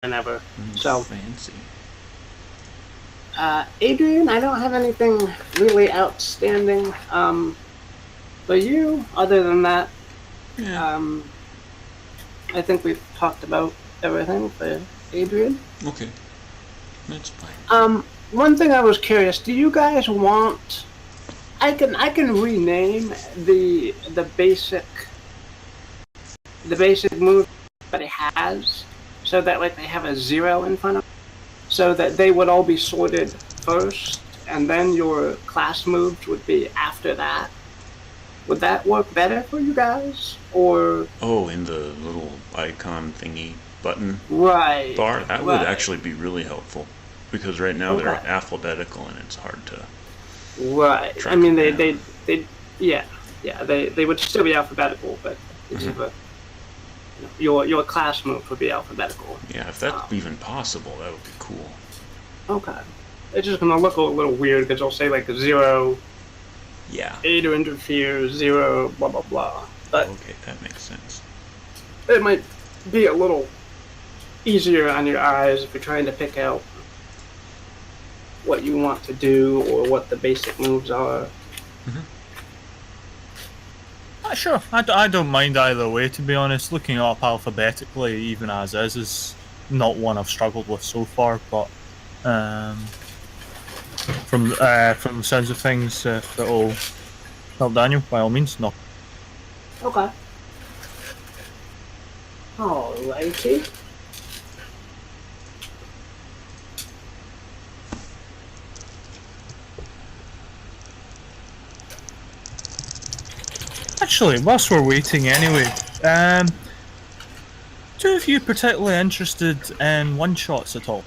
whenever. So fancy. Adrian, I don't have anything really outstanding for you. Other than that, yeah. I think we've talked about everything for Adrian. Okay, that's fine. One thing I was curious: do you guys want? I can rename the basic move that it has, so that like they have a 0 in front of them, so that they would all be sorted first, and then your class moves would be after that. Would that work better for you guys, or? Oh, in the little icon thingy button Right. bar? That would actually be really helpful, because right now they're alphabetical and it's hard to. Right. I mean, they would still be alphabetical, but your class move would be alphabetical. Yeah, if that's even possible, that would be cool. Okay. It's just gonna look a little weird because it'll say like 0. Yeah. A to interfere, 0, blah blah blah. But okay, that makes sense. It might be a little easier on your eyes if you're trying to pick out what you want to do or what the basic moves are. Sure, I don't mind either way, to be honest. Looking up alphabetically, even as is not one I've struggled with so far, but from the sounds of things, if it'll help Daniel, by all means, no. Okay. Alrighty. Actually, whilst we're waiting anyway, two of you particularly interested in one-shots at all?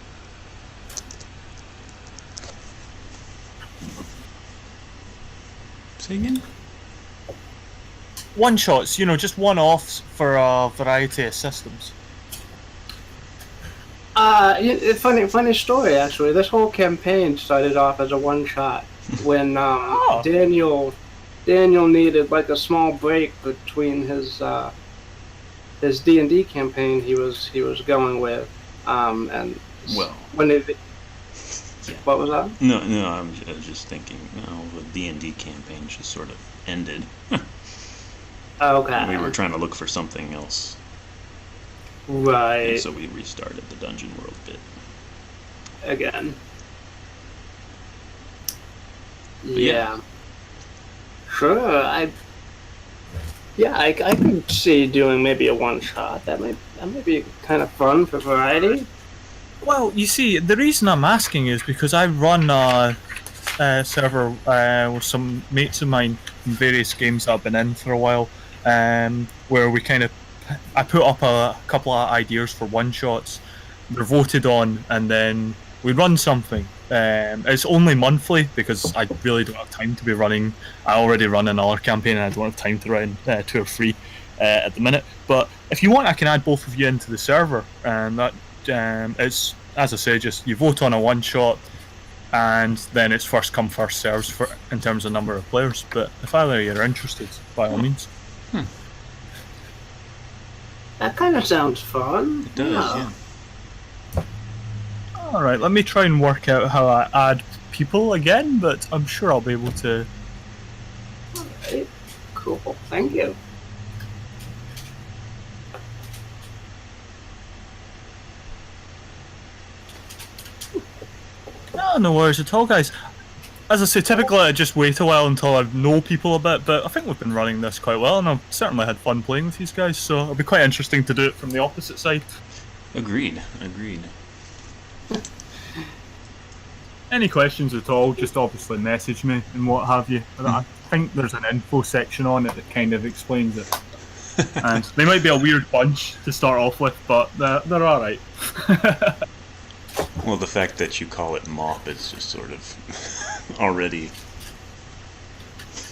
Say again? One-shots, just one-offs for a variety of systems. Funny story actually. This whole campaign started off as a one-shot when Daniel needed like a small break between his D&D campaign he was going with, and when it. Yeah. What was that? No, I was just thinking. The D&D campaign just sort of ended. Okay. We were trying to look for something else. Right. And so we restarted the Dungeon World bit again. Yeah. Sure, I could see doing maybe a one-shot. That might be kind of fun for variety. Well, you see, the reason I'm asking is because I run a server with some mates of mine in various games that I've been in for a while, where I put up a couple of ideas for one-shots. They're voted on, and then we run something. It's only monthly because I really don't have time to be running. I already run another campaign and I don't have time to run 2 or 3 at the minute. But if you want, I can add both of you into the server, and that it's, as I say, just you vote on a one-shot, and then it's first come first serves in terms of number of players. But if either of you are interested, by all means. That kind of sounds fun. It does, yeah. Alright, let me try and work out how I add people again, but I'm sure I'll be able to. Alright, cool, thank you. No worries at all, guys. As I say, typically I just wait a while until I know people a bit, but I think we've been running this quite well, and I've certainly had fun playing with these guys, so it'll be quite interesting to do it from the opposite side. Agreed. Any questions at all, just obviously message me and what have you. I think there's an info section on it that kind of explains it. And they might be a weird bunch to start off with, but they're alright. Well, the fact that you call it mop is just sort of already...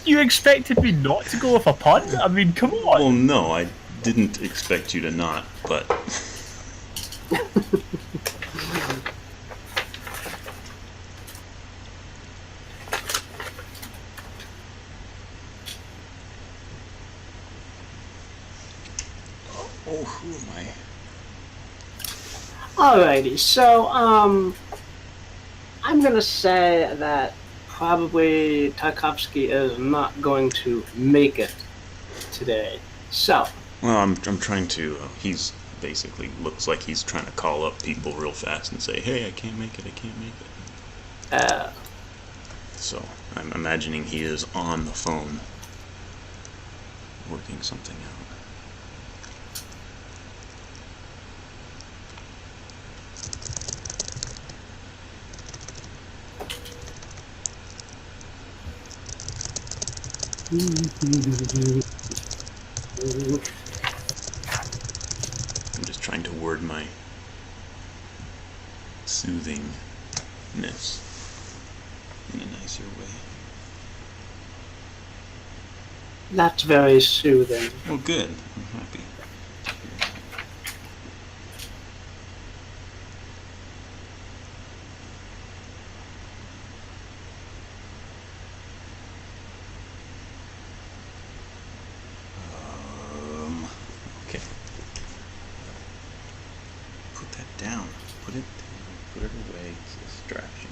You expected me not to go with a pun? I mean, come on! Well, no, I didn't expect you to not, but... Oh, who am I? Alrighty, so, I'm gonna say that probably Tarkovsky is not going to make it today. So. Well, I'm trying to, he's basically looks like he's trying to call up people real fast and say, hey, I can't make it. So, I'm imagining he is on the phone working something out. I'm just trying to word my soothingness in a nicer way. That's very soothing. Oh, good. I'm happy. Okay. Put that down. Put it away. It's a distraction.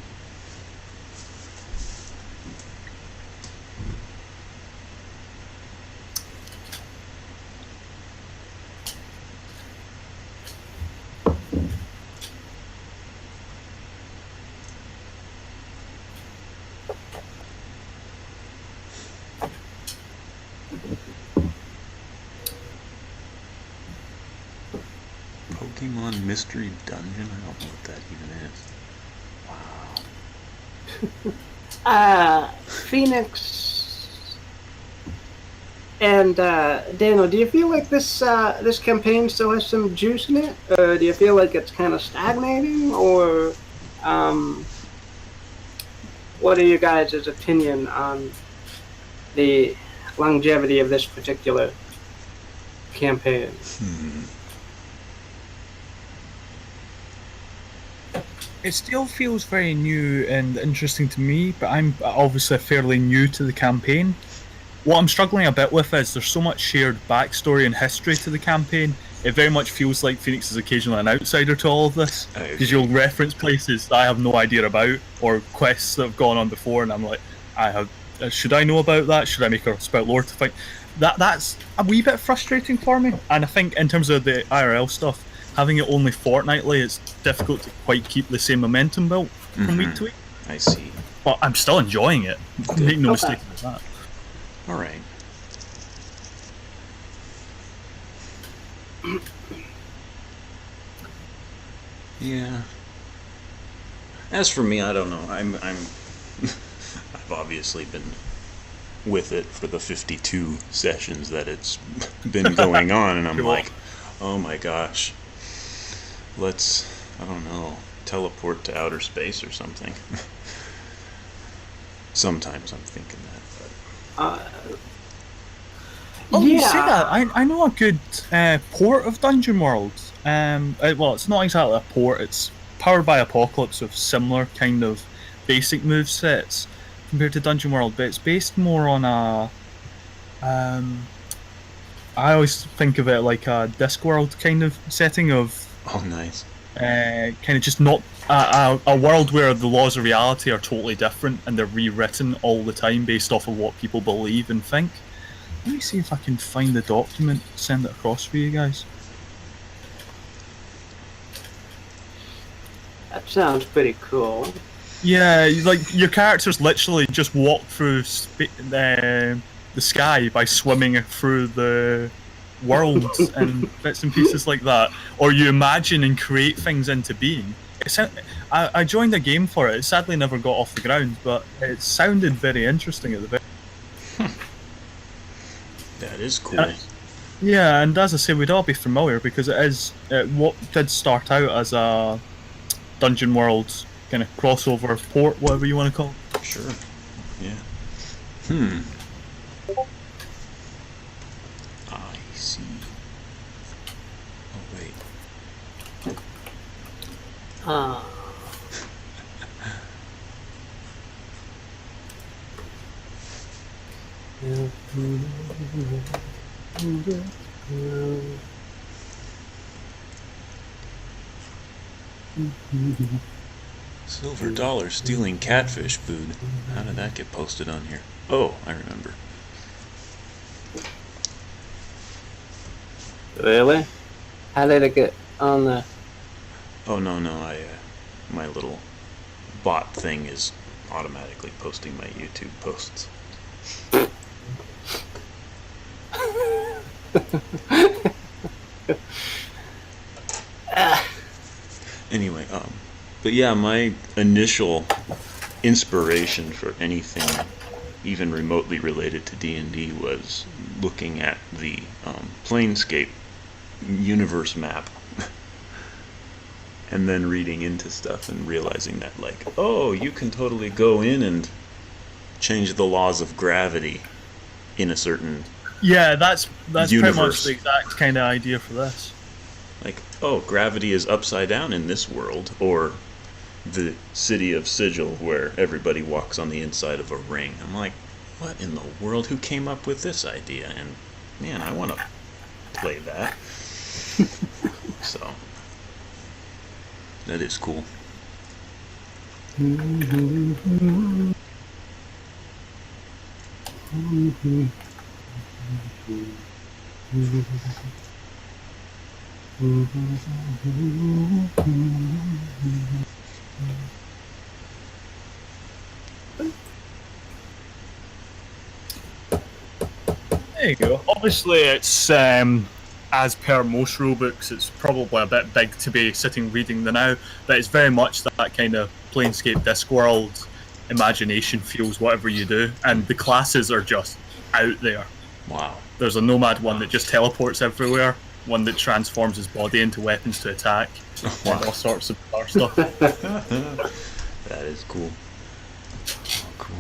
Pokemon Mystery Dungeon? I don't know what that even is. Wow. Phoenix and Daniel, do you feel like this campaign still has some juice in it, or do you feel like it's kind of stagnating, or what are you guys' opinion on the longevity of this particular campaign? It still feels very new and interesting to me, but I'm obviously fairly new to the campaign. What I'm struggling a bit with is there's so much shared backstory and history to the campaign. It very much feels like Phoenix is occasionally an outsider to all of this, because you'll reference places that I have no idea about, or quests that have gone on before, and I'm like, should I know about that? Should I make a spout lore to find? That's a wee bit frustrating for me, and I think in terms of the IRL stuff, having it only fortnightly, it's difficult to quite keep the same momentum built from week to week. I see. But I'm still enjoying it. Make no mistake about that. Alright. Yeah. As for me, I don't know. I've obviously been with it for the 52 sessions that it's been going on, and I'm like, oh my gosh. Let's, I don't know, teleport to outer space or something. Sometimes I'm thinking that, but... You say that. I know a good port of Dungeon World. Well, it's not exactly a port, it's powered by Apocalypse with similar kind of basic move sets compared to Dungeon World, but it's based more on a... I always think of it like a Discworld kind of setting of... Oh, nice. Kind of just not a world where the laws of reality are totally different and they're rewritten all the time based off of what people believe and think. Let me see if I can find the document, send it across for you guys. That sounds pretty cool. Yeah, like your characters literally just walk through the sky by swimming through the worlds and bits and pieces like that, or you imagine and create things into being. I joined a game for it. It sadly never got off the ground, but it sounded very interesting at the very. That is cool. Yeah, and as I say, we'd all be familiar because what did start out as a Dungeon World kind of crossover port, whatever you want to call it. Sure. Yeah. I see. Oh wait. Silver dollar stealing catfish food. How did that get posted on here? Oh, I remember. Really? How did it get on the... Oh, no, my little bot thing is automatically posting my YouTube posts. Anyway, but yeah, my initial inspiration for anything even remotely related to D&D was looking at the Planescape universe map and then reading into stuff and realizing that, like, oh, you can totally go in and change the laws of gravity in a certain Yeah, that's pretty much universe. the exact kind of idea for this. Like, oh, gravity is upside down in this world, or the city of Sigil where everybody walks on the inside of a ring. I'm like, what in the world? Who came up with this idea? And man, I want to play that. So that is cool. There you go. Obviously, it's as per most rulebooks, it's probably a bit big to be sitting reading the now, but it's very much that kind of Planescape Discworld imagination feels whatever you do, and the classes are just out there. Wow. There's a nomad one that just teleports everywhere, one that transforms his body into weapons to attack, and all sorts of other stuff. That is cool. Oh, cool.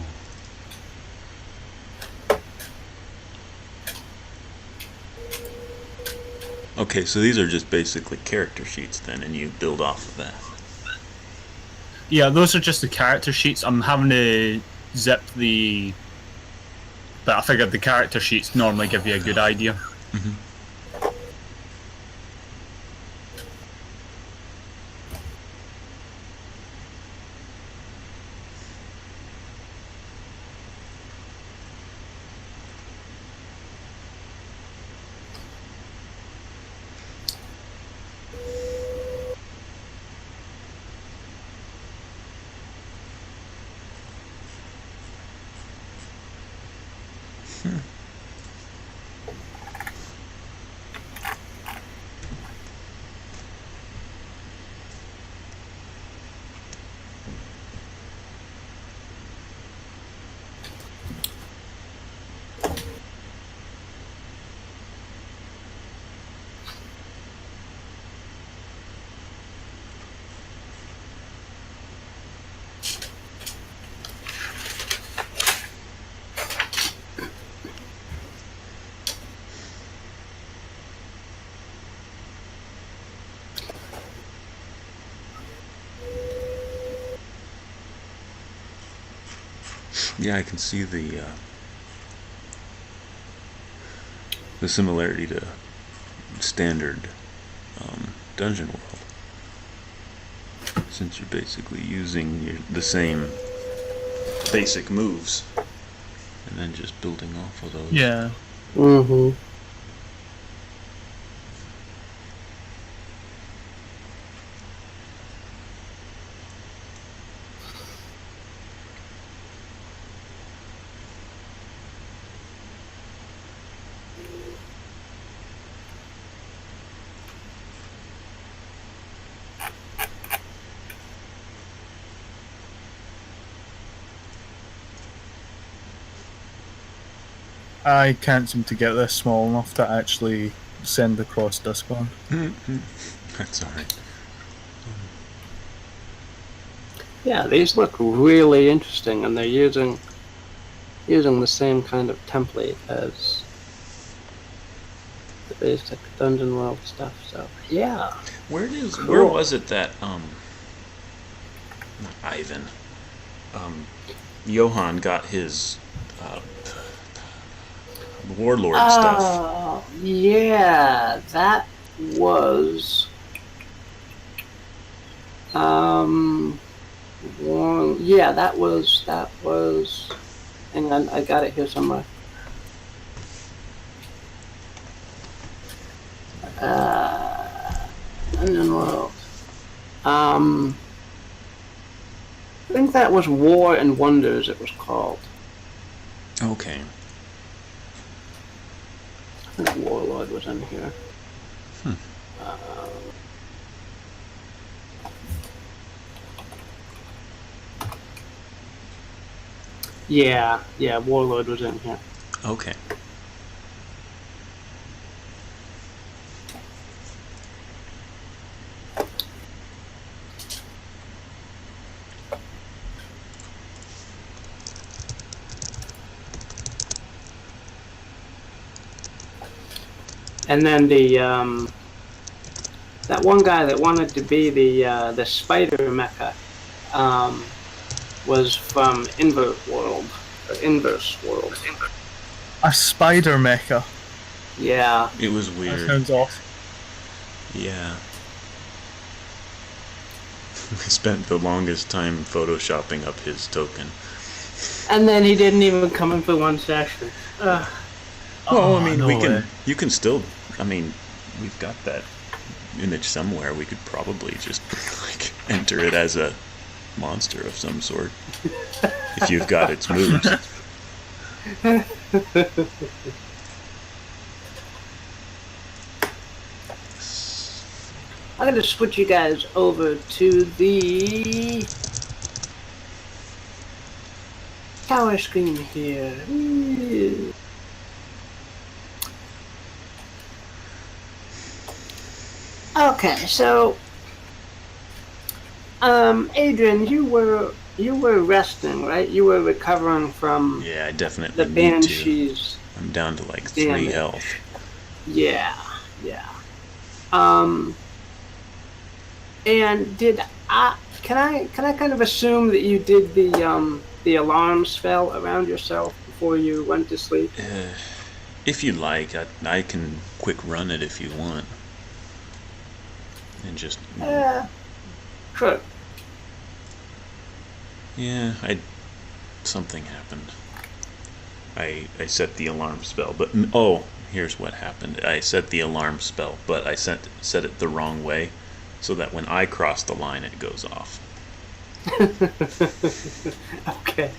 Okay, so these are just basically character sheets then, and you build off of that. Yeah, those are just the character sheets. I'm having to zip the... But I figured the character sheets normally give you a good idea. Mm-hmm. Yeah, I can see the similarity to standard Dungeon World, since you're basically using the same basic moves and then just building off of those. Yeah. Mm-hmm. I can't seem to get this small enough to actually send across Discord. That's alright. Yeah, these look really interesting, and they're using the same kind of template as the basic Dungeon World stuff. So yeah. Where Cool. was it that not Ivan, Johan got his warlord stuff? Oh, yeah, that was Yeah, that was. Hang on, I got it here somewhere. Unknown World. I think that was War and Wonders. It was called. Okay. I think Warlord was in here. Yeah, Warlord was in here. Okay. And then that one guy that wanted to be the spider mecha was from Inverse World. A spider mecha. Yeah. It was That weird. sounds awesome. Yeah. I spent the longest time photoshopping up his token. And then he didn't even come in for one session. Well, I mean, no you can still, I mean, we've got that image somewhere. We could probably just, like, enter it as a monster of some sort. If you've got its moves. I'm gonna switch you guys over to the tower screen here. Okay, so Adrian, you were resting, right? You were recovering from Yeah, I definitely the need to. Banshees. I'm down to like 3 damage. health. Yeah. And can I kind of assume that you did the alarm spell around yourself before you went to sleep? If you like, I can quick run it if you want. And just... Sure. Yeah, something happened. I set the alarm spell, but... Oh, here's what happened. I set the alarm spell, but I set it the wrong way, so that when I cross the line, it goes off. Okay.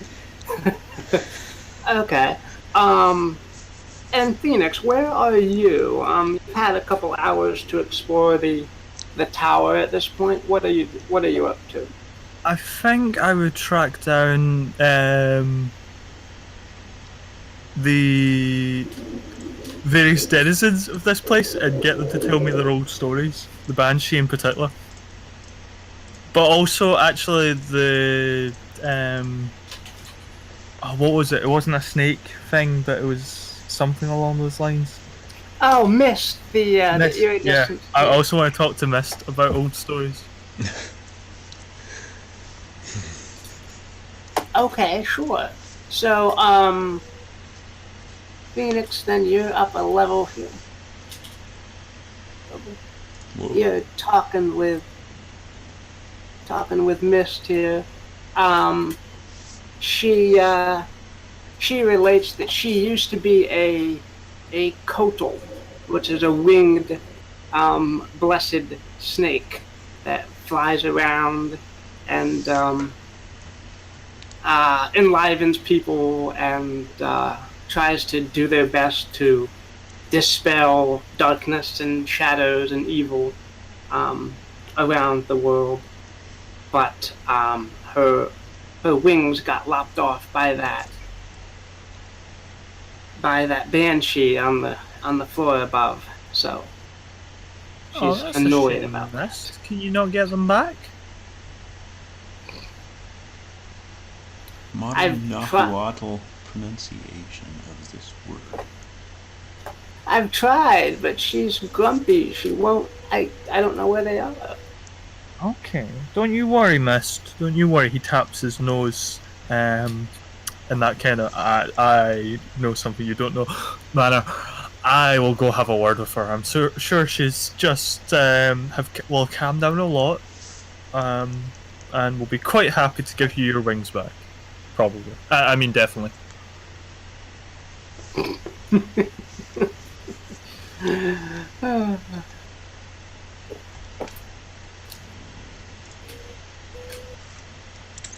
Okay. And Phoenix, where are you? You've had a couple hours to explore the tower at this point. What are you up to? I think I would track down the various denizens of this place and get them to tell me their old stories. The Banshee in particular. But also, actually, the what was it? It wasn't a snake thing, but it was something along those lines. Oh, Mist, the Mist, iridescent. yeah. I also want to talk to Mist about old stories. Okay, sure. So, Phoenix, then you're up a level here. Whoa. You're talking with Mist here. She relates that she used to be a kotal, which is a winged, blessed snake that flies around and enlivens people and tries to do their best to dispel darkness and shadows and evil around the world. But her wings got lopped off by that banshee on the floor above. So she's That's a annoyed shame, about that. Mist. Can you not get them back? Modern Nautulus pronunciation of this word. I've tried, but she's grumpy. She won't. I don't know where they are. Okay. Don't you worry, Mist. Don't you worry. He taps his nose, in that kind of I know something you don't know manner. I will go have a word with her. I'm sure she's just calmed down a lot. and will be quite happy to give you your wings back. Probably. I mean, definitely.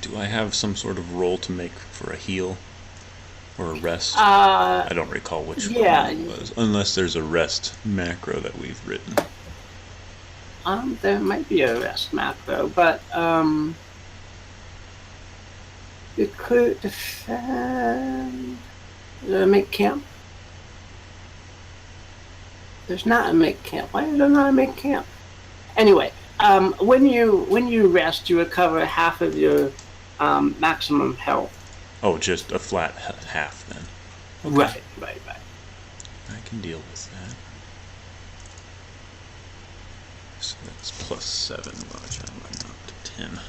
Do I have some sort of roll to make for a heal or a rest? Uh, I don't recall which yeah. one it was, unless there's a rest macro that we've written. There might be a rest macro, but you could defend. Make camp. There's not a make camp. Why is there not a make camp? Anyway, when you rest, you recover half of your maximum health. Oh, just a flat half then. Okay. Right. I can deal with that. So that's +7, which I'm up to 10.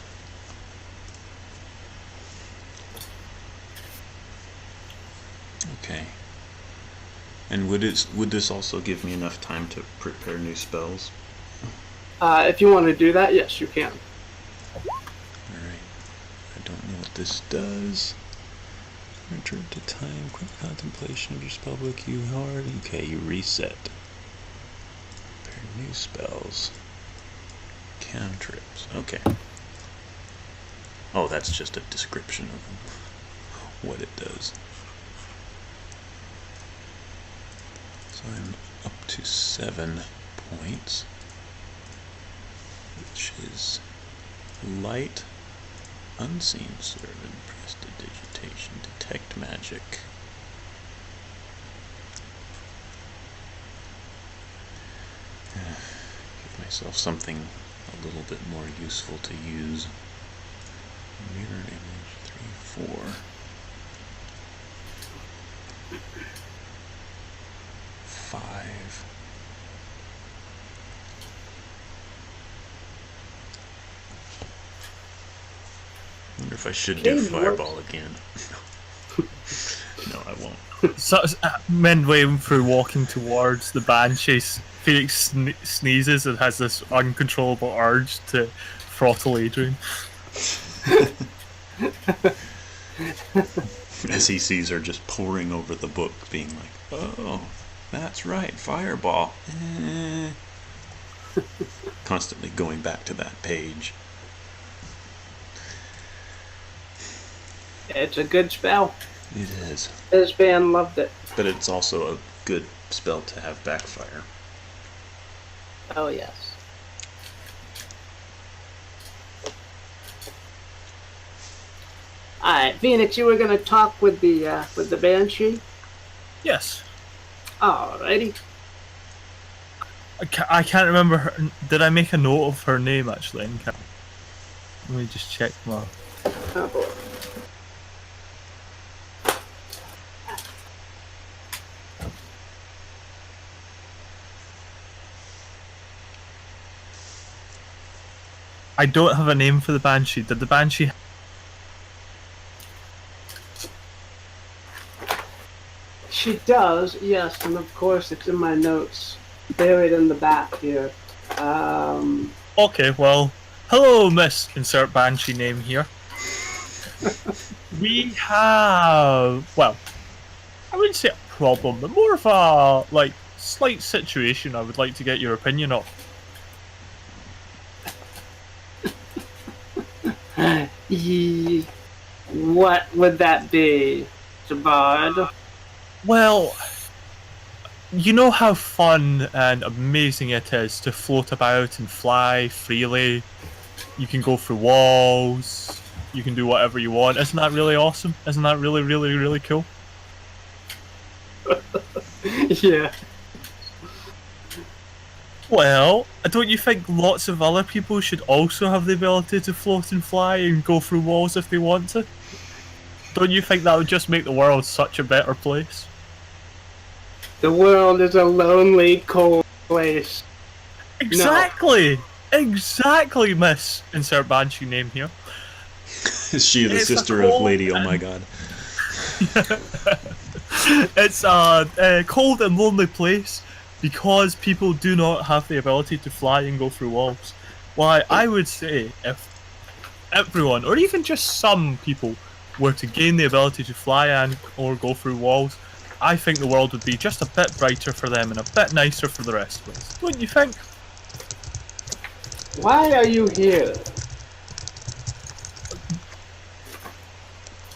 Okay. And would this also give me enough time to prepare new spells? If you want to do that, yes, you can. Alright. I don't know what this does. Return to time, quick contemplation of your spellbook, you hard. Okay, you reset. Prepare new spells. Cantrips. Okay. Oh, that's just a description of what it does. So I'm up to 7 points, which is light, unseen servant, prestidigitation, detect magic. Give myself something a little bit more useful to use. Mirror image 3, 4. 5. Wonder if I should do fireball again. No, I won't. So, midway through walking towards the banshee, Phoenix sneezes and has this uncontrollable urge to throttle Adrian. As he sees her just poring over the book, being like, oh, that's right, fireball. Constantly going back to that page. It's a good spell. It is. This band loved it. But it's also a good spell to have backfire. Oh yes. Alright, Phoenix, you were gonna talk with the banshee? Yes. Alrighty. I can't remember her. Did I make a note of her name actually? Let me just check my. Oh, boy. I don't have a name for the banshee. Did the banshee? She does, yes, and of course it's in my notes, buried in the back here. Okay, well, hello, Miss. Insert banshee name here. We have, well, I wouldn't say a problem, but more of a slight situation. I would like to get your opinion of. What would that be, Jabard? Well, you know how fun and amazing it is to float about and fly freely. You can go through walls. You can do whatever you want. Isn't that really awesome? Isn't that really, really, really cool? Yeah. Well, don't you think lots of other people should also have the ability to float and fly and go through walls if they want to? Don't you think that would just make the world such a better place? The world is a lonely, cold place. Exactly! No. Exactly, Miss. Insert banshee name here. Is she the sister of Lady Oh My God? It's a cold and lonely place because people do not have the ability to fly and go through walls. Why, I would say if everyone, or even just some people, were to gain the ability to fly and or go through walls, I think the world would be just a bit brighter for them and a bit nicer for the rest of us. Don't you think? Why are you here?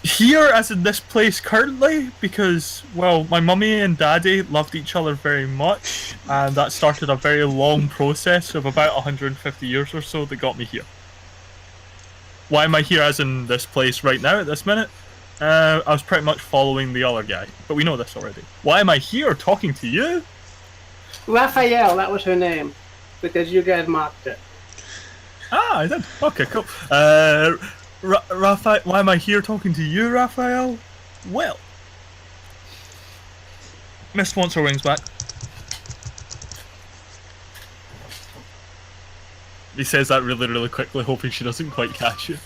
Here, as in this place currently, because, well, my mummy and daddy loved each other very much, and that started a very long process of about 150 years or so that got me here. Why am I here as in this place right now at this minute? I was pretty much following the other guy, but we know this already. Why am I here talking to you? Raphael, that was her name, because you guys mocked it. Ah, I did. Okay, cool. Raphael, why am I here talking to you, Raphael? Well, Miss wants her wings back. He says that really, really quickly, hoping she doesn't quite catch it.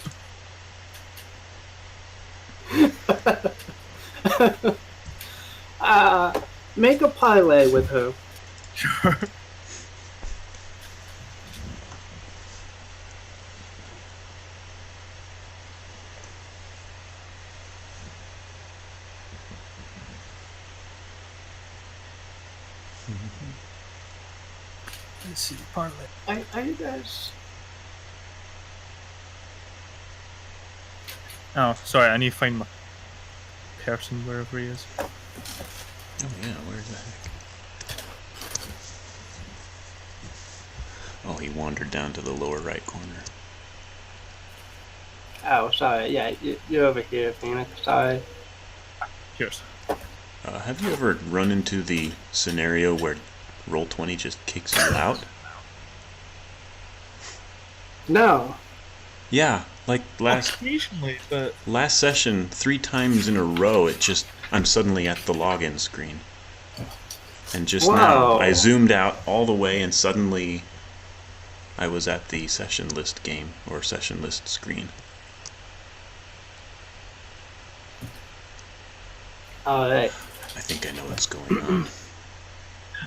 Make a parlay with her. Sure. Let's see, parlay. Are you guys... Oh, sorry, I need to find my person wherever he is. Oh yeah, where's the heck? Oh, he wandered down to the lower right corner. Oh, sorry. Yeah, you're over here, Phoenix. Sorry. Cheers. Have you ever run into the scenario where Roll20 just kicks you out? No. Yeah, like Occasionally, but last session, 3 times in a row, I'm suddenly at the login screen. And just now, I zoomed out all the way and suddenly I was at the session list game, or session list screen. Alright. I think I know what's going on.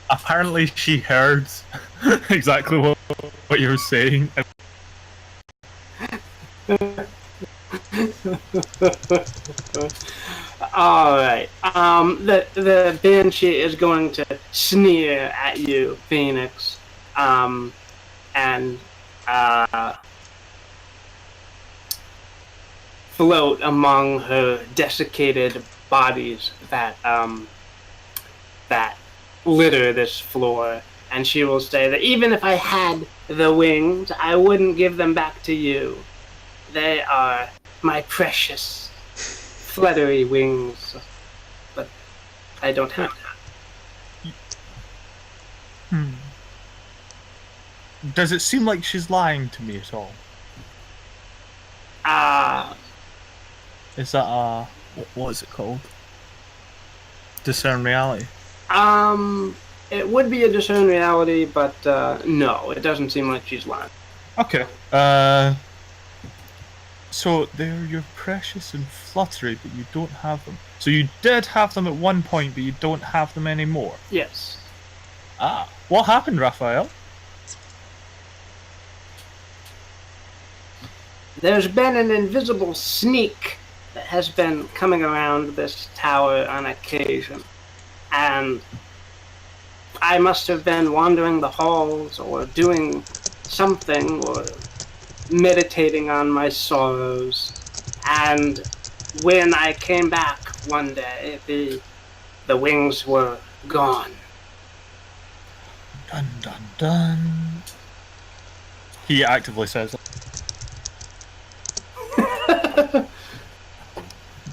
apparently she heard exactly what you were saying. Alright. The Banshee is going to sneer at you, Phoenix. And float among her desiccated bodies that that litter this floor. And she will say that even if I had the wings, I wouldn't give them back to you. They are my precious fluttery wings, but I don't have them. Does it seem like she's lying to me at all? Is that what is it called? Discern reality? It would be a discern reality, but no, it doesn't seem like she's lying. Okay. So they're your precious and fluttery, but you don't have them. So you did have them at one point, but you don't have them anymore. Yes. What happened, Raphael? There's been an invisible sneak that has been coming around this tower on occasion, and I must have been wandering the halls or doing something or meditating on my sorrows, and when I came back one day, the wings were gone. Dun dun dun. He actively says it.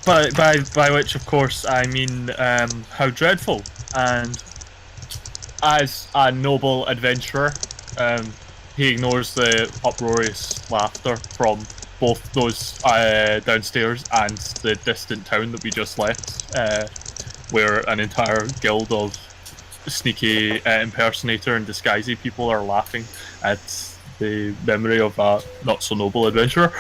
by which, of course, I mean how dreadful. And as a noble adventurer, he ignores the uproarious laughter from both those downstairs and the distant town that we just left, where an entire guild of sneaky impersonator and disguisey people are laughing at the memory of a not-so-noble adventurer.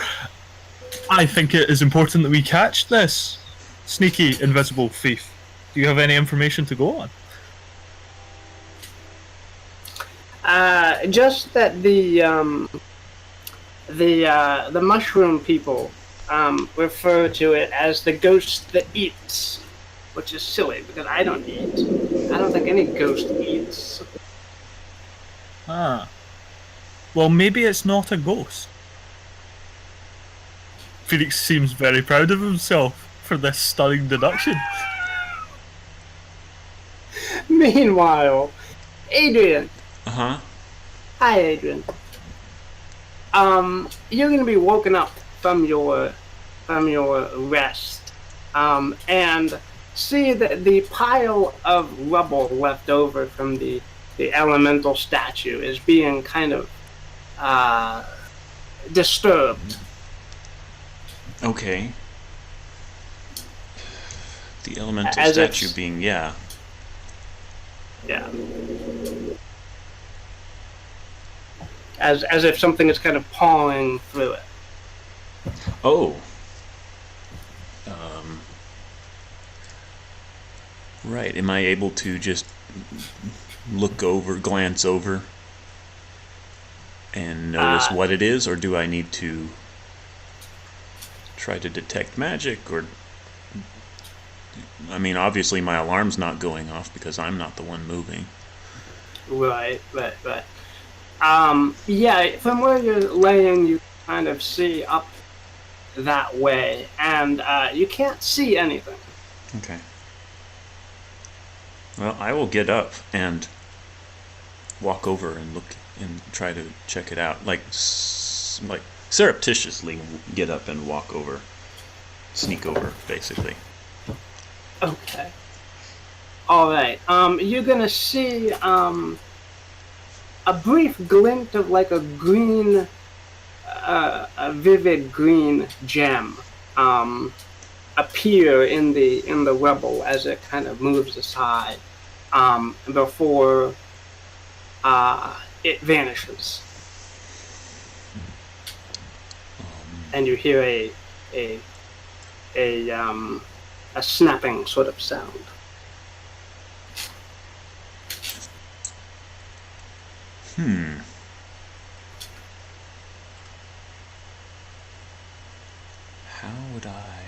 I think it is important that we catch this sneaky, invisible thief. Do you have any information to go on? Just that the the mushroom people refer to it as the ghost that eats, which is silly because I don't eat. I don't think any ghost eats. Ah. Well, maybe it's not a ghost. Phoenix seems very proud of himself for this stunning deduction. Meanwhile, Adrian. Uh-huh. Hi, Adrian. You're gonna be woken up from your rest, and see that the pile of rubble left over from the elemental statue is being kind of disturbed. Okay. The elemental As statue it's- being, yeah. Yeah. As if something is kind of pawing through it. Oh. Right. Am I able to just glance over, and notice what it is, or do I need to try to detect magic, or... I mean, obviously my alarm's not going off because I'm not the one moving. Right. Yeah, from where you're laying, you kind of see up that way, and you can't see anything. Okay. Well, I will get up and walk over and look and try to check it out. Like surreptitiously get up and walk over. Sneak over, basically. Okay. Alright, you're gonna see, a brief glint of like a green, a vivid green gem, appear in the rubble as it kind of moves aside, before, it vanishes. And you hear a snapping sort of sound. How would I...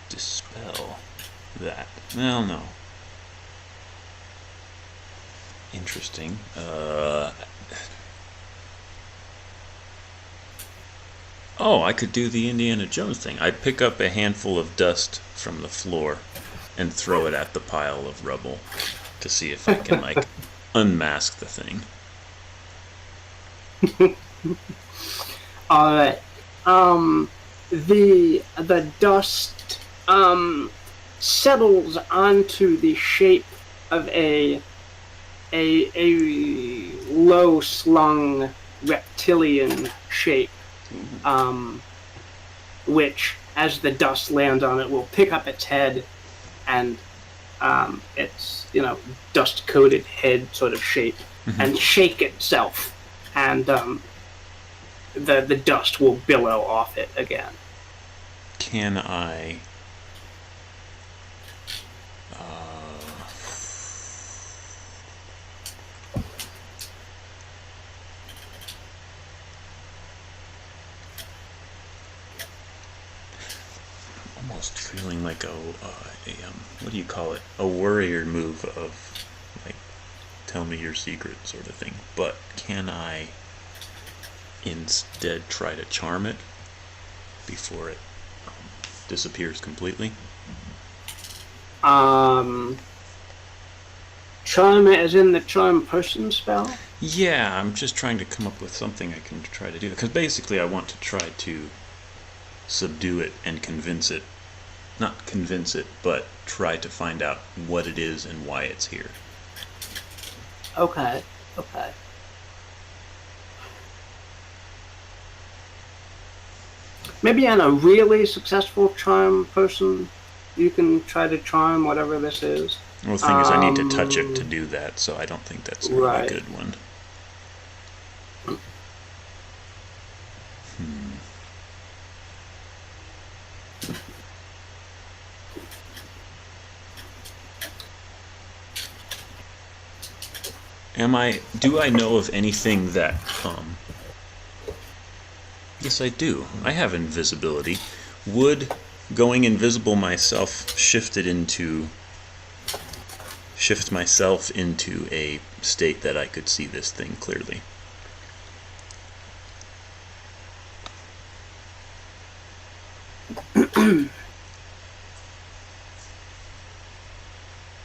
dispel that? Well, no. Interesting. Oh, I could do the Indiana Jones thing. I pick up a handful of dust from the floor and throw it at the pile of rubble to see if I can, like, unmask the thing. Alright. The dust settles onto the shape of a low slung reptilian shape, which, as the dust lands on it, will pick up its head and its dust coated head sort of shape, and shake itself, and the dust will billow off it again. Can I... almost feeling like what do you call it? A warrior move of, like, tell me your secret sort of thing. But can I instead try to charm it before it disappears completely? Charm it as in the charm person spell? Yeah, I'm just trying to come up with something I can try to do. Because basically I want to try to subdue it and convince it. Not convince it, but try to find out what it is and why it's here. Okay. Maybe on a really successful charm person, you can try to charm whatever this is. Well, the thing is, I need to touch it to do that, so I don't think that's a really good one. Do I know of anything that, yes I do. I have invisibility. Would going invisible myself shift myself into a state that I could see this thing clearly?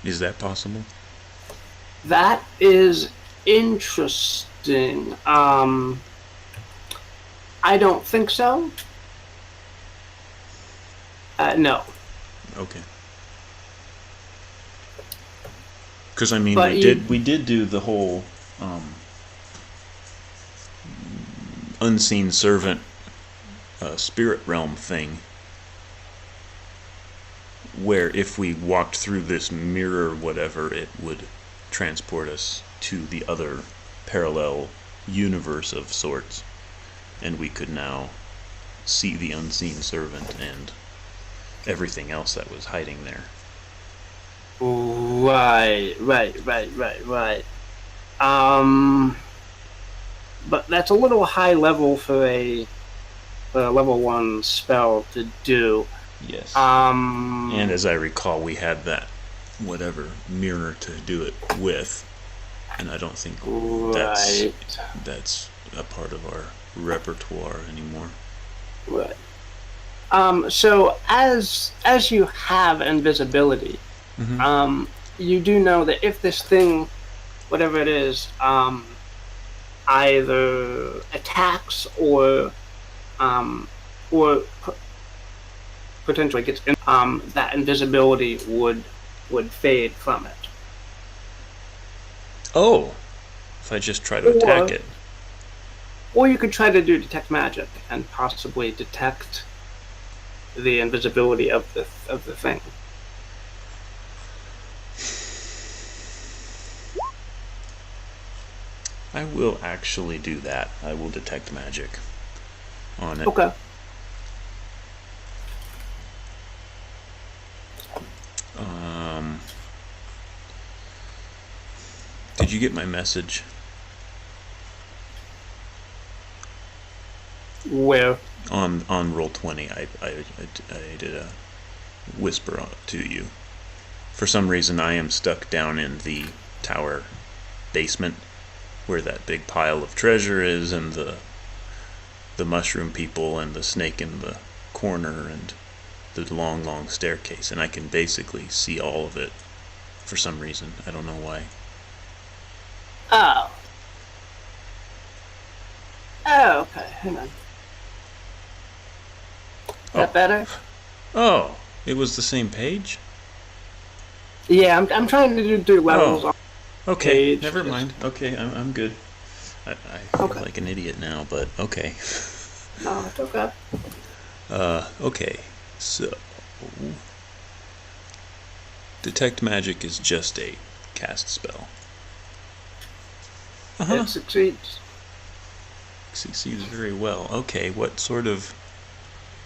Is that possible? That is interesting. I don't think so. No. Okay. Because I mean, But we did do the whole unseen servant spirit realm thing, where if we walked through this mirror, whatever, it would transport us to the other parallel universe of sorts, and we could now see the unseen servant and everything else that was hiding there. Right. But that's a little high level for a level 1 spell to do. Yes. And as I recall, we had that whatever mirror to do it with, and I don't think that's a part of our repertoire anymore. Right. So as you have invisibility, you do know that if this thing, whatever it is, either attacks or potentially gets in, that invisibility would fade from it. Oh, if I just try to attack it. Or you could try to do detect magic and possibly detect the invisibility of the thing. I will actually do that. I will detect magic on it. Okay. Did you get my message? Where? On Roll20, I did a whisper to you. For some reason, I am stuck down in the tower basement, where that big pile of treasure is, and the mushroom people, and the snake in the corner, and the long staircase, and I can basically see all of it for some reason. I don't know why. Oh. Oh, okay. Hang on. Is that better? Oh, it was the same page? Yeah, I'm trying to do levels. Oh. Okay, page. never mind. Okay, I'm good. I feel like an idiot now, but okay. No, it's okay. Okay, so detect magic is just a cast spell. It succeeds. Succeeds very well. Okay, what sort of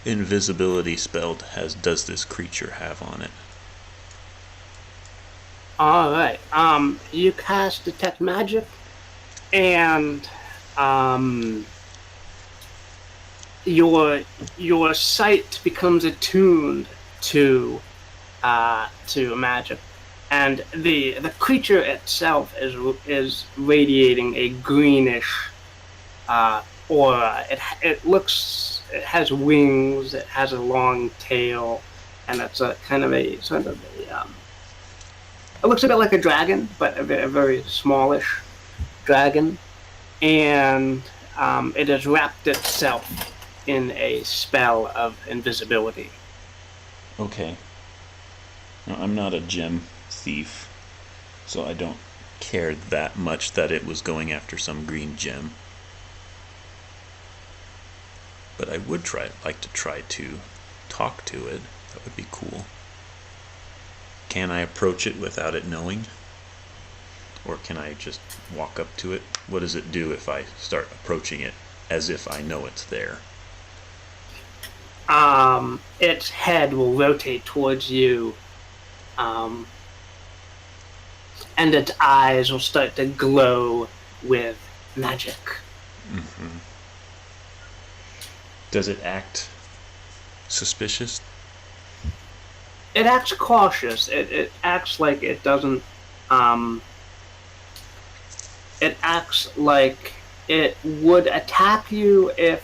invisibility spell does this creature have on it? All right. You cast detect magic, and your sight becomes attuned to magic, and the creature itself is radiating a greenish aura. It has wings. It has a long tail, and it's a kind of a sort of a it looks a bit like a dragon, but a very smallish dragon, and it has wrapped itself in a spell of invisibility. Okay. Now, I'm not a gem thief, so I don't care that much that it was going after some green gem. But I would like to try to talk to it. That would be cool. Can I approach it without it knowing? Or can I just walk up to it? What does it do if I start approaching it as if I know it's there? Its head will rotate towards you, and its eyes will start to glow with magic. Mm-hmm. Does it act suspicious? It acts cautious. It acts like it doesn't. It acts like it would attack you if.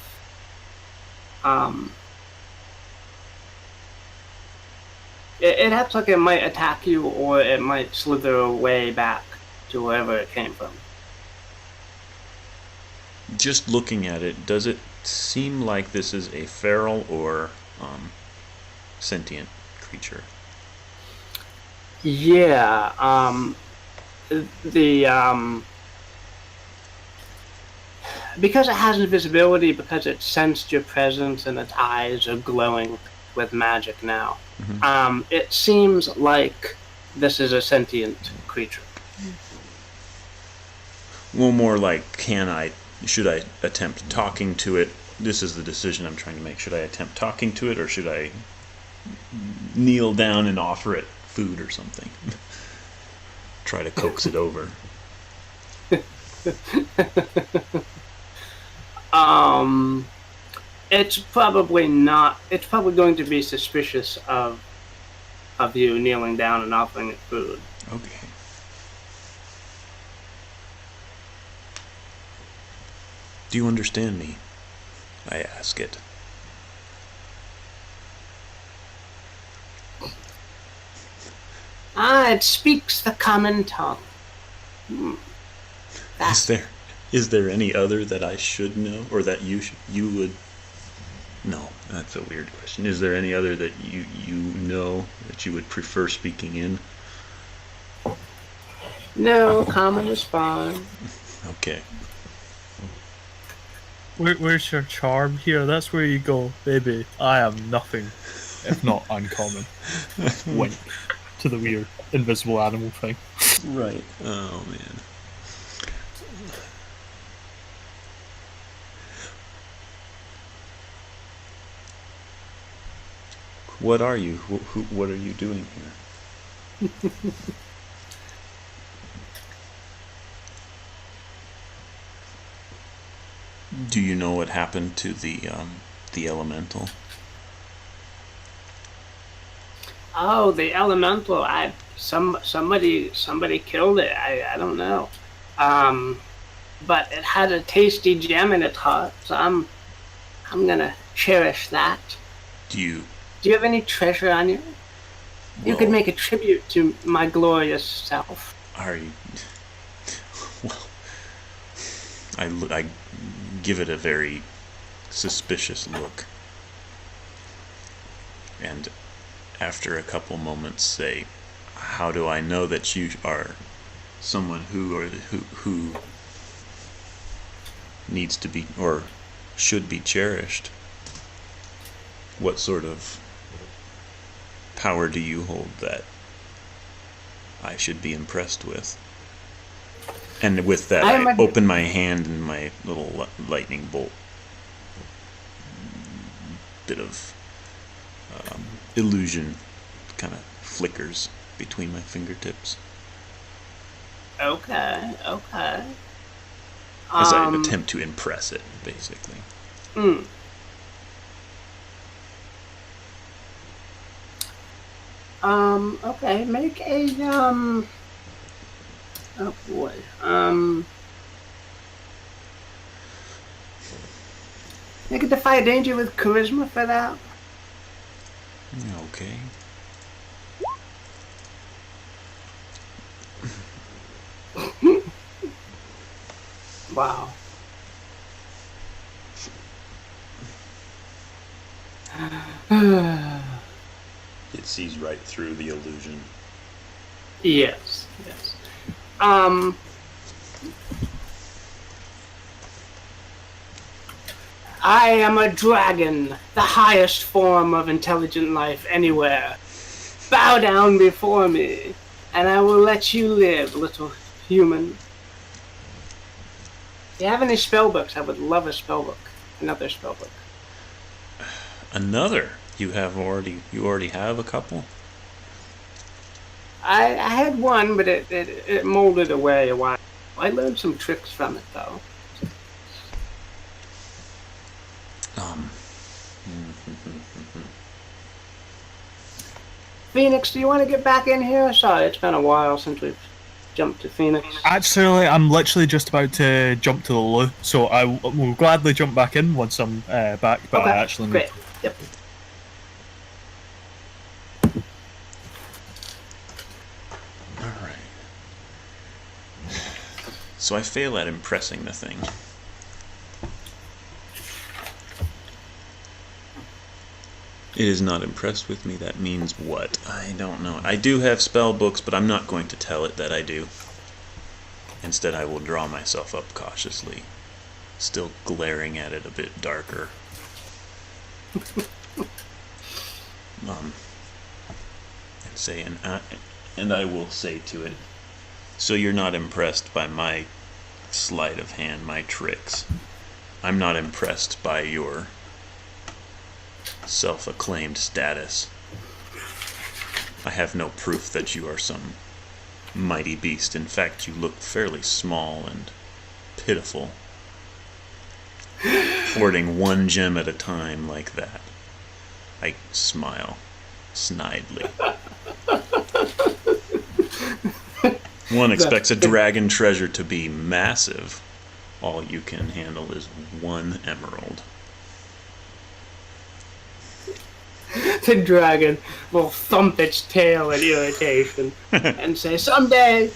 It acts like it might attack you, or it might slither away back to wherever it came from. Just looking at it, does it seem like this is a feral or sentient creature? Yeah, because it has invisibility, because it sensed your presence and its eyes are glowing with magic now. Mm-hmm. It seems like this is a sentient creature. Well, more like, should I attempt talking to it? This is the decision I'm trying to make. Should I attempt talking to it, or should I kneel down and offer it food or something? Try to coax it over. It's probably not. It's probably going to be suspicious of you kneeling down and offering it food. Okay. Do you understand me? I ask it. It speaks the common tongue. Is there any other that I should know, or that you would? No, that's a weird question. Is there any other that you know that you would prefer speaking in? No, common is fine. Okay. Where's your charm here? That's where you go, baby. I am nothing if not uncommon. Wink to the weird invisible animal thing. Right. Oh man. What are you? What are you doing here? Do you know what happened to the elemental? Oh, the elemental! Somebody killed it. I don't know. But it had a tasty gem in its heart, so I'm gonna cherish that. Do you have any treasure on you? You could make a tribute to my glorious self. Are you? Well, I give it a very suspicious look, and after a couple moments say, "How do I know that you are someone who needs to be or should be cherished? What sort of power do you hold that I should be impressed with?" And with that, I open my hand and my little lightning bolt, bit of illusion kind of flickers between my fingertips. Okay. As I attempt to impress it, basically. Okay, make a, oh boy, make a defy danger with charisma for that. Okay. Wow. It sees right through the illusion. Yes. I am a dragon, the highest form of intelligent life anywhere. Bow down before me, and I will let you live, little human. If you have any spellbooks, I would love a spellbook. Another spellbook. Another? You already have a couple? I had one, but it molded away a while. I learned some tricks from it, though. Phoenix, do you want to get back in here? Sorry, it's been a while since we've jumped to Phoenix. Actually, I'm literally just about to jump to the loo, so I will gladly jump back in once I'm back, but Okay, I actually need great. to... Yep. Alright. So I fail at impressing the thing. It is not impressed with me. That means what? I don't know. I do have spell books, but I'm not going to tell it that I do. Instead, I will draw myself up cautiously, still glaring at it a bit darker. And say, and I will say to it, so you're not impressed by my sleight of hand, my tricks. I'm not impressed by your self-acclaimed status. I have no proof that you are some mighty beast. In fact, you look fairly small and pitiful, hoarding one gem at a time like that. I smile snidely. One expects a dragon treasure to be massive. All you can handle is one emerald. The dragon will thump its tail in irritation and say, someday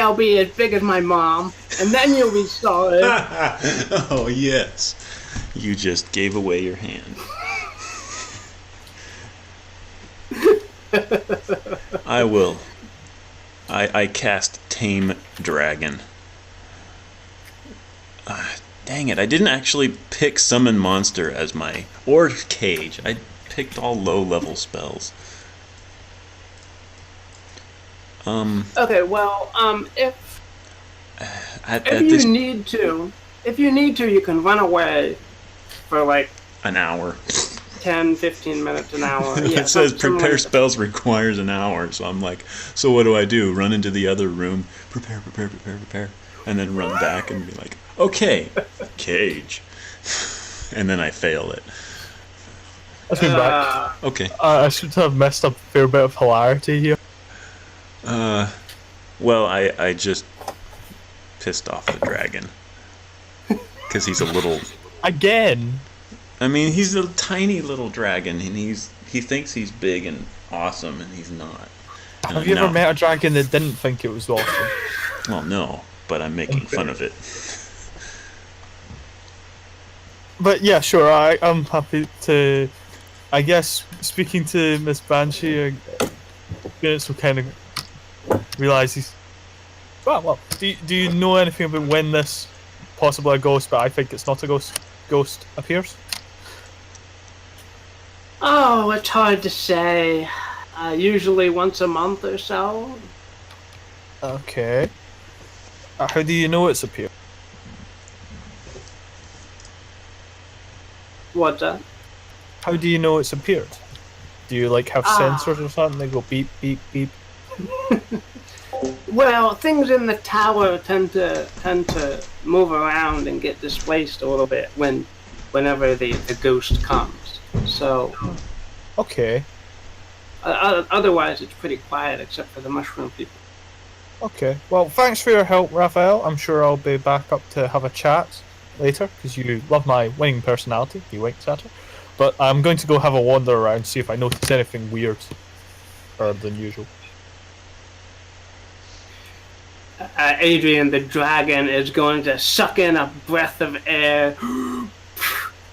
I'll be as big as my mom, and then you'll be sorry. Oh, yes. You just gave away your hand. I will. I cast Tame Dragon. Dang it, I didn't actually pick Summon Monster as my... or Cage. I picked all low-level spells. Okay, well, if you need to, you can run away for like an hour. 10, 15 minutes, an hour. Yeah, it says prepare spells requires an hour, so I'm like, so what do? Run into the other room, prepare, and then run back and be like, okay, Cage. And then I fail it. Let's go back. Okay. I should have messed up a fair bit of hilarity here. Well, I just pissed off the dragon. Because he's a little... Again? I mean, he's a tiny little dragon, and he thinks he's big and awesome, and he's not. And have you ever met a dragon that didn't think it was awesome? Well, no, but I'm making fun of it. But yeah, sure, I'm happy to... I guess, speaking to Miss Banshee, Phoenix will kind of realise he's... Well, do you know anything about when this, possibly a ghost, but I think it's not a ghost appears? Oh, it's hard to say. Usually once a month or so. Okay. How do you know it's appeared? What's that? How do you know it's appeared? Do you like have sensors or something? They go beep, beep, beep. Well, things in the tower tend to move around and get displaced a little bit whenever the ghost comes. So. Okay. Otherwise, it's pretty quiet except for the mushroom people. Okay. Well, thanks for your help, Raphael. I'm sure I'll be back up to have a chat later because you love my winning personality. He winks at her. But I'm going to go have a wander around, see if I notice anything weird or than usual. Adrian the dragon is going to suck in a breath of air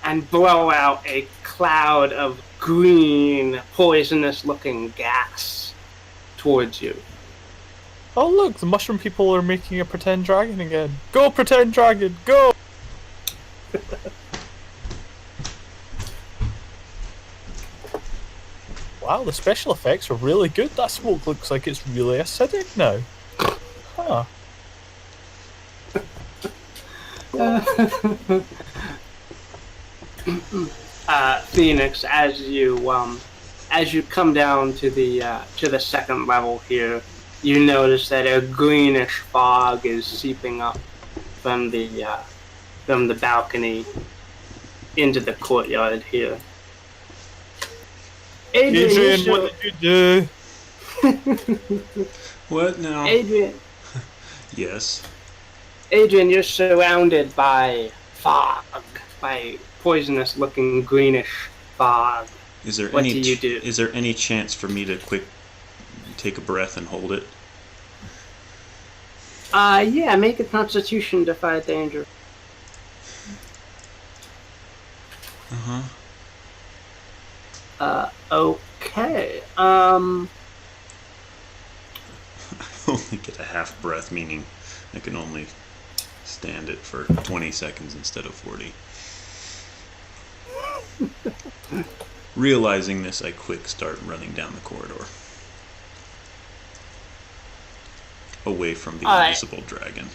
and blow out a cloud of green, poisonous-looking gas towards you. Oh look, the mushroom people are making a pretend dragon again. Go, pretend dragon, go! Wow, the special effects are really good. That smoke looks like it's really acidic now. Huh. Phoenix, as as you come down to the second level here, you notice that a greenish fog is seeping up from the balcony into the courtyard here. Adrian, what did you do? What now? Adrian. Yes. Adrian, you're surrounded by fog, by poisonous-looking greenish fog. Is there What do you do? Is there any chance for me to take a breath and hold it? Yeah, make a Constitution defy danger. Okay. I only get a half breath, meaning I can only stand it for 20 seconds instead of 40. Realizing this, I quick start running down the corridor. Away from the invisible dragon.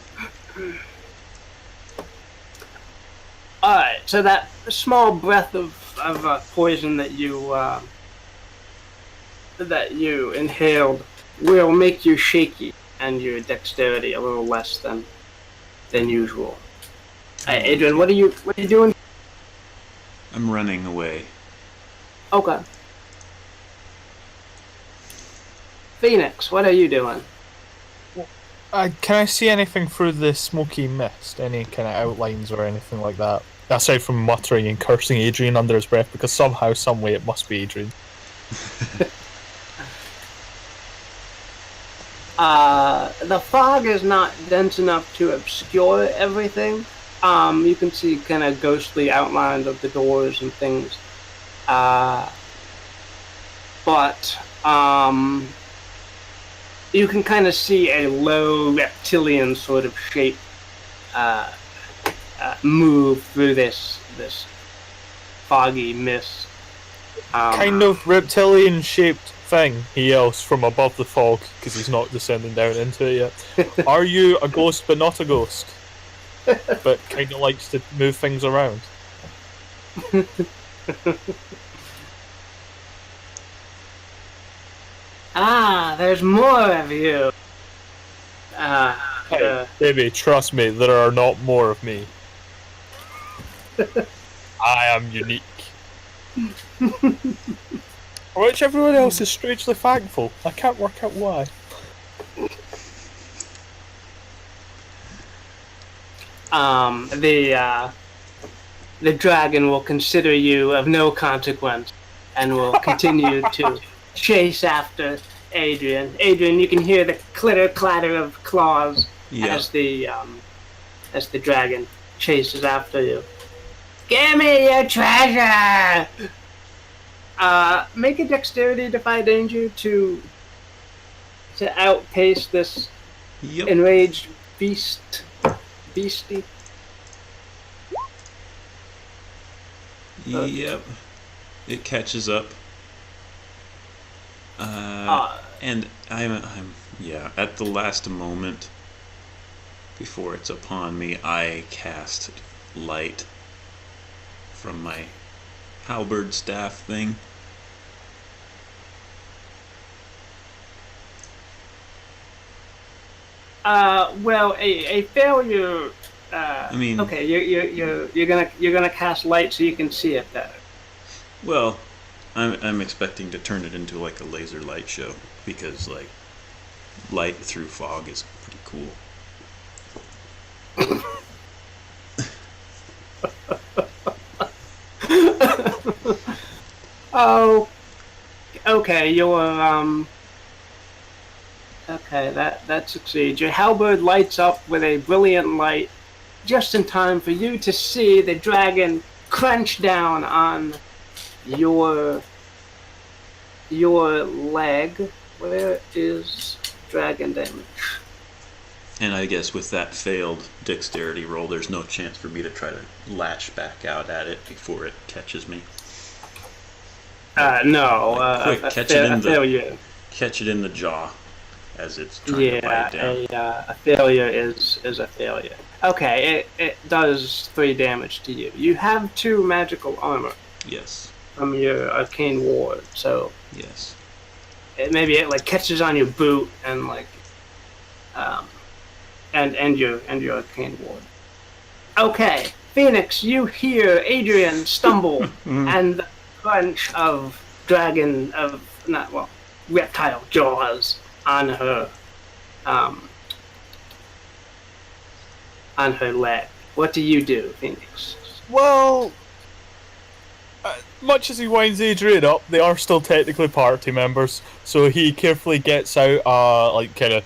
Alright, so that small breath of poison that you inhaled will make you shaky and your dexterity a little less than usual. Hey, Adrian, what are you doing? I'm running away. Okay. Phoenix, what are you doing? Can I see anything through the smoky mist? Any kind of outlines or anything like that? Aside from muttering and cursing Adrian under his breath, because somehow, some way, it must be Adrian. The fog is not dense enough to obscure everything. You can see kind of ghostly outlines of the doors and things. But you can kind of see a low reptilian sort of shape move through this foggy mist. Kind of reptilian shaped thing, he yells from above the fog, because he's not descending down into it yet. Are you a ghost but not a ghost? But kind of likes to move things around. There's more of you. Hey, baby, trust me, there are not more of me. I am unique. For which everyone else is strangely thankful. I can't work out why. The dragon will consider you of no consequence and will continue to chase after Adrian. Adrian, you can hear the clatter of claws as the dragon chases after you. Give me your treasure! Make a dexterity defy danger to outpace this enraged beastie. Yep. It catches up. And I'm at the last moment before it's upon me, I cast light from my halberd staff thing. Well, a failure. Okay, you're gonna cast light so you can see it better. Well, I'm expecting to turn it into like a laser light show because like light through fog is pretty cool. Oh, okay. Okay, that succeeds. Your halberd lights up with a brilliant light, just in time for you to see the dragon crunch down on your leg. Where is dragon damage? And I guess with that failed dexterity roll, there's no chance for me to try to latch back out at it before it catches me. No. Quick, catch it in the jaw as it's trying to bite down. A failure is a failure. Okay, it does 3 damage to you. You have 2 magical armor. Yes. from your arcane ward. So Yes. maybe it like catches on your boot and like, and your arcane ward. Okay, Phoenix, you hear Adrian stumble and the crunch of reptile jaws on her leg. What do you do, Phoenix? Well, much as he winds Adrian up, they are still technically party members, so he carefully gets out like kind of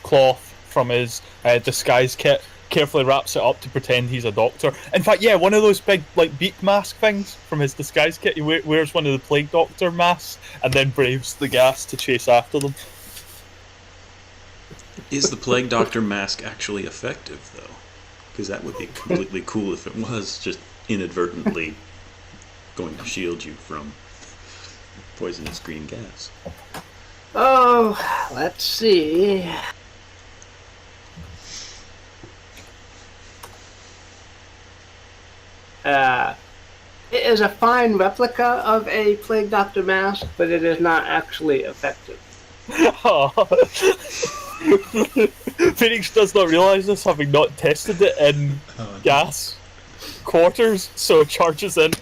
cloth from his disguise kit, carefully wraps it up to pretend he's a doctor. In fact, yeah, one of those big like beak mask things from his disguise kit. He wears one of the plague doctor masks and then braves the gas to chase after them. Is the plague doctor mask actually effective, though? Because that would be completely cool if it was just inadvertently going to shield you from poisonous green gas. Oh, let's see. It is a fine replica of a plague doctor mask, but it is not actually effective. Phoenix does not realise this, having not tested it in gas quarters, so charges in.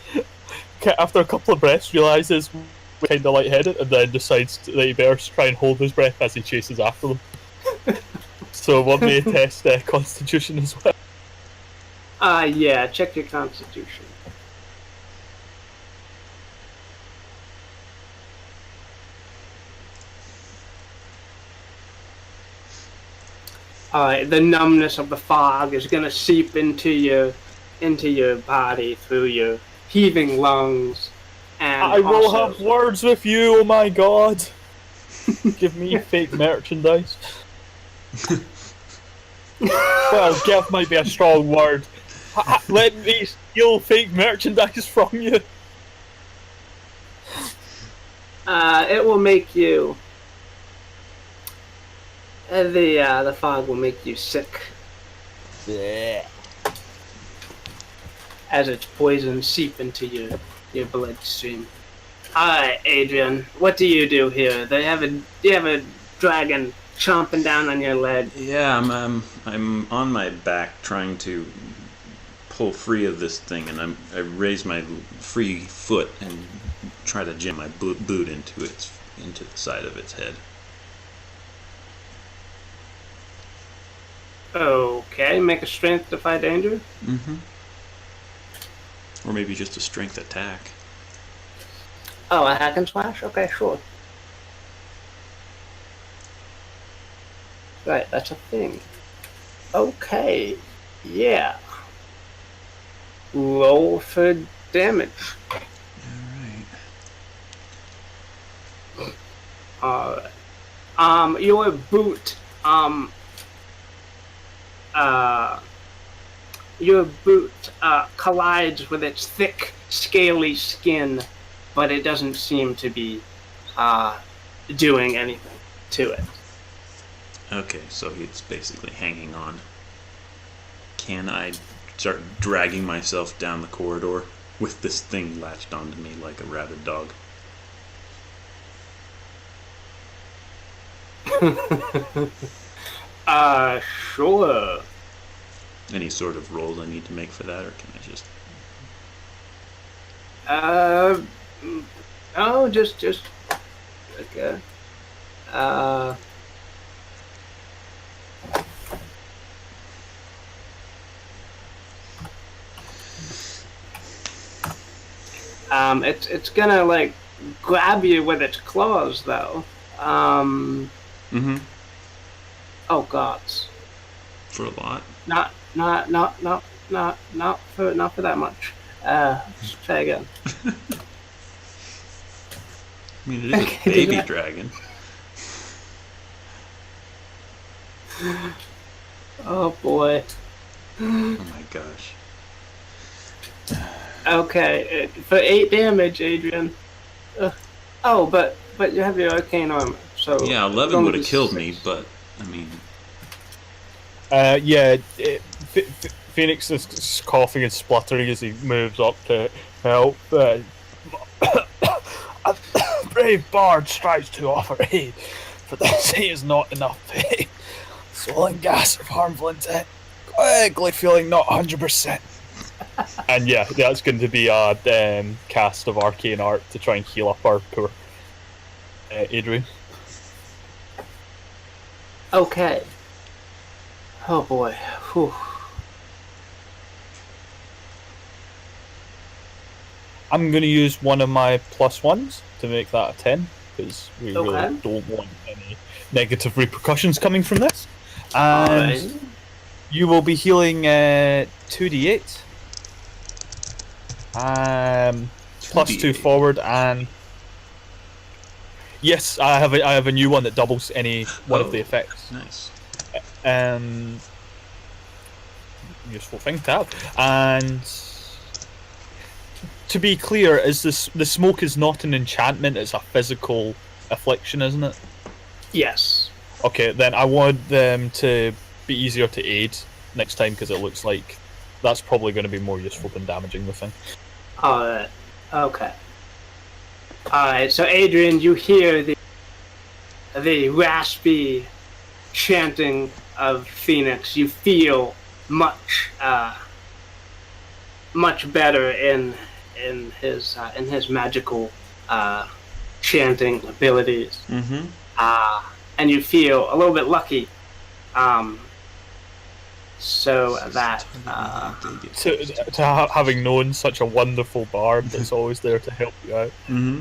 After a couple of breaths, realises we're kind of lightheaded, and then decides that he better try and hold his breath as he chases after them. So one may test Constitution as well. Yeah, check your Constitution. Alright, the numbness of the fog is gonna seep into your body through your heaving lungs. And I will have words with you, oh my god! Give me fake merchandise. Well, give might be a strong word. Let me steal fake merchandise from you. It will make you. The fog will make you sick. Yeah. As its poison seep into your bloodstream. Alright, Adrian, what do you do here? Do you have a dragon chomping down on your leg? Yeah, I'm on my back trying to pull free of this thing, and I raise my free foot and try to jam my boot into the side of its head. Okay, make a strength to fight danger. Mm-hmm. Or maybe just a strength attack. Oh, a hack and slash? Okay, sure. Right, that's a thing. Okay, yeah. Roll for damage. Alright. Your boot, collides with its thick, scaly skin, but it doesn't seem to be doing anything to it. Okay, so it's basically hanging on. Can I start dragging myself down the corridor with this thing latched onto me like a rabid dog? Sure. Any sort of rolls I need to make for that, or can I just... Oh, just okay. It's gonna like grab you with its claws though. Mm-hmm. Oh gods. For a lot? Not for that much. Let's try again. I mean, it is a baby dragon. Oh boy. Oh my gosh. Okay, for 8 damage, Adrian. Oh, but you have your arcane armor, so... Yeah, 11 would have killed me, but, I mean... Phoenix is coughing and spluttering as he moves up to help. A brave bard strives to offer aid, but this is not enough aid. Swelling gas of harmful intent, quickly feeling not 100%. And yeah, that's going to be a cast of arcane art to try and heal up our poor Adrian. Okay. Oh boy. Whew. I'm going to use one of my +1s to make that a 10, because we Okay. really don't want any negative repercussions coming from this. And Alright. you will be healing 2d8. +2 2d8. forward, and yes, I have a new one that doubles any one of the effects. Nice. Useful thing to have. And to be clear, the smoke is not an enchantment; it's a physical affliction, isn't it? Yes. Okay, then I want them to be easier to aid next time, because it looks like that's probably going to be more useful than damaging the thing. Alright. Okay. Alright, so Adrian, you hear the raspy chanting of Phoenix. You feel much better in his magical chanting abilities. Mm-hmm. And you feel a little bit lucky. So that Having known such a wonderful bard that's always there to help you out. Mm-hmm.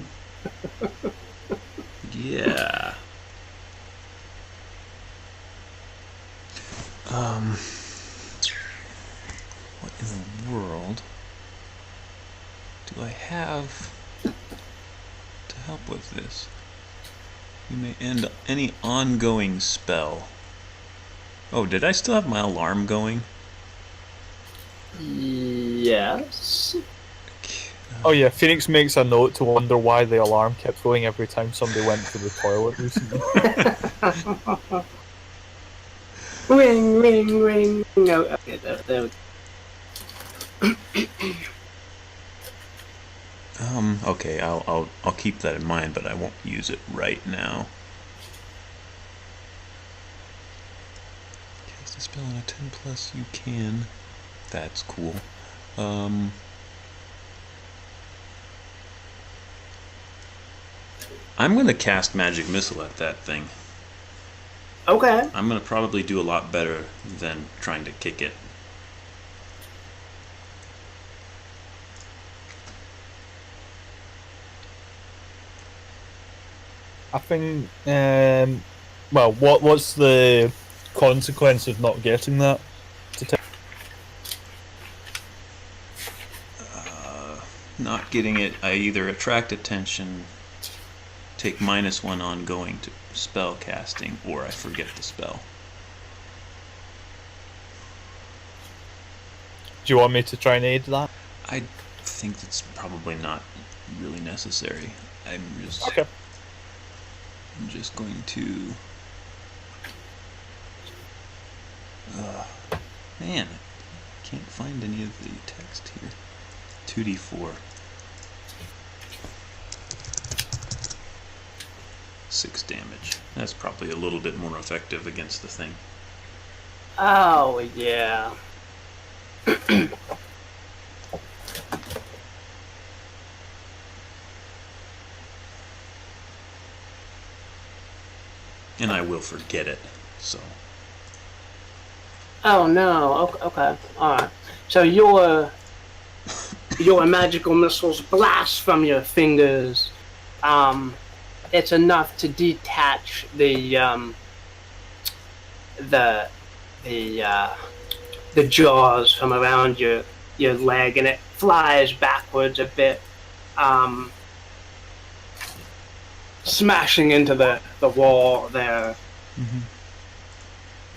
Yeah. What in the world do I have to help with this? You may end any ongoing spell. Oh, did I still have my alarm going? yes. Oh yeah, Phoenix makes a note to wonder why the alarm kept going every time somebody went to the toilet recently. Ring, ring, ring. No, okay, there we go. Okay, I'll keep that in mind, but I won't use it right now. Cast a spell on a 10+, you can. That's cool. I'm gonna cast Magic Missile at that thing. Okay. I'm gonna probably do a lot better than trying to kick it. I think, well, what's the consequence of not getting that? Not getting it, I either attract attention, take -1 ongoing to spell casting, or I forget the spell. Do you want me to try and aid that? I think that's probably not really necessary. I'm just going to... man, I can't find any of the text here. 2d4. 6 damage. That's probably a little bit more effective against the thing. Oh, yeah. And I will forget it, so... Oh, no. Okay. Alright. So your magical missiles blast from your fingers. It's enough to detach the jaws from around your leg, and it flies backwards a bit, smashing into the wall there. Mm-hmm.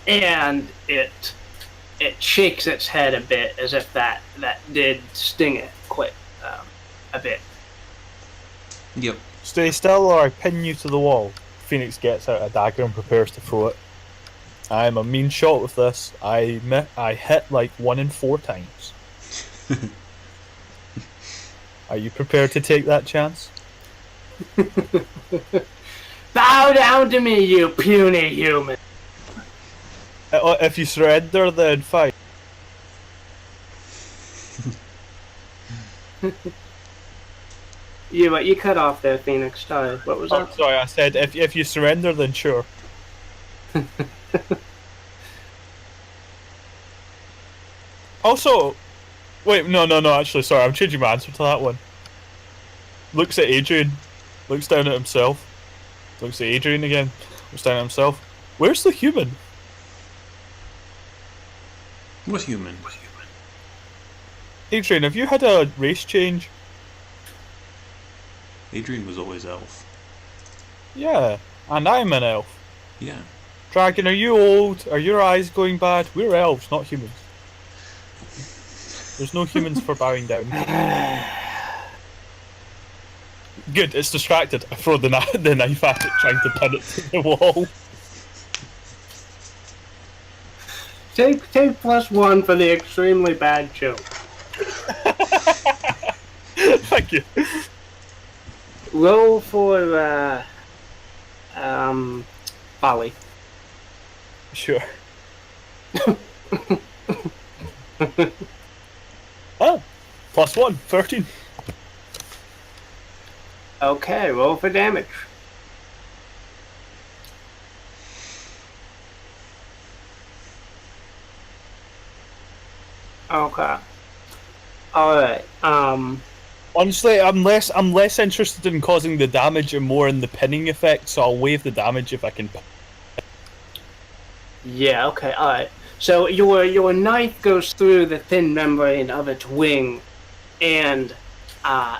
And it shakes its head a bit, as if that did sting it quite a bit. Yep. Stay still or I pin you to the wall. Phoenix gets out a dagger and prepares to throw it. I'm a mean shot with this. I hit like 1 in 4 times. Are you prepared to take that chance? Bow down to me, you puny human. If you surrender, then fine. You cut off there, Phoenix. Sorry, what was that? Sorry, I said if you surrender, then sure. Also, wait, no, actually, sorry, I'm changing my answer to that one. Looks at Adrian, looks down at himself, looks at Adrian again, looks down at himself. Where's the human? What human? Adrian, have you had a race change? Adrian was always elf. Yeah, and I'm an elf. Yeah. Dragon, are you old? Are your eyes going bad? We're elves, not humans. There's no humans for bowing down. Good, it's distracted. I throw the knife at it, trying to pin it to the wall. Take +1 for the extremely bad joke. Thank you. Roll for folly. Sure. Oh, +1, 13. Okay, roll for damage. Okay. Alright, Honestly, I'm less interested in causing the damage and more in the pinning effect, so I'll waive the damage if I can. yeah, okay, alright. So your knife goes through the thin membrane of its wing and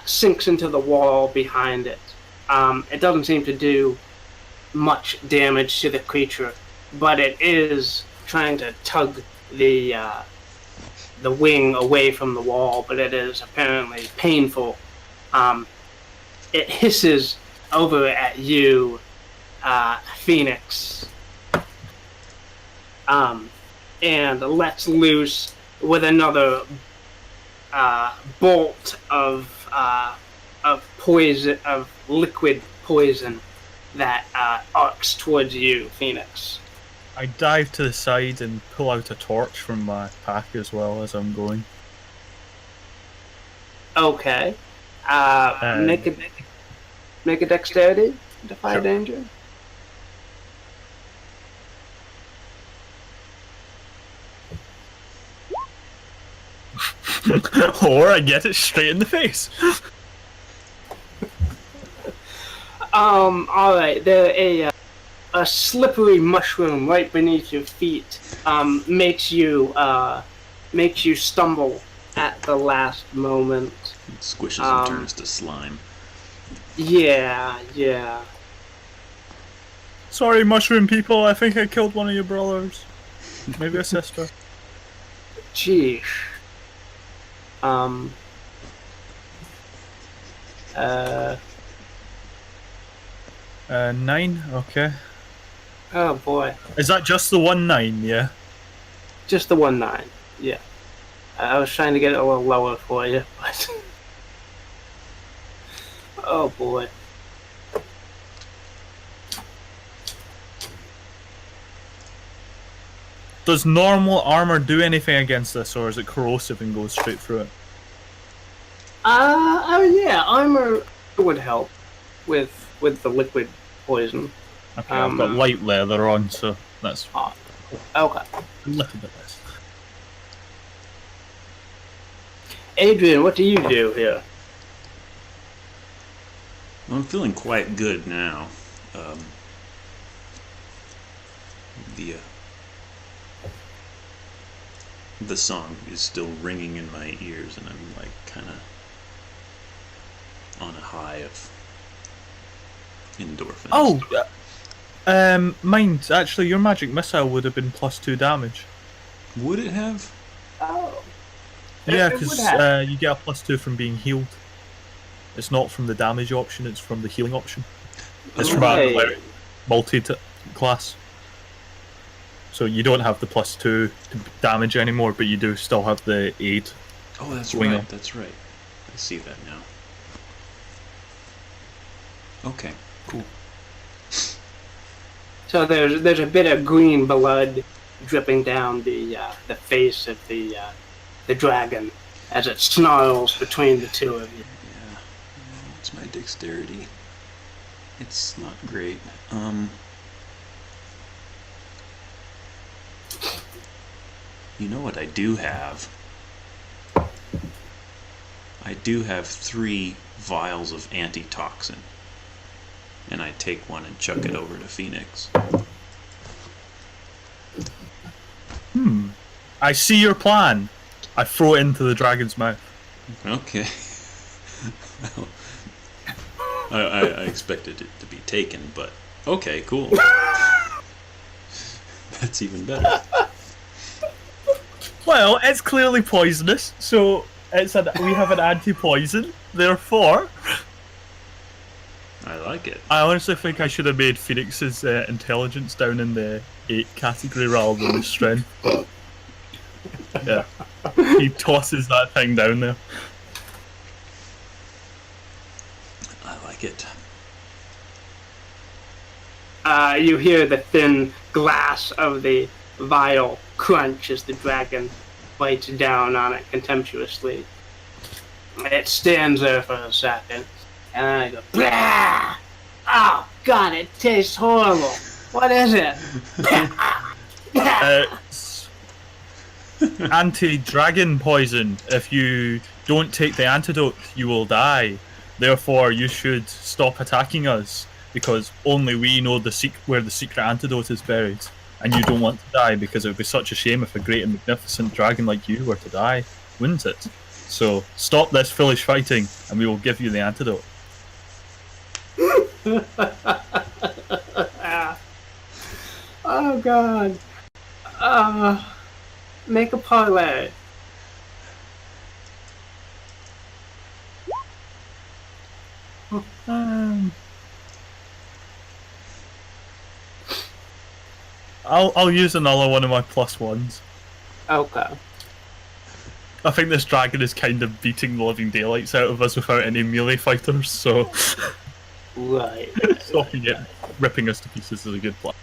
sinks into the wall behind it. It doesn't seem to do much damage to the creature, but it is trying to tug the wing away from the wall, but it is apparently painful. It hisses over at you, Phoenix, and lets loose with another bolt of poison, of liquid poison that arcs towards you, Phoenix. I dive to the side and pull out a torch from my pack as well as I'm going. Okay. Make a dexterity, defy Sure. danger. Or I get it straight in the face. Alright, there a slippery mushroom right beneath your feet makes you stumble at the last moment. It squishes and turns to slime. Yeah. Sorry, mushroom people, I think I killed one of your brothers. Maybe a sister. Jeez. 9, okay. Oh boy. Is that just the 1 9, yeah? Just the 1/9. Yeah. I was trying to get it a little lower for you, but oh boy. Does normal armor do anything against this, or is it corrosive and goes straight through it? Oh yeah, armor would help with the liquid poison. Okay, I've got light leather on, so that's Okay. a little bit less. Adrian, what do you do here? Well, I'm feeling quite good now. The song is still ringing in my ears, and I'm like kind of on a high of endorphins. Oh, mine's actually your magic missile would have been +2 damage. Would it have? Oh. Yeah, It would because have. you get a +2 from being healed. It's not from the damage option; it's from the healing option. It's from Okay. a cleric multi-class. So you don't have the +2 to damage anymore, but you do still have the aid. Oh, that's Going right. on. That's right. I see that now. Okay, cool. So there's a bit of green blood dripping down the face of the dragon as it snarls between the two of you. Yeah, it's my dexterity. It's not great. You know what I do have? I do have 3 vials of antitoxin. And I take one and chuck it over to Phoenix. I see your plan. I throw it into the dragon's mouth. Okay. Well, I expected it to be taken, but okay, cool. That's even better. Well, it's clearly poisonous, so we have an anti-poison. Therefore, I like it. I honestly think I should have made Phoenix's intelligence down in the 8 category rather than his strength. But yeah, he tosses that thing down there. I like it. You hear the thin glass of the vial crunch as the dragon bites down on it contemptuously. It stands there for a second, and then I go, "Blah! Oh, God, it tastes horrible. What is it?" It's anti-dragon poison. If you don't take the antidote, you will die. Therefore, you should stop attacking us, because only we know where the secret antidote is buried. And you don't want to die, because it would be such a shame if a great and magnificent dragon like you were to die, wouldn't it? So stop this foolish fighting, and we will give you the antidote. Oh, God. Make a parlay. I'll use another one of my +1s. Okay. I think this dragon is kind of beating the living daylights out of us without any melee fighters, so Right. stopping it, ripping us to pieces is a good plan.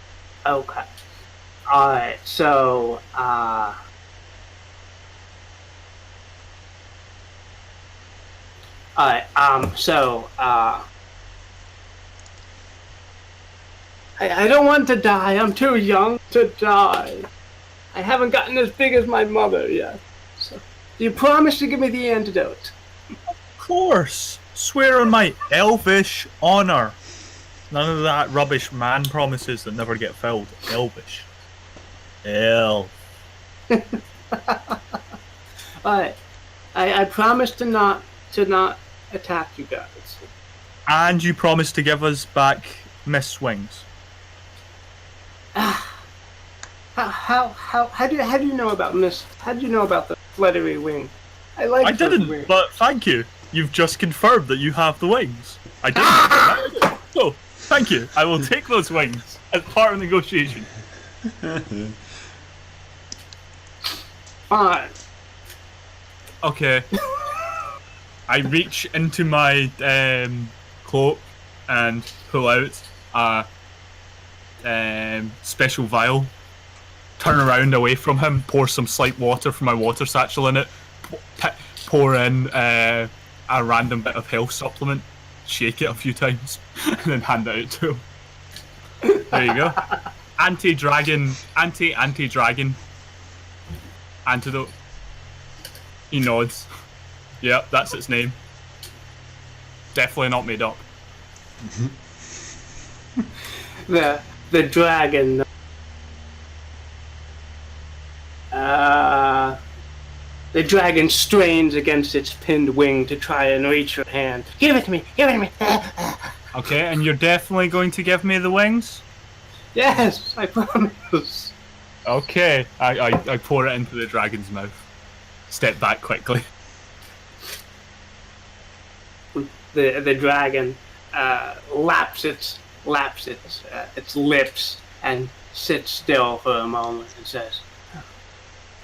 Okay. Alright, so, Alright, I don't want to die. I'm too young to die. I haven't gotten as big as my mother yet. So, do you promise to give me the antidote? Of course! Swear on my elvish honour. None of that rubbish man promises that never get filled. Elvish. Elf. Alright. I promise to not attack you guys. And you promise to give us back Miss Wings. How do you know about Miss? How do you know about the fluttery wing? I didn't, wings. but thank you. You've just confirmed that you have the wings. I didn't. So, thank you. I will take those wings as part of the negotiation. Fine. Okay. I reach into my cloak and pull out a special vial. Turn around away from him, pour some slight water from my water satchel in it, pour in a random bit of health supplement, shake it a few times, and then hand it out to him. There you go. Anti-dragon antidote. He nods. Yep, that's its name. Definitely not made up. The dragon. The dragon strains against its pinned wing to try and reach your hand. Give it to me! Give it to me! Okay, and you're definitely going to give me the wings? Yes, I promise. Okay, I pour it into the dragon's mouth. Step back quickly. The dragon laps its lips and sits still for a moment and says,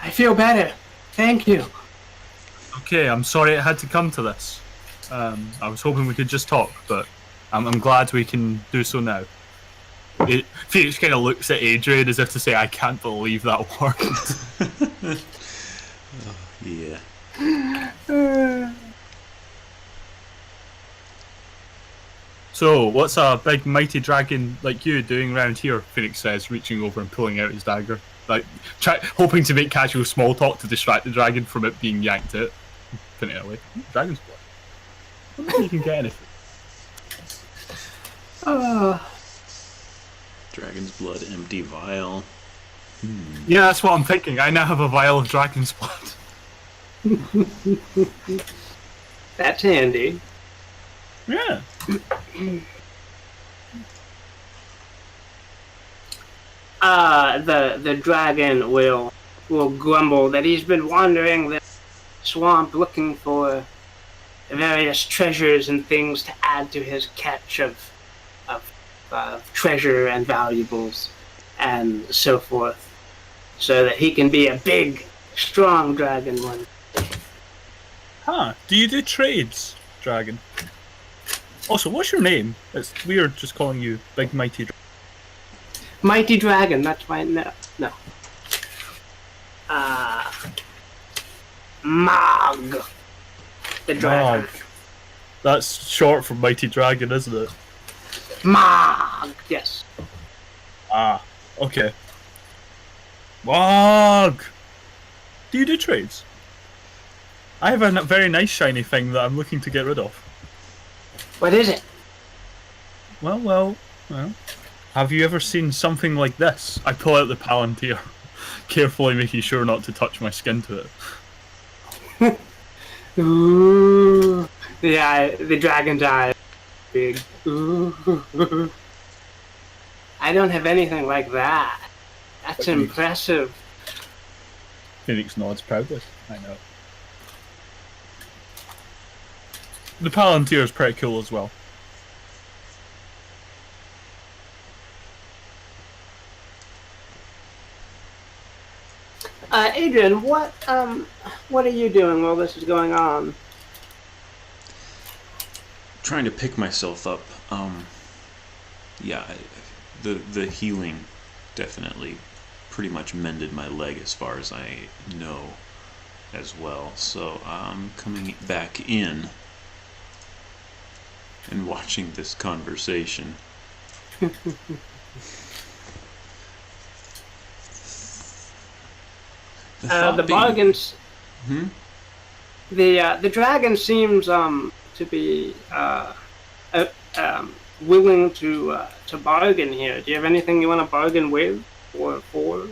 "I feel better. Thank you." Okay, I'm sorry it had to come to this. I was hoping we could just talk, but I'm glad we can do so now. Phoenix kind of looks at Adrian as if to say, I can't believe that worked. Yeah. So, what's a big mighty dragon like you doing around here? Phoenix says, reaching over and pulling out his dagger. Like, hoping to make casual small talk to distract the dragon from it being yanked out. Putting it away. Dragon's blood. I don't think you can get anything. Dragon's blood, empty vial. Yeah, that's what I'm thinking. I now have a vial of dragon's blood. That's handy. Yeah. The dragon will grumble that he's been wandering the swamp looking for various treasures and things to add to his catch of treasure and valuables and so forth, so that he can be a big, strong dragon one day. Huh. Do you do trades, dragon? Also, what's your name? It's weird just calling you Big Mighty Dragon. Mighty Dragon, that's my no. Maaug. The dragon. Maaug. That's short for Mighty Dragon, isn't it? Maaug, yes. Ah, okay. Maaug! Do you do trades? I have a very nice shiny thing that I'm looking to get rid of. What is it? Well. Have you ever seen something like this? I pull out the Palantir, carefully making sure not to touch my skin to it. Ooh. The dragon's eye. Big. Ooh. I don't have anything like that. That's impressive. Phoenix nods proudly. I know. The Palantir is pretty cool as well. Adrian, what are you doing while this is going on? Trying to pick myself up. Yeah, the healing definitely pretty much mended my leg as far as I know as well. So I'm coming back in and watching this conversation. The bargains. The dragon seems to be willing to bargain here. Do you have anything you want to bargain with or for?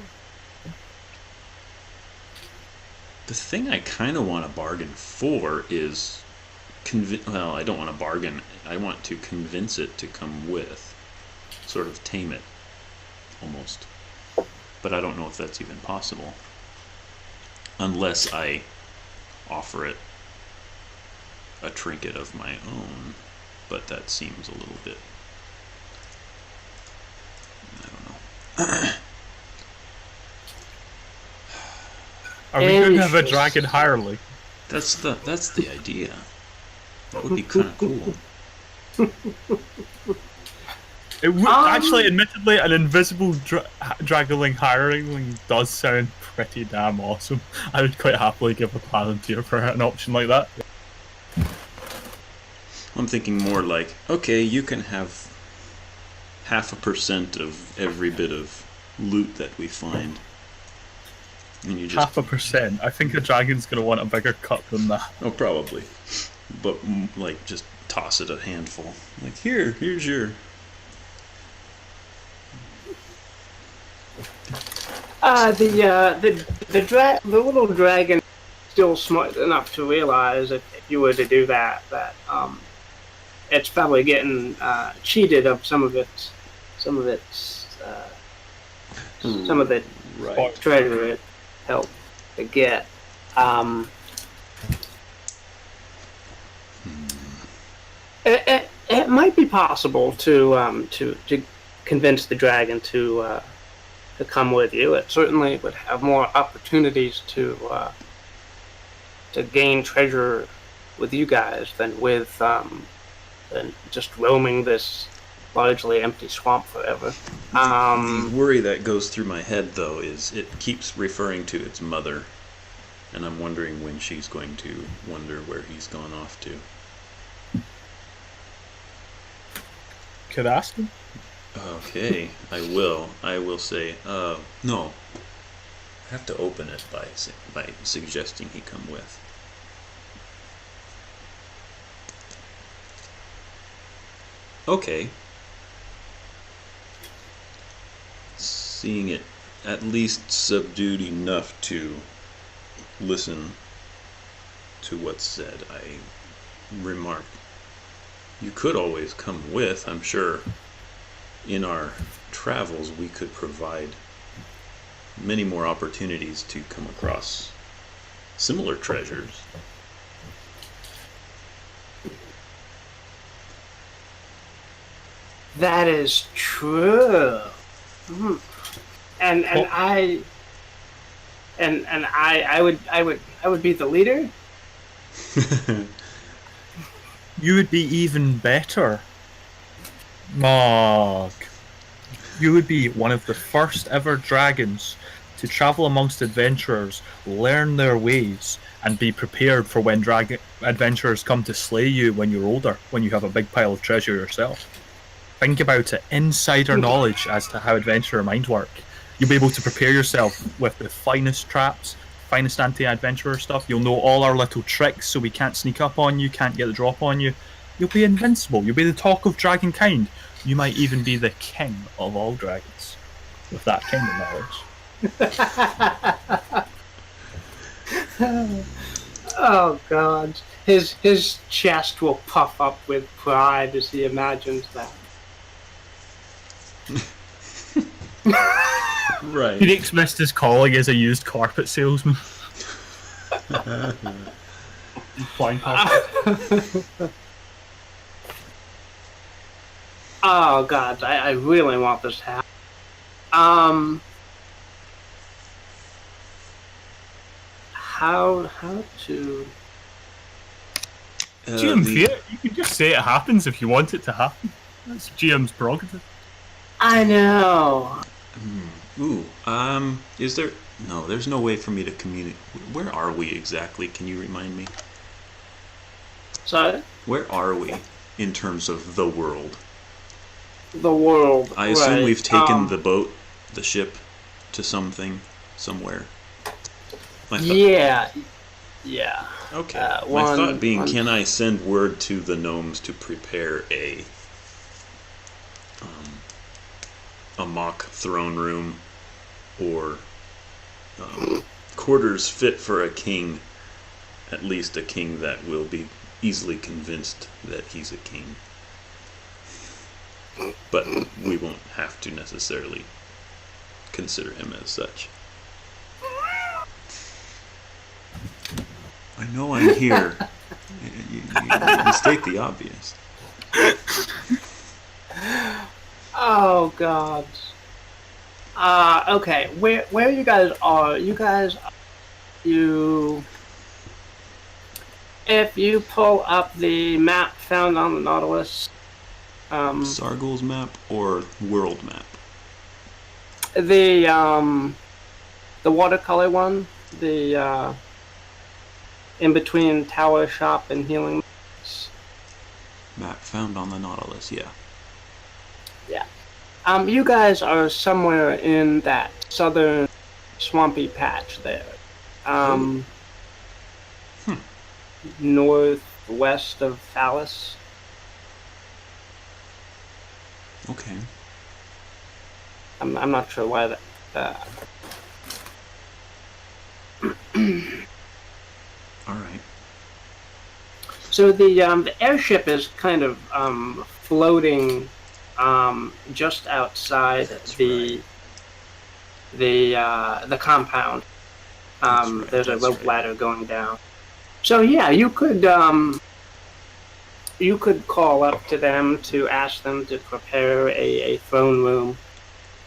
The thing I kind of want to bargain for is well, I don't want to bargain. I want to convince it to come with, sort of tame it, almost. But I don't know if that's even possible. Unless I offer it a trinket of my own, but that seems a little bit, I don't know. Are we going to have a dragon hirely? That's the idea. That would be kind of cool. It would, actually, admittedly, an invisible dragonling hireling does sound pretty damn awesome. I would quite happily give a Palantir for an option like that. I'm thinking more like, okay, you can have 0.5% of every bit of loot that we find. And you just 0.5%? I think a dragon's going to want a bigger cut than that. Oh, probably. But, like, just toss it a handful. Like, here's your... The little dragon is still smart enough to realize that if you were to do that it's probably getting cheated of some of the right. treasure it helped to get. It might be possible to convince the dragon to come with you. It certainly would have more opportunities to gain treasure with you guys than with than just roaming this largely empty swamp forever. The worry that goes through my head, though, is it keeps referring to its mother, and I'm wondering when she's going to wonder where he's gone off to. Could ask him. Okay, I will. I will say, no. I have to open it by suggesting he come with. Okay. Seeing it at least subdued enough to listen to what's said, I remark, you could always come with. I'm sure in our travels we could provide many more opportunities to come across similar treasures. That is true. And I would be the leader. You would be even better, Maaug. You would be one of the first ever dragons to travel amongst adventurers, learn their ways, and be prepared for when adventurers come to slay you when you're older, when you have a big pile of treasure yourself. Think about it, insider knowledge as to how adventurer minds work. You'll be able to prepare yourself with the finest traps, finest anti-adventurer stuff. You'll know all our little tricks so we can't sneak up on you, can't get the drop on you. You'll be invincible. You'll be the talk of dragonkind. You might even be the king of all dragons with that kind of knowledge. Oh God, his chest will puff up with pride as he imagines that. Right. Phoenix missed his calling as a used carpet salesman. Flying carpet. Oh God, I really want this to happen. How to? GM Fiat, you can just say it happens if you want it to happen. That's GM's prerogative. I know. Is there... No, there's no way for me to communicate. Where are we exactly? Can you remind me? Sorry? Where are we in terms of the world? The world. I assume right. we've taken the boat, the ship, to something, somewhere. Yeah. Okay. My thought being, can I send word to the gnomes to prepare a mock throne room or quarters fit for a king, at least a king that will be easily convinced that he's a king. But we won't have to necessarily consider him as such. I know I'm here. You mistake the obvious. Oh God. Okay. Where you guys are? If you pull up the map found on the Nautulus. Sargul's map or world map? The watercolor one. The in between tower shop and healing. Map found on the Nautulus. Yeah. Yeah. You guys are somewhere in that southern swampy patch there. Northwest of Phallus. Okay. I'm not sure why that. All right. So the airship is kind of floating just outside the compound. There's a rope ladder going down. So yeah, you could call up to them to ask them to prepare a throne room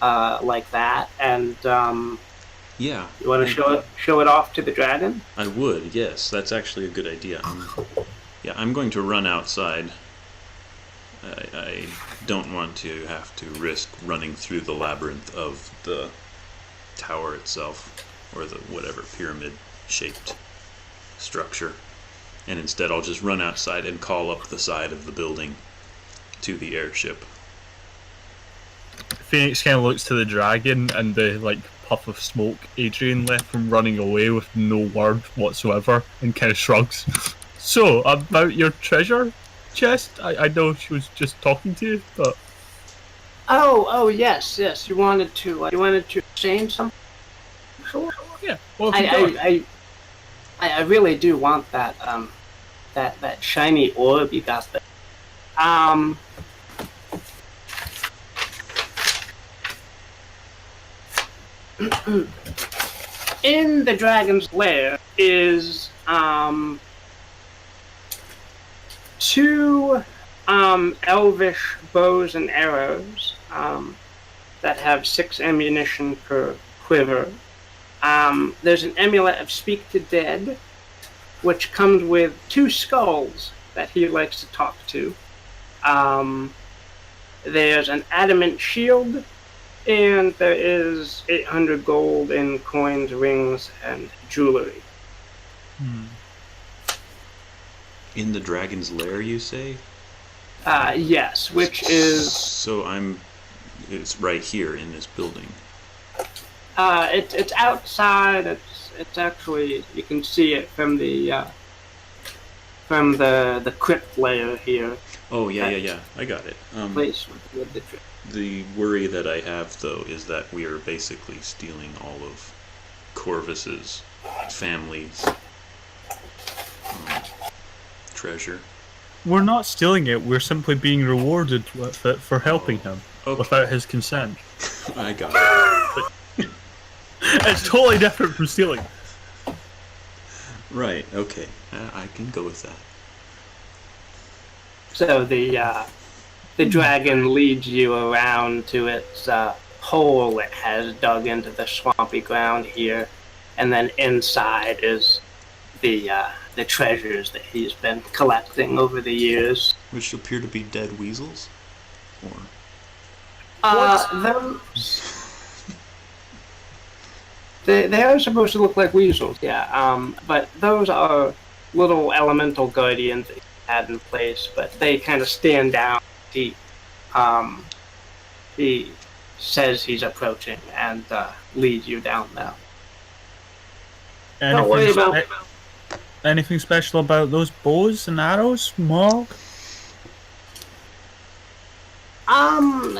like that, and yeah. You want to show it off to the dragon? I would, yes. That's actually a good idea. I'm going to run outside I don't want to have to risk running through the labyrinth of the tower itself, or the whatever pyramid-shaped structure. And instead I'll just run outside and call up the side of the building to the airship. Phoenix kind of looks to the dragon and the puff of smoke Adrian left from running away with no word whatsoever, and kind of shrugs. So, about your treasure chest? I know she was just talking to you, but... Oh, yes. You wanted to exchange something? Sure. Yeah. What have you got? I really do want that that shiny orb you got there. In the dragon's lair is two elvish bows and arrows that have 6 ammunition per quiver. There's an amulet of Speak to Dead, which comes with 2 skulls that he likes to talk to. There's an adamant shield, and there is 800 gold in coins, rings, and jewelry. In the dragon's lair, you say? Yes, which is... So it's right here in this building. It's outside. It's actually, you can see it from the crypt layer here. Oh yeah. I got it. Place with the The worry that I have, though, is that we are basically stealing all of Corvus's family's treasure. We're not stealing it, we're simply being rewarded with it for helping him without his consent. I got it. It's totally different from stealing. Right, okay. I can go with that. So the dragon leads you around to its hole it has dug into the swampy ground here, and then inside is the treasures that he's been collecting over the years. Which appear to be dead weasels? Those... They are supposed to look like weasels, yeah. But those are little elemental guardians that he had in place, but they kind of stand down. He says he's approaching and leads you down now. Don't worry about... Anything special about those bows and arrows, Maaug?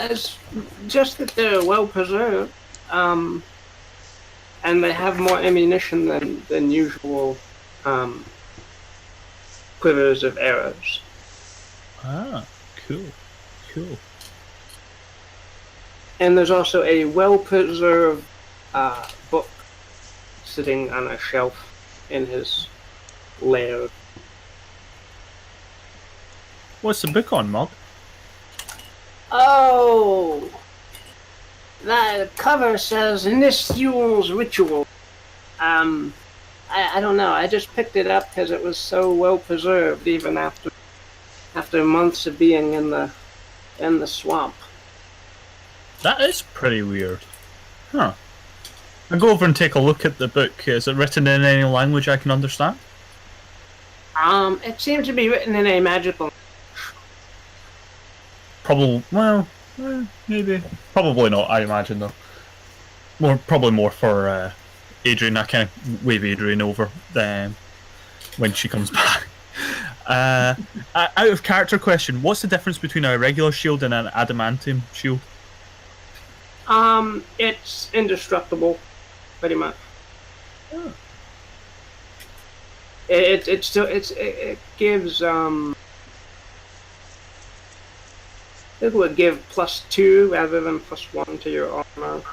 It's just that they're well preserved. And they have more ammunition than usual quivers of arrows. Ah, cool. And there's also a well-preserved book sitting on a shelf in his lair. What's the book on, Maaug? Oh! The cover says Nistul's Ritual. I don't know. I just picked it up because it was so well preserved, even after months of being in the swamp. That is pretty weird. Huh. I'll go over and take a look at the book. Is it written in any language I can understand? It seems to be written in a magical... Maybe. Probably not, I imagine, though. Probably more for Adrian. I kind of wave Adrian over when she comes back. Out of character question, what's the difference between a regular shield and an adamantium shield? It's indestructible, pretty much. Oh. It gives it would give +2 rather than +1 to your armor.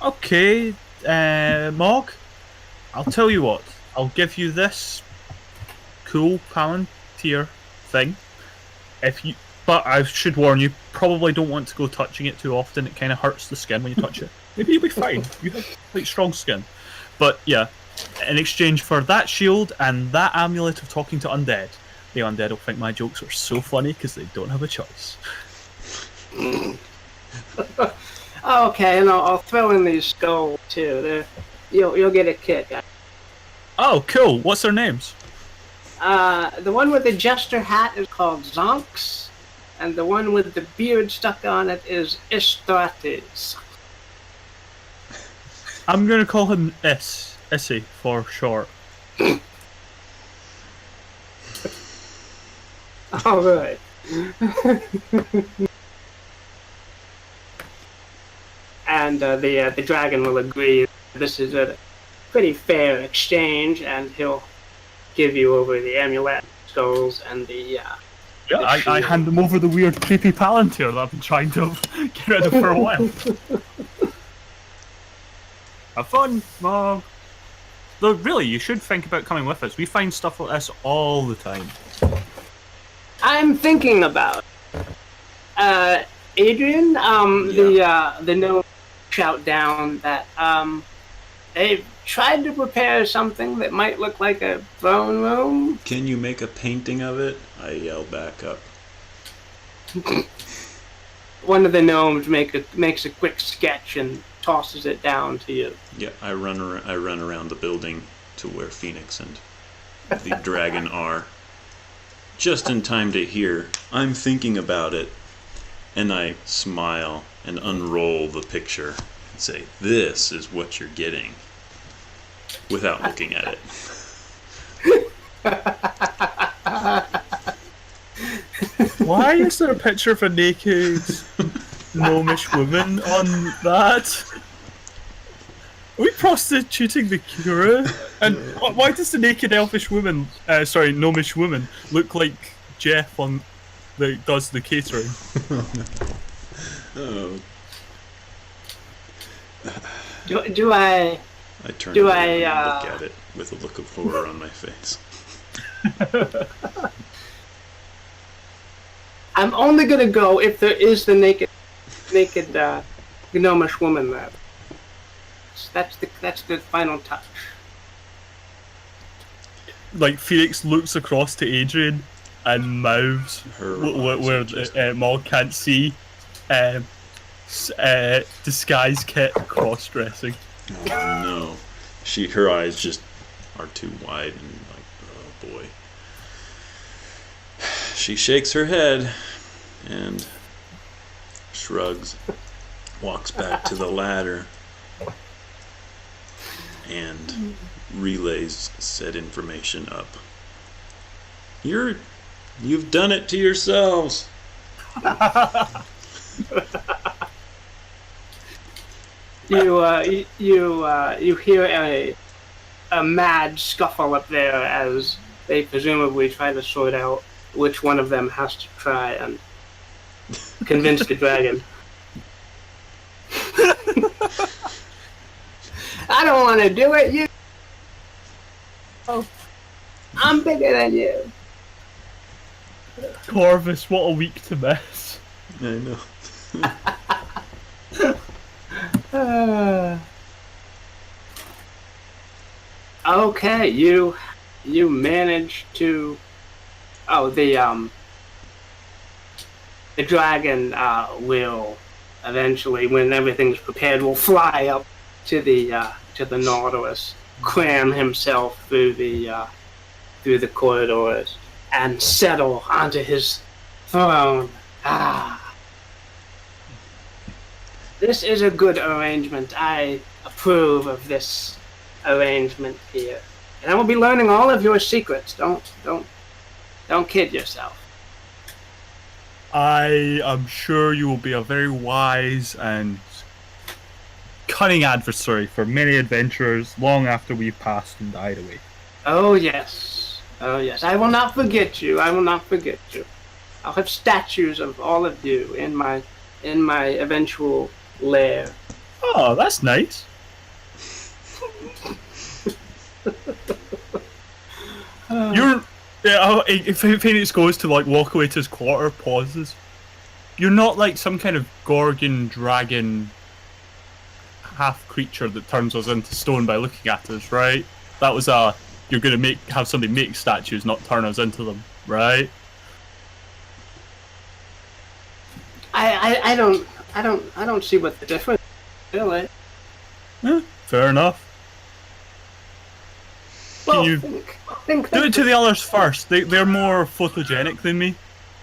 Okay, Maaug, I'll tell you what. I'll give you this cool Palantir thing. But I should warn you, probably don't want to go touching it too often. It kind of hurts the skin when you touch it. Maybe you'll be fine. You have strong skin. But yeah, in exchange for that shield and that amulet of talking to undead. The undead will think my jokes are so funny because they don't have a choice. Okay, and I'll throw in these skulls too. You'll get a kit, guys. Oh, cool. What's their names? The one with the jester hat is called Zonks, and the one with the beard stuck on it is Istrates. I'm gonna call him Issy for short. All right. And the dragon will agree. This is a pretty fair exchange, and he'll give you over the amulet, skulls, and the Yeah, I hand them over the weird, creepy Palantir that I've been trying to get rid of for a while. Have fun, Mom. Look, really, you should think about coming with us. We find stuff like this all the time. I'm thinking about Adrian. The gnome shout down that they've tried to prepare something that might look like a throne room. Can you make a painting of it? I yell back up. One of the gnomes makes a quick sketch and tosses it down to you. Yeah, I run around the building to where Phoenix and the dragon are. Just in time to hear, I'm thinking about it, and I smile and unroll the picture and say, this is what you're getting, without looking at it. Why is there a picture of a naked gnomish woman on that? Are we prostituting the Cura? And why does the naked elfish woman, gnomish woman, look like Jeff on does the catering? Oh. Do I? I turn around and look at it with a look of horror on my face. I'm only gonna go if there is the naked gnomish woman there. That's the final touch. Like Phoenix looks across to Adrian and mouths where Maaug can't see. Disguise kit cross-dressing. Oh no. Her eyes just are too wide and like, oh boy. She shakes her head and shrugs, walks back to the ladder, and relays said information up. You've done it to yourselves. You hear a mad scuffle up there as they presumably try to sort out which one of them has to try and convince the dragon. I don't want to do it. You. Oh, I'm bigger than you. Corvus, what a week to miss. I know. Okay, you managed to. Oh, the dragon will eventually, when everything's prepared, will fly up to the Nautulus, cram himself through the corridors, and settle onto his throne. This is a good arrangement. I approve of this arrangement here, and I will be learning all of your secrets. Don't kid yourself. I am sure you will be a very wise and cunning adversary for many adventurers long after we've passed and died away. Oh yes. I will not forget you. I'll have statues of all of you in my eventual lair. Oh, that's nice. If Phoenix goes to like walk away to his quarter, pauses. You're not like some kind of Gorgon dragon half creature that turns us into stone by looking at us, right? That was you're gonna have somebody make statues, not turn us into them, right? I don't see what the difference is, really. Fair enough. Well, Can you think do it to the others first? They're more photogenic than me.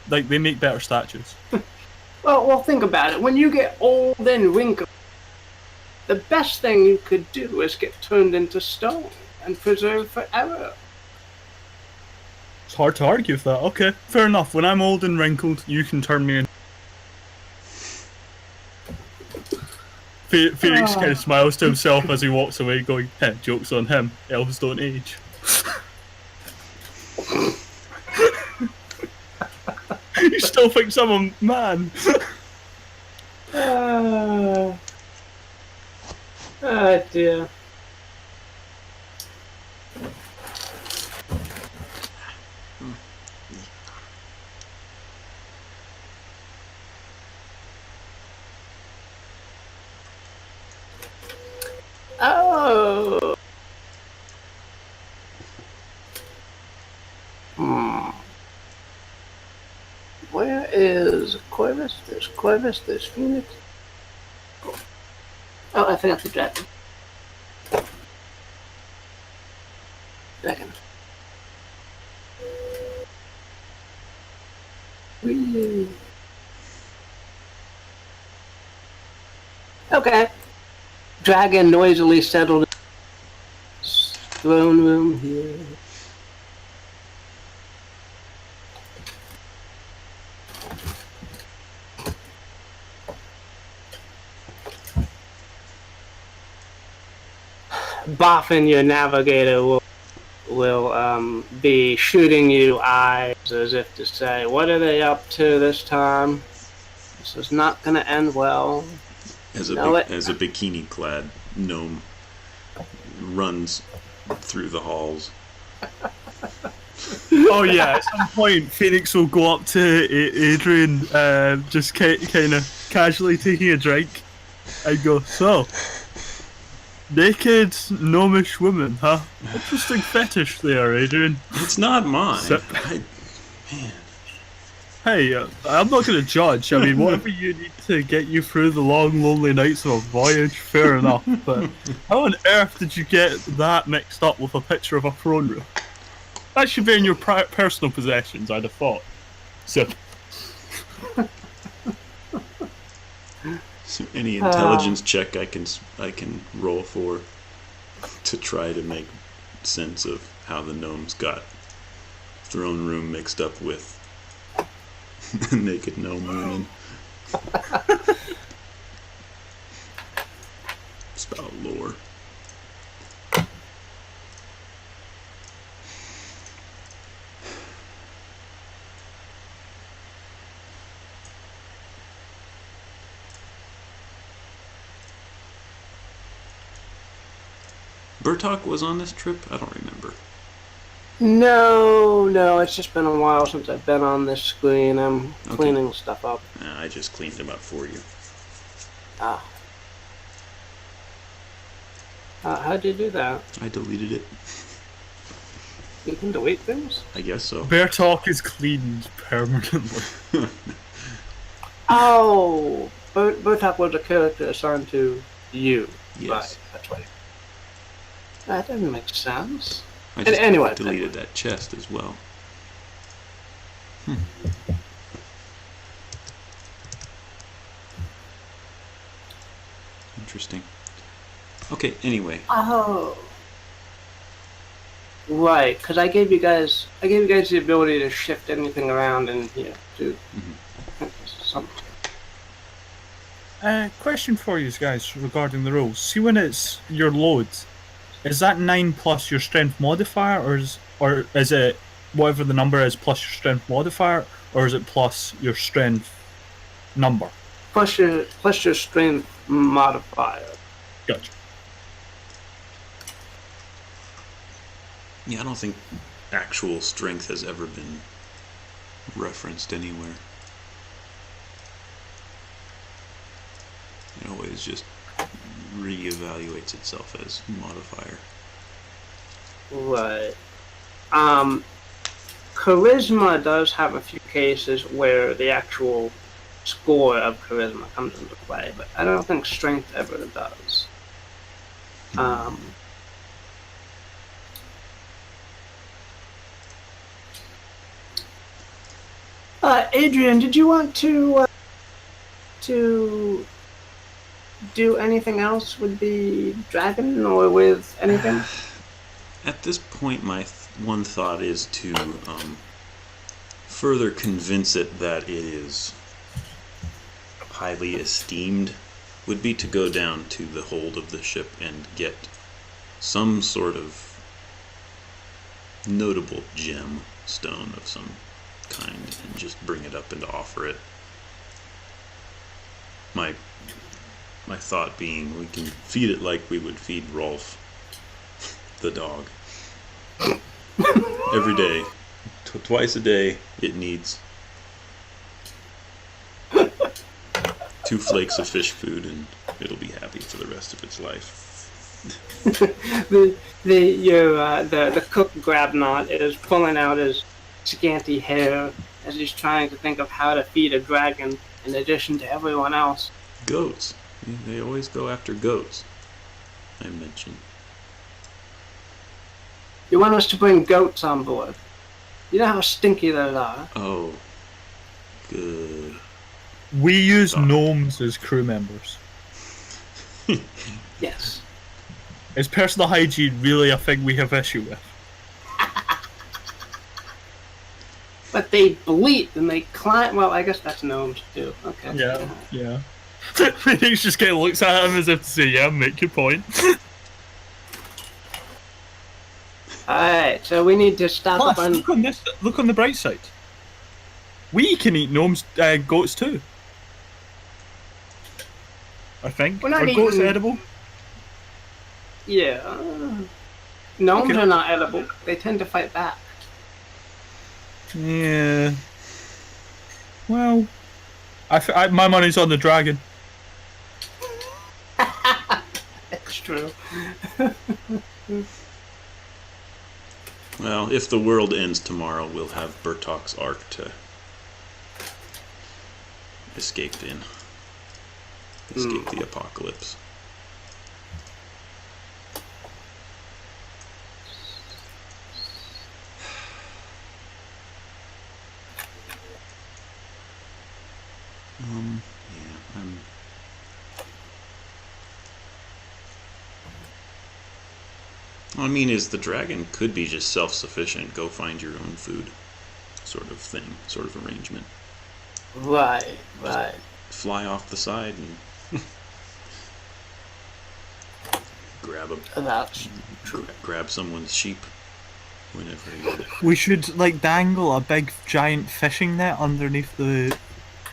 Like, they make better statues. Well, think about it. When you get old and wrinkled, the best thing you could do is get turned into stone and preserved forever. It's hard to argue with that. Okay, fair enough. When I'm old and wrinkled, you can turn me in. Phoenix kind of smiles to himself as he walks away, going, joke's on him. Elves don't age. You still think I'm a man? Oh dear. Oh. Where is Corvus? There's Corvus, there's Phoenix. Oh, I forgot the dragon. Dragon. Whee. Okay. Dragon noisily settled in throne room here. Boffin, your navigator, will be shooting you eyes as if to say, what are they up to this time? This is not going to end well. As a bikini-clad gnome runs through the halls. Oh yeah, at some point Phoenix will go up to Adrian, just kind of casually taking a drink, and go, so, naked gnomish woman, huh? Interesting fetish there, Adrian. It's not mine. Man. Hey, I'm not going to judge. I mean, whatever you need to get you through the long, lonely nights of a voyage, fair enough. But how on earth did you get that mixed up with a picture of a throne room? That should be in your personal possessions, I'd have thought. So, any intelligence check I can roll for to try to make sense of how the gnomes got throne room mixed up with naked gnome women. It's about lore. Burtok was on this trip? I don't remember. No, it's just been a while since I've been on this screen. I'm cleaning stuff up. I just cleaned them up for you. Ah. How'd you do that? I deleted it. You can delete things? I guess so. Bear Talk is cleaned permanently. Oh! Burtok was a character assigned to you. Yes. Right, that's right. That doesn't make sense. I just anyway, deleted that chest as well. Interesting. Okay, anyway. Oh. Right, because I gave you guys the ability to shift anything around and do something. Question for you guys regarding the rules. See, when it's your loads, is that 9 plus your strength modifier, or is it whatever the number is plus your strength modifier, or is it plus your strength number? Plus your strength modifier. Gotcha. Yeah, I don't think actual strength has ever been referenced anywhere. It always just reevaluates itself as modifier. Right. Charisma does have a few cases where the actual score of charisma comes into play, but I don't think strength ever does. Adrian, did you want to do anything else with the dragon or with anything? At this point, my one thought is to further convince it that it is highly esteemed, would be to go down to the hold of the ship and get some sort of notable gem stone of some kind and just bring it up and offer it. My thought being, we can feed it like we would feed Rolf, the dog. Every day. Twice a day, it needs 2 flakes of fish food, and it'll be happy for the rest of its life. the cook Grabnot is pulling out his scanty hair as he's trying to think of how to feed a dragon in addition to everyone else. Goats. They always go after goats, I mentioned. You want us to bring goats on board? You know how stinky those are. Oh, good. We use gnomes as crew members. Yes. Is personal hygiene really a thing we have issue with? But they bleat and they climb. Well, I guess that's gnomes too. Okay. Yeah. Phoenix just kind of looks at him as if to say, yeah, make your point. Alright, so we need to stop Plus, up on... look on the bright side. We can eat goats too. I think. We're not Are goats eating- edible? Yeah. Gnomes Okay. are not edible. They tend to fight back. Yeah. Well, my money's on the dragon. That's true. Well, if the world ends tomorrow, we'll have Bertok's Ark to escape in. Escape the apocalypse. Yeah, I mean, is the dragon could be just self-sufficient, go find your own food sort of thing, sort of arrangement. Right. Fly off the side and That's true. grab someone's sheep whenever you... We should dangle a big giant fishing net underneath the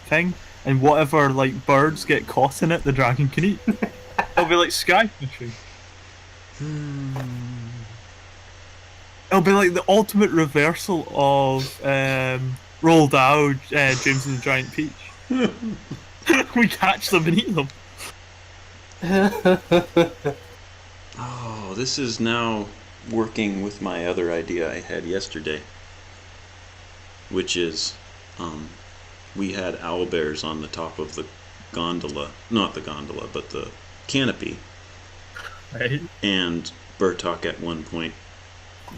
thing, and whatever birds get caught in it, the dragon can eat. It'll be like sky fishing. It'll be like the ultimate reversal of Roald Dahl, James and the Giant Peach. We catch them and eat them. Oh, this is now working with my other idea I had yesterday, which is we had owlbears on the top of the gondola, not the gondola, but the canopy. Right. And Bertok at one point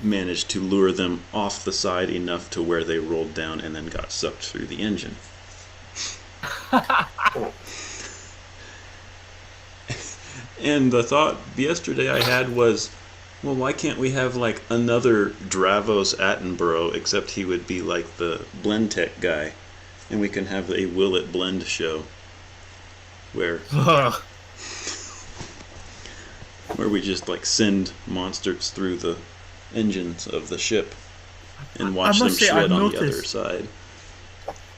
managed to lure them off the side enough to where they rolled down and then got sucked through the engine. And the thought yesterday I had was, well, why can't we have another Dravos Attenborough, except he would be like the blend tech guy, and we can have a Will It Blend show where we just send monsters through the engines of the ship and watch them shred on the other side.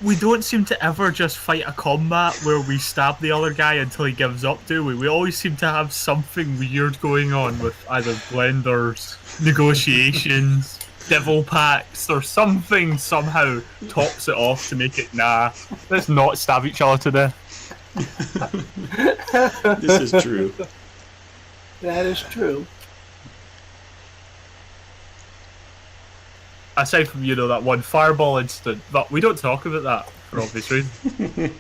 We don't seem to ever just fight a combat where we stab the other guy until he gives up, do we? We always seem to have something weird going on with either blenders, negotiations, devil pacts, or something somehow tops it off to make it, nah, let's not stab each other to death. This is true. That is true. aside from that one fireball incident, but we don't talk about that for obvious reasons.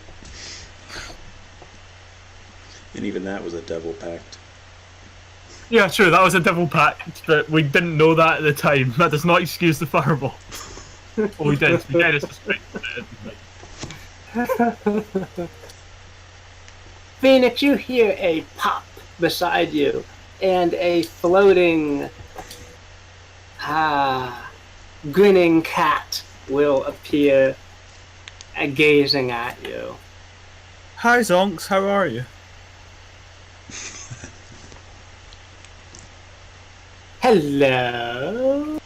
And even that was a devil pact. Yeah, true, that was a devil pact, but we didn't know that at the time. That does not excuse the fireball. Well, we did. We kind of suspected it. Phoenix, you hear a pop beside you, and a floating, grinning cat will appear, gazing at you. Hi, Zonks, how are you? Hello.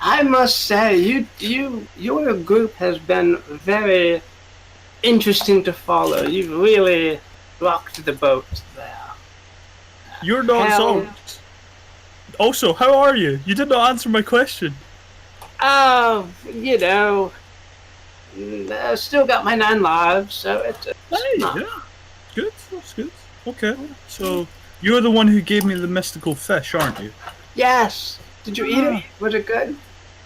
I must say, your group has been very interesting to follow. You've really rocked the boat there. You're not Zonks. Also, how are you? You did not answer my question. Oh, still got my 9 lives, so it's not... Yeah. Good, that's good. Okay, so you're the one who gave me the mystical fish, aren't you? Yes. Did you eat it? Was it good?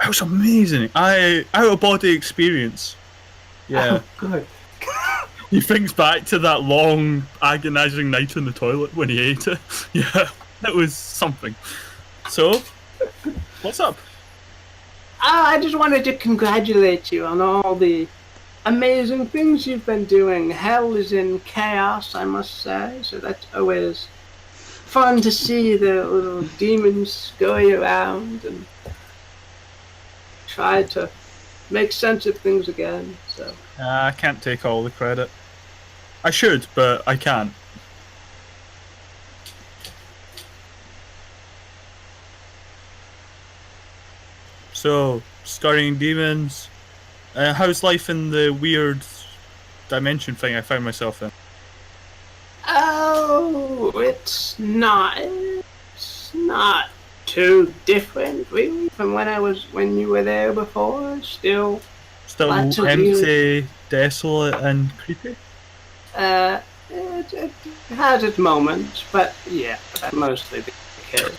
That was amazing. Out-of-body experience. Yeah. Oh, good. He thinks back to that long, agonizing night in the toilet when he ate it. Yeah, that was something. So, what's up? I just wanted to congratulate you on all the amazing things you've been doing. Hell is in chaos, I must say, so that's always fun to see the little demons going around and try to make sense of things again. So I can't take all the credit. I should, but I can't. So, starting demons. How's life in the weird dimension thing I found myself in? Oh, it's not too different, really, from when you were there before. Still empty, desolate, and creepy. It has its moments, but yeah, that's mostly the case.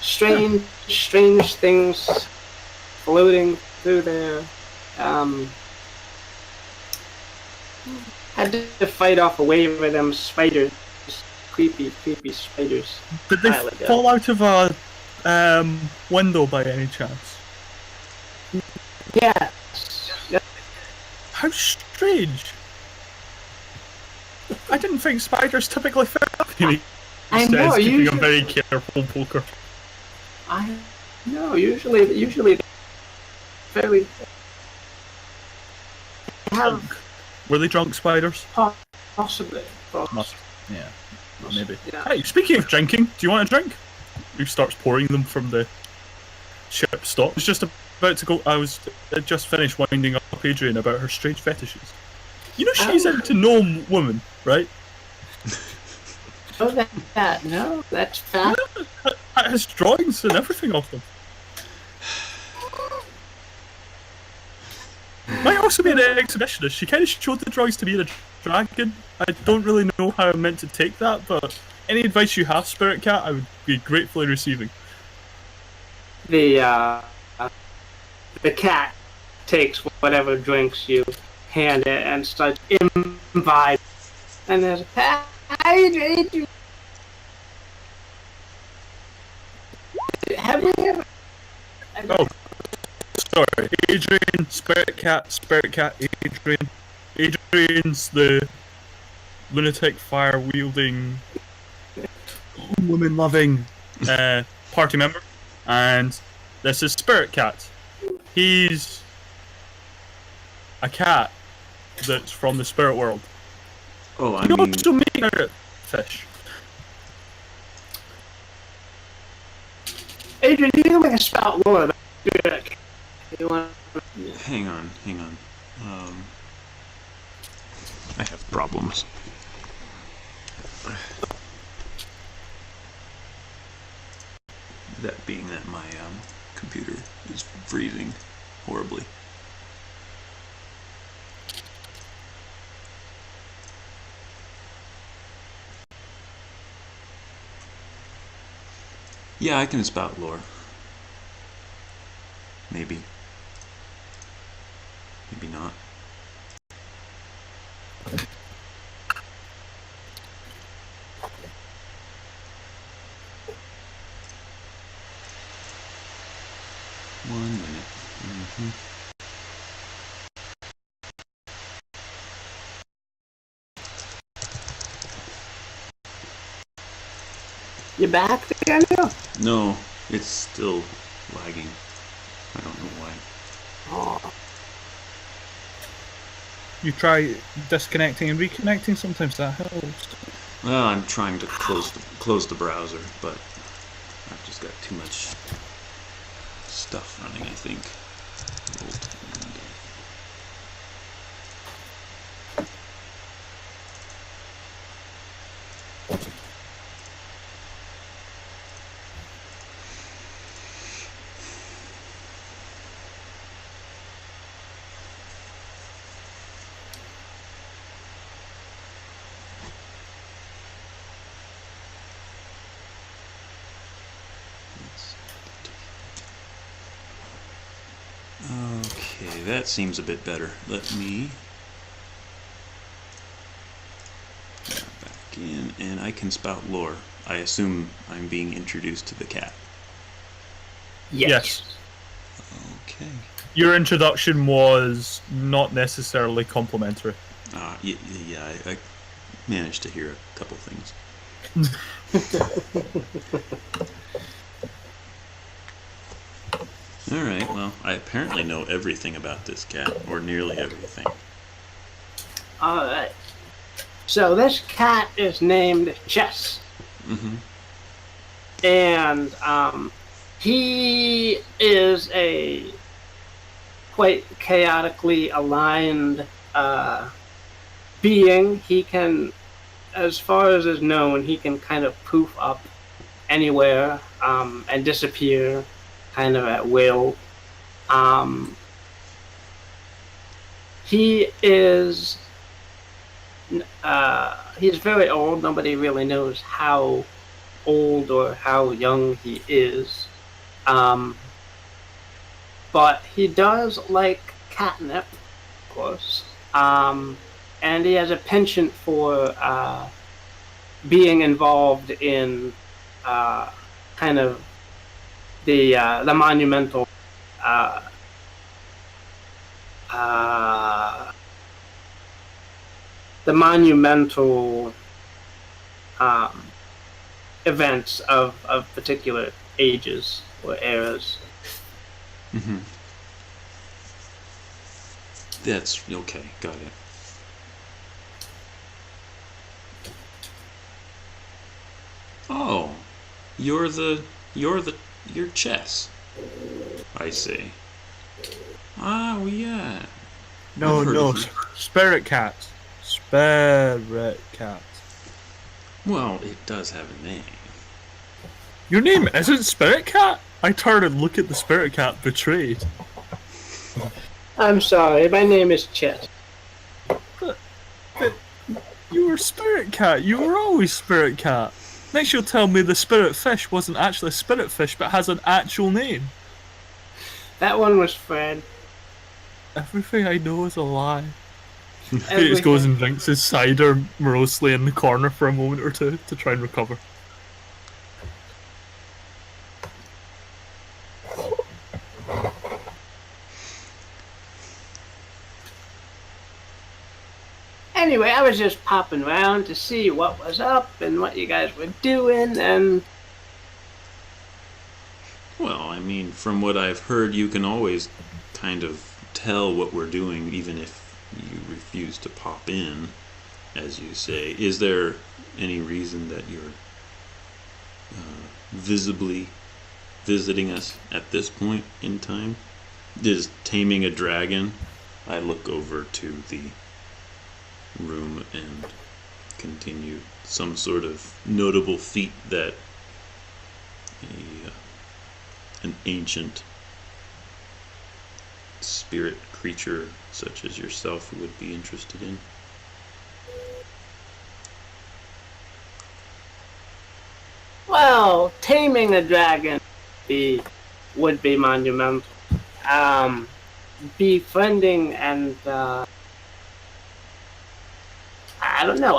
Strange things floating through there. Had to fight off a wave of them spiders. Creepy spiders. Did they fall out of a window by any chance? Yes. How strange. I didn't think spiders typically fell out. I know, keeping a very careful poker. I know, usually very Were they drunk spiders? Possibly. Yeah, maybe. Yeah. Hey, speaking of drinking, do you want a drink? He starts pouring them from the ship stop. I was just about to go. I just finished winding up Adrian about her strange fetishes. You know she's into gnome women, right? Oh, that's fat. It has drawings and everything of them. Might also be an exhibitionist. She kind of showed the drawings to me in a dragon. I don't really know how I'm meant to take that, but any advice you have, Spirit Cat, I would be gratefully receiving. The cat takes whatever drinks you hand it and starts imbibing. And there's a cat. Have you ever? Oh, sorry. Adrian, Spirit Cat, Adrian. Adrian's the lunatic, fire-wielding, woman-loving party member. And this is Spirit Cat. He's a cat that's from the spirit world. Oh, I You mean... also make a fish. Adrian, do you want to spout more about Spirit Cat? Hang on. I have problems. That being that my computer is freezing horribly. Yeah, I can spout lore. Maybe. Maybe not. One minute. You back, Daniel? No, it's still lagging. I don't know why. Oh. You try disconnecting and reconnecting. Sometimes that helps. Well, I'm trying to close the browser, but I've just got too much stuff running, I think. Okay, that seems a bit better. Let me get back in, and I can spout lore. I assume I'm being introduced to the cat. Yes. Okay. Your introduction was not necessarily complimentary. Yeah, I managed to hear a couple things. Alright, well, I apparently know everything about this cat, or nearly everything. Alright. So this cat is named Chess. Mm-hmm. And he is a quite chaotically aligned being. He can, as far as is known, he can kind of poof up anywhere and disappear kind of at will. He is he's very old. Nobody really knows how old or how young he is. But he does like catnip, of course. And he has a penchant for being involved in kind of the monumental events of particular ages or eras. Mm-hmm. That's okay, got it. Oh, you're Chess. I see. Ah, well, yeah. No, spirit cat. Spirit cat. Well, it does have a name. Your name isn't Spirit Cat? I turn and look at the Spirit Cat, betrayed. I'm sorry, my name is Chess. But you were Spirit Cat. You were always Spirit Cat. Next you'll tell me the Spirit Fish wasn't actually a Spirit Fish, but has an actual name. That one was Fred. Everything I know is a lie. He just goes and drinks his cider morosely in the corner for a moment or two to try and recover. Anyway, I was just popping around to see what was up and what you guys were doing, and... Well, I mean, from what I've heard, you can always kind of tell what we're doing, even if you refuse to pop in, as you say. Is there any reason that you're visibly visiting us at this point in time? Is taming a dragon? I look over to the room and continue. Some sort of notable feat that an ancient spirit creature such as yourself would be interested in. Well, taming a dragon would be monumental. befriending and I don't know.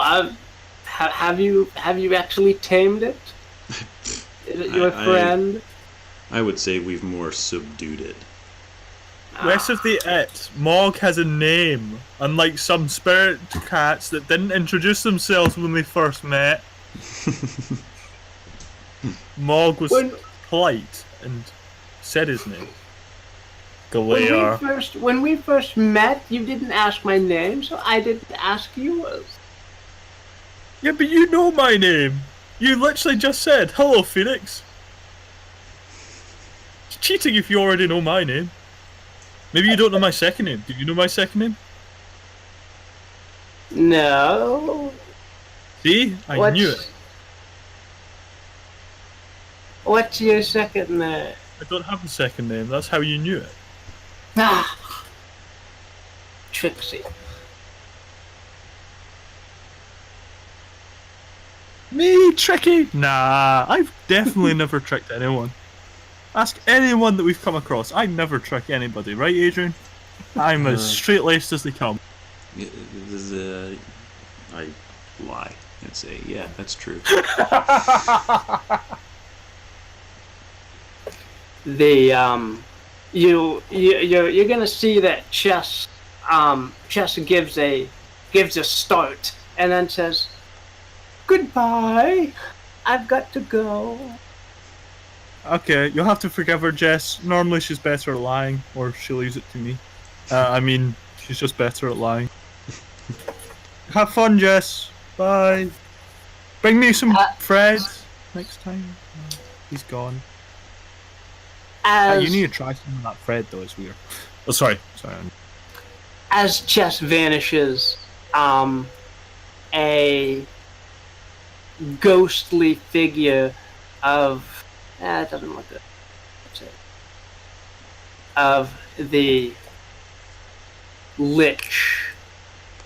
Have you actually tamed it? Is it your friend? I would say we've more subdued it. Rest of the Maaug has a name, unlike some spirit cats that didn't introduce themselves when they first met. Maaug was polite and said his name. Lair. When we first met, you didn't ask my name, so I didn't ask yours. Yeah, but you know my name. You literally just said, "Hello, Phoenix." It's cheating if you already know my name. Maybe you don't know my second name. Do you know my second name? No. See? I knew it. What's your second name? I don't have a second name. That's how you knew it. Ah. Trixie. Me? Tricky? Nah, I've definitely never tricked anyone. Ask anyone that we've come across. I never trick anybody, right, Adrian? I'm as straight-laced as they come. I lie and say, yeah, that's true. You're gonna see that Chess gives a start and then says, "Goodbye, I've got to go." Okay, you'll have to forgive her, Jess. Normally she's better at lying, or she'll leaves it to me. I mean, she's just better at lying. Have fun, Jess. Bye. Bring me some Fred next time. He's gone. You need to try some of that Fred, though. It's weird. Oh, sorry. As Chess vanishes, a ghostly figure of it doesn't look good. Of the Lich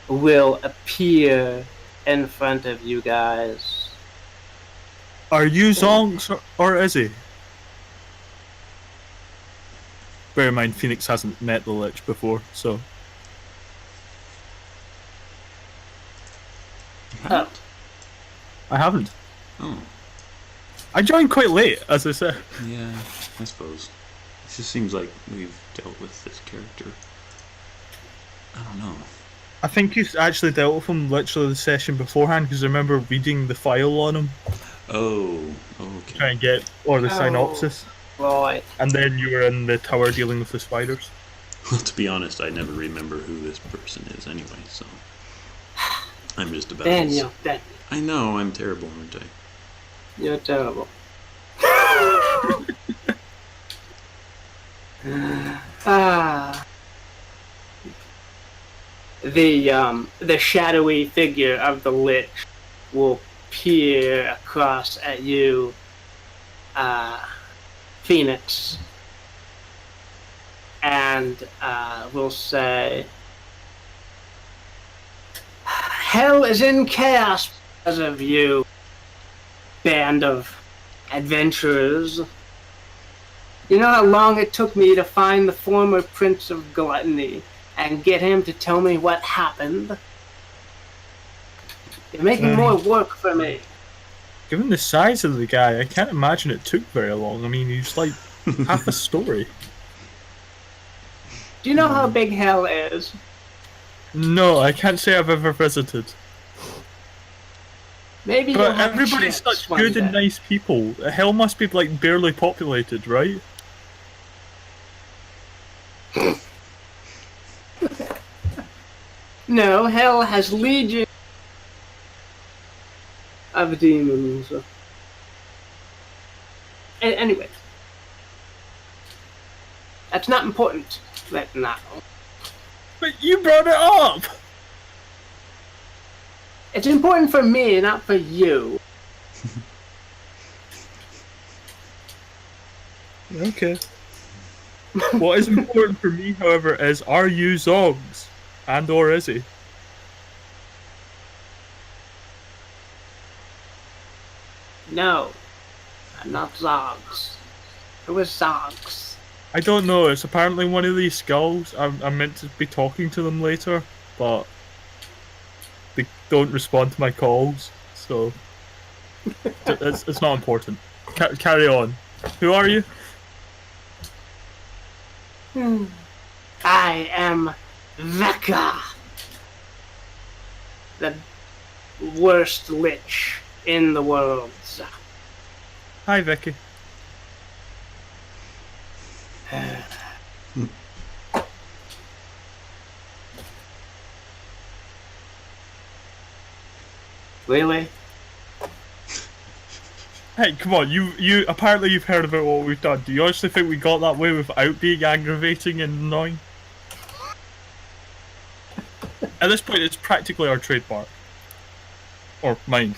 will appear in front of you guys. Are you Zonks or is he? Bear in mind, Phoenix hasn't met the Lich before, so. Oh. I haven't. Oh. I joined quite late, as I said. Yeah, I suppose. It just seems like we've dealt with this character. I don't know. I think you actually dealt with him literally the session beforehand, because I remember reading the file on him. Oh, okay. Trying to get, or the synopsis. Right. And then you were in the tower dealing with the spiders. Well, to be honest, I never remember who this person is anyway, so. I'm just about Daniel. I know, I'm terrible, aren't I? You're terrible. The shadowy figure of the Lich will peer across at you, Phoenix, and will say, "Hell is in chaos because of you, band of adventurers. You know how long it took me to find the former Prince of Gluttony and get him to tell me what happened? You're making more work for me." Given the size of the guy, I can't imagine it took very long. I mean, he's like half a story. Do you know how big Hell is? No, I can't say I've ever visited. Maybe but you'll have a everybody's chance such one good and day. nice people. Hell must be like barely populated, right? No, Hell has legions of demons. Anyway, that's not important right now. But you brought it up! It's important for me, not for you. Okay. What is important for me, however, is are you Zogs? And or is he? No, I'm not Zogs. Who is Zogs? I don't know. It's apparently one of these skulls. I'm meant to be talking to them later, but they don't respond to my calls, so it's not important. Carry on. Who are you? I am Vecca, the worst lich in the world. Hi, Vicky. Really? Hey, come on, you apparently you've heard about what we've done. Do you honestly think we got that way without being aggravating and annoying? At this point, it's practically our trademark. Or mine.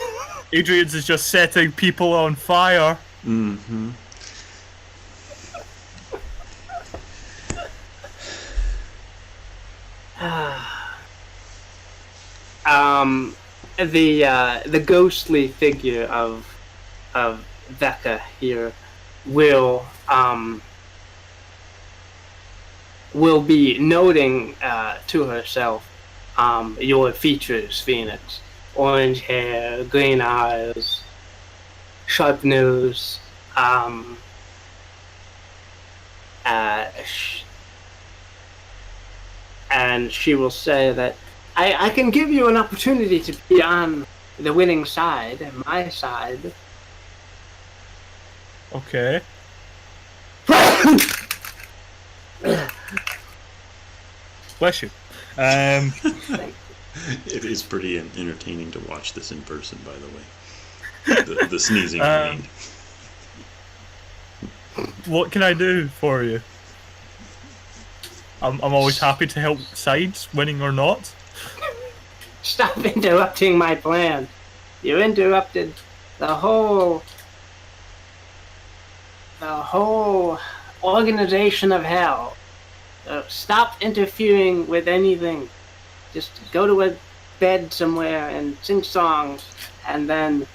Adrian's is just setting people on fire. Mm-hmm. The ghostly figure of Vecca here will be noting to herself your features, Phoenix. Orange hair, green eyes, sharp nose, and she will say that I can give you an opportunity to be on the winning side, my side. Okay. Bless you. It is pretty entertaining to watch this in person, by the way. The sneezing. What can I do for you? I'm always happy to help sides, winning or not. Stop interrupting my plan. You interrupted the whole organization of hell. So stop interfering with anything. Just go to a bed somewhere and sing songs, and then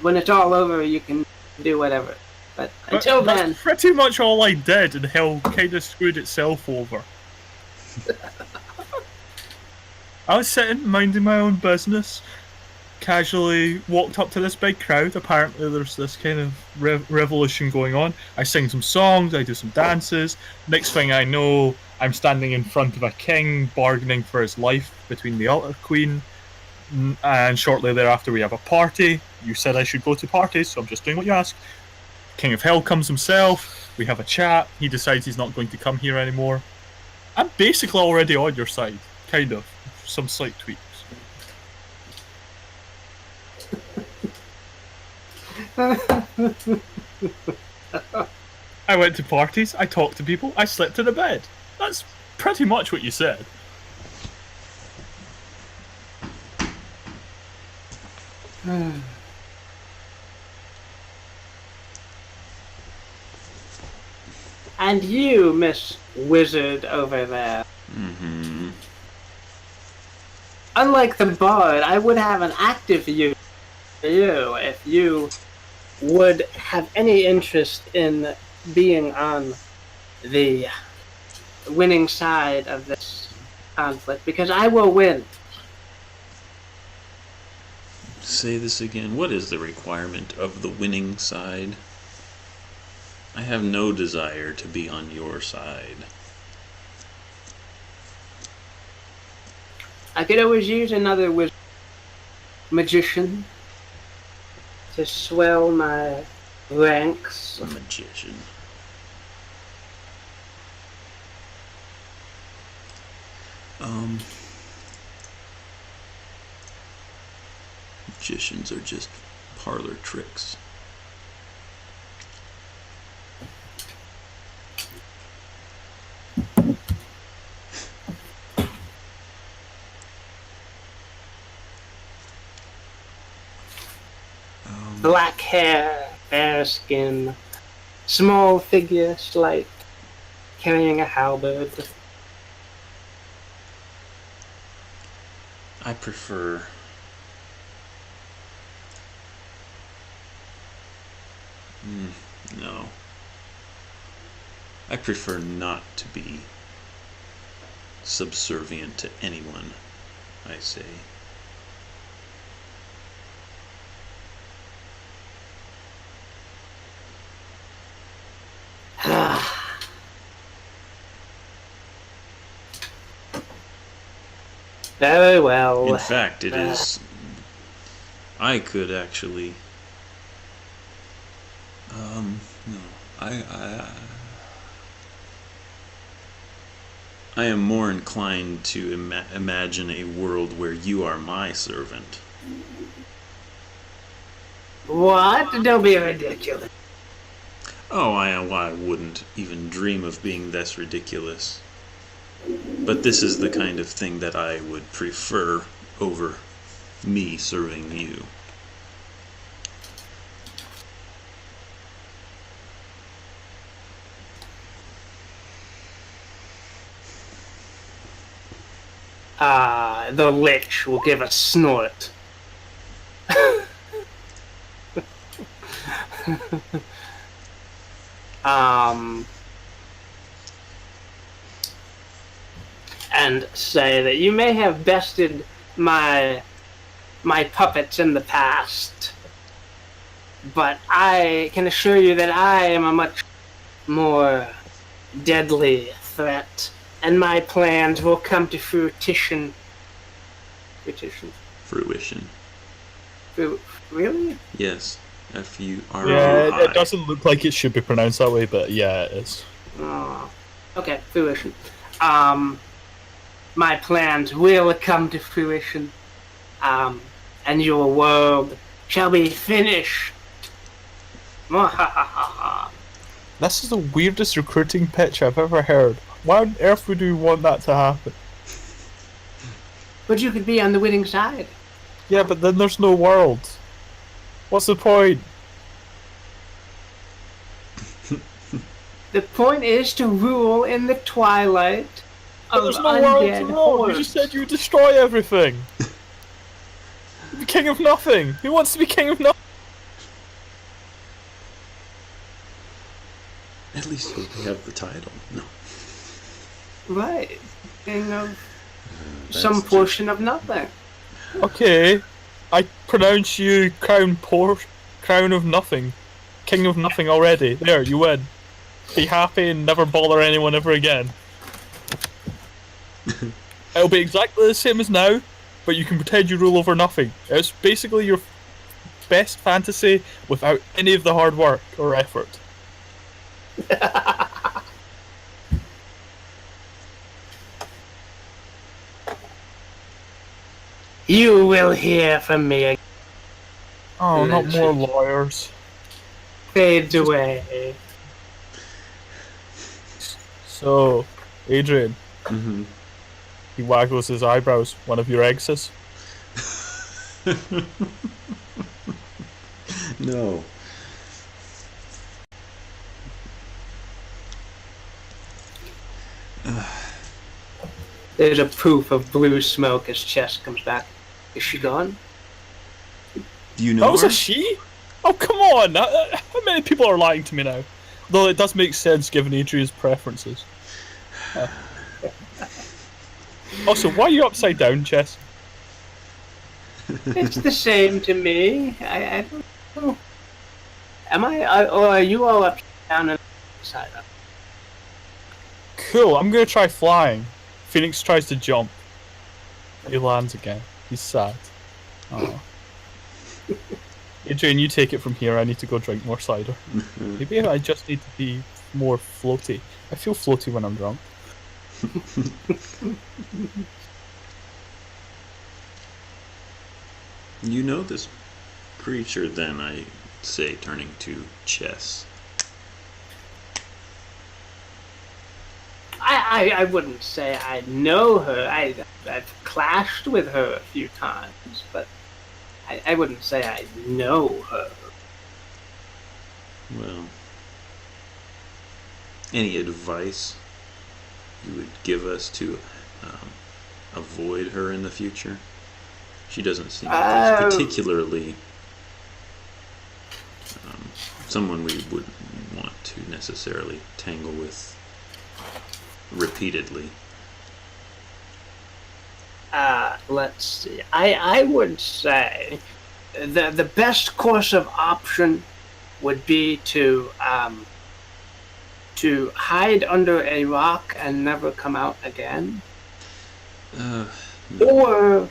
when it's all over, you can do whatever. But until then, that's pretty much all I did, and hell kind of screwed itself over. I was sitting, minding my own business, casually walked up to this big crowd. Apparently there's this kind of revolution going on. I sing some songs, I do some dances. Next thing I know, I'm standing in front of a king, bargaining for his life between the altar queen. And shortly thereafter we have a party. You said I should go to parties, so I'm just doing what you ask. King of Hell comes himself, we have a chat, he decides he's not going to come here anymore. I'm basically already on your side, kind of. Some slight tweaks. I went to parties, I talked to people, I slept in a bed. That's pretty much what you said. And you, Miss Wizard over there. Mm-hmm. Unlike the bard, I would have an active use for you if you would have any interest in being on the winning side of this conflict, because I will win. Say this again. What is the requirement of the winning side? I have no desire to be on your side. I could always use another magician to swell my ranks. A magician. Magicians are just parlor tricks. Black hair, fair skin, small figure, slight, carrying a halberd. I prefer... No. I prefer not to be subservient to anyone, I say. Very well. In fact, it is... I could actually... no. I am more inclined to imagine a world where you are my servant. What? Don't be ridiculous. Oh, I wouldn't even dream of being this ridiculous. But this is the kind of thing that I would prefer over me serving you. The Lich will give a snort. And say that you may have bested my puppets in the past, but I can assure you that I am a much more deadly threat, and my plans will come to fruition. Fruition. Really? Yes. F-U-R-I. Yeah, it doesn't look like it should be pronounced that way, but yeah, it is. Oh, okay, fruition. My plans will come to fruition, and your world shall be finished. This is the weirdest recruiting pitch I've ever heard. Why on earth would you want that to happen? But you could be on the winning side. Yeah, but then there's no world. What's the point? The point is to rule in the twilight of There's no world to undead rule. You hordes. just said you would destroy everything. The king of nothing. Who wants to be king of nothing? At least we have the title. No. Right. King of That's some just- portion of nothing. Okay, I pronounce you crown of nothing, king of nothing already. There, you win. Be happy and never bother anyone ever again. It'll be exactly the same as now, but you can pretend you rule over nothing. It's basically your best fantasy without any of the hard work or effort. You will hear from me again. Oh, not more lawyers. Fades away. So, Adrian, Mm-hmm. he waggles his eyebrows. One of your exes? No. There's a poof of blue smoke as Chess comes back. Is she gone? Do you know That was her? a she? Oh, come on! How many people are lying to me now? Though it does make sense given Adrian's preferences. Also, why are you upside down, Chess? It's the same to me. I don't know. Am I or are you all up down and side up? Cool, I'm gonna try flying. Phoenix tries to jump. He lands again. He's sad. Aw. Adrian, you take it from here. I need to go drink more cider. Maybe I just need to be more floaty. I feel floaty when I'm drunk. You know this creature, then, I say, turning to Chess. I wouldn't say I know her. I've clashed with her a few times, but I wouldn't say I know her. Well, any advice you would give us to avoid her in the future? She doesn't seem like particularly someone we would want to necessarily tangle with repeatedly. Let's see. I would say the best course of option would be to hide under a rock and never come out again, No. or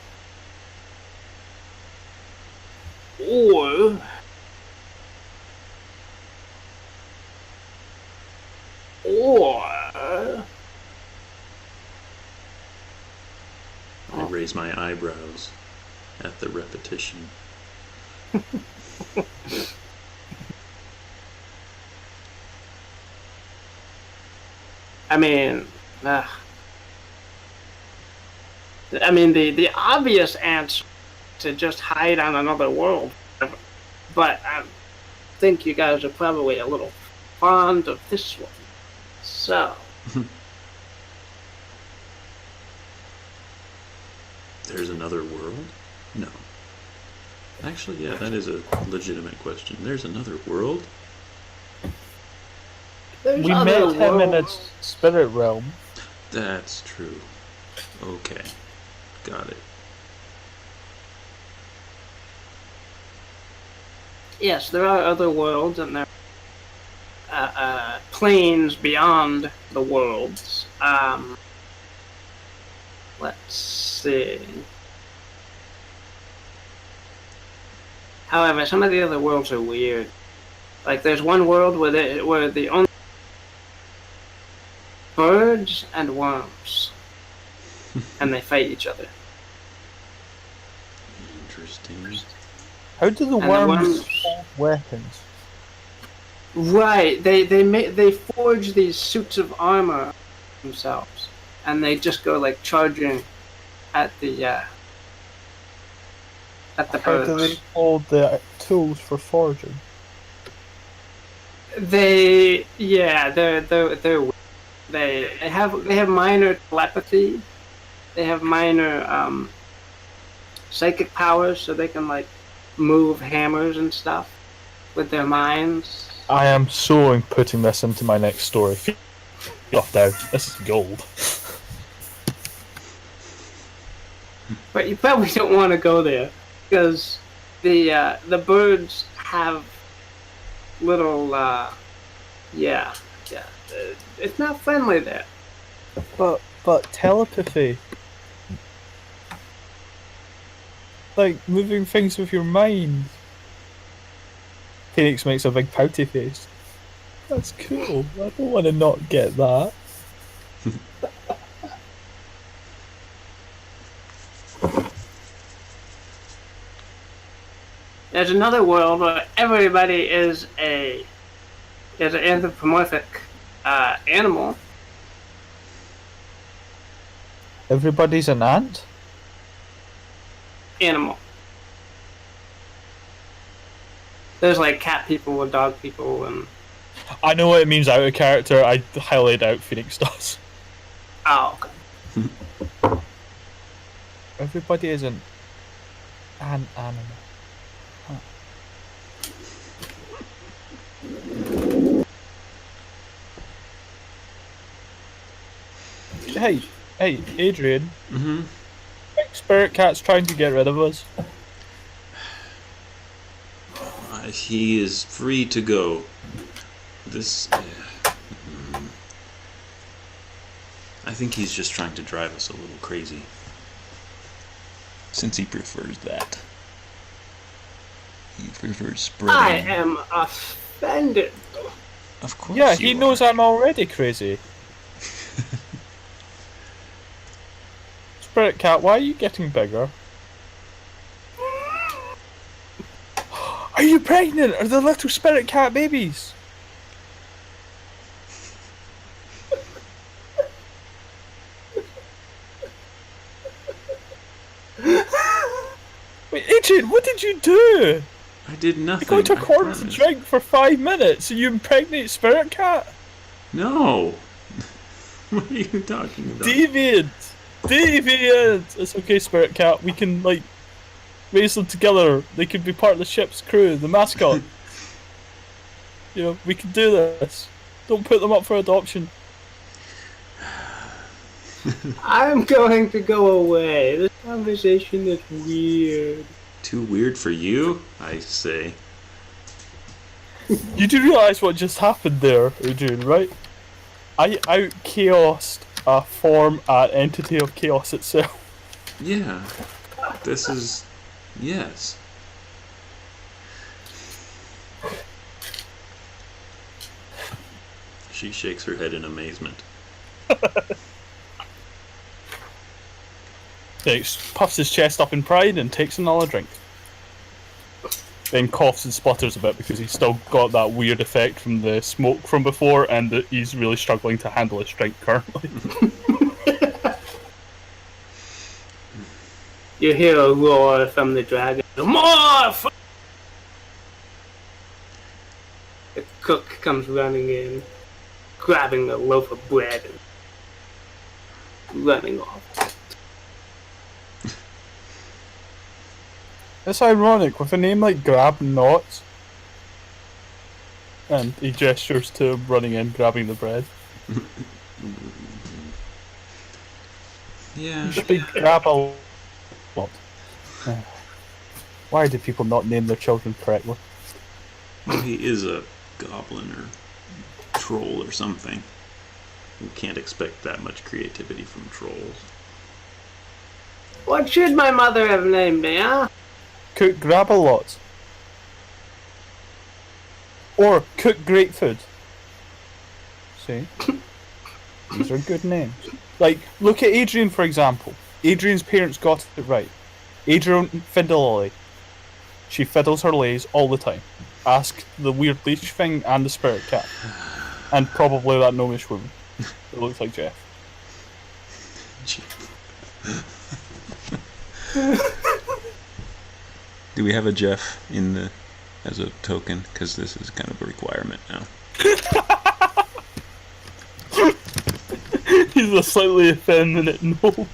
I raise my eyebrows at the repetition. I mean, the obvious answer to just hide on another world, but I think you guys are probably a little fond of this one, so. There's another world? No. Actually, yeah, that is a legitimate question. There's another world? There's We other met him in worlds. its spirit realm. That's true. Okay. Got it. Yes, there are other worlds, and there are planes beyond the worlds. Let's see. However, some of the other worlds are weird. Like, there's one world where the only birds and worms, and they fight each other. Interesting. How do the And the worms worms- hold weapons? Right, they forge these suits of armor themselves, and they just go like charging at the How do birds. they hold the tools for forging? They have minor telepathy. They have minor psychic powers, so they can like move hammers and stuff with their minds. I am so putting this into my next story. Off now. This is gold. But you probably don't want to go there because the birds have little it's not friendly there. But telepathy. Like moving things with your mind. Phoenix makes a big pouty face. That's cool. I don't want to not get that. There's another world where everybody is an anthropomorphic animal. Everybody's an ant? Animal. There's like cat people and dog people and I know what it means out of character. I highly doubt Phoenix does. okay. Everybody is an animal. Huh. Hey, Adrian. Mm-hmm. Spirit Cat's trying to get rid of us. He is free to go. This... I think he's just trying to drive us a little crazy. Since he prefers that. He prefers spreading. I am offended. Of course. Yeah, you he knows are. I'm already crazy. Spirit Cat, why are you getting bigger? Are you pregnant? Are the little Spirit Cat babies? Wait, Adrian, what did you do? I did nothing. You go to a I corner to promise. drink for 5 minutes and you impregnate Spirit Cat? No! What are you talking about? Deviant! Deviant! It's okay, Spirit Cat. We can, like, raise them together. They can be part of the ship's crew, the mascot. You know, we can do this. Don't put them up for adoption. I'm going to go away. This conversation is weird. Too weird for you, I say. You do realise what just happened there, Adrian, right? I out-chaosed a form at entity of chaos itself. Yeah. This is... Yes. She shakes her head in amazement. Next, puffs his chest up in pride and takes another drink. Then coughs and splutters a bit because he's still got that weird effect from the smoke from before, and that he's really struggling to handle his drink currently. You hear a roar from the dragon. More! The cook comes running in, grabbing a loaf of bread and running off. It's ironic, with a name like Grab Knots. And he gestures to him running in, grabbing the bread. Yeah. You should be Grab a Lot. Why do people not name their children correctly? Well, he is a goblin or troll or something. We can't expect that much creativity from trolls. What should my mother have named me, huh? Cook Grab a Lot. Or Cook Great Food. See? These are good names. Like, look at Adrian, for example. Adrian's parents got it right. Adrian Fiddlelay. She fiddles her lays all the time. Ask the weird leash thing and the spirit cat. And probably that gnomish woman. It looks like Jeff. Do we have a Jeff in the as a token? Because this is kind of a requirement now. He's a slightly effeminate gnome.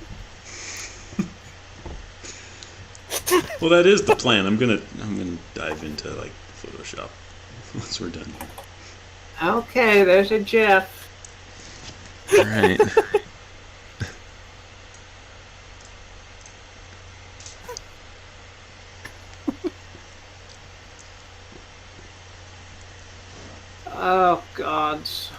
Well, that is the plan. I'm gonna dive into like Photoshop once we're done. Okay, there's a Jeff. All right. Oh, gods.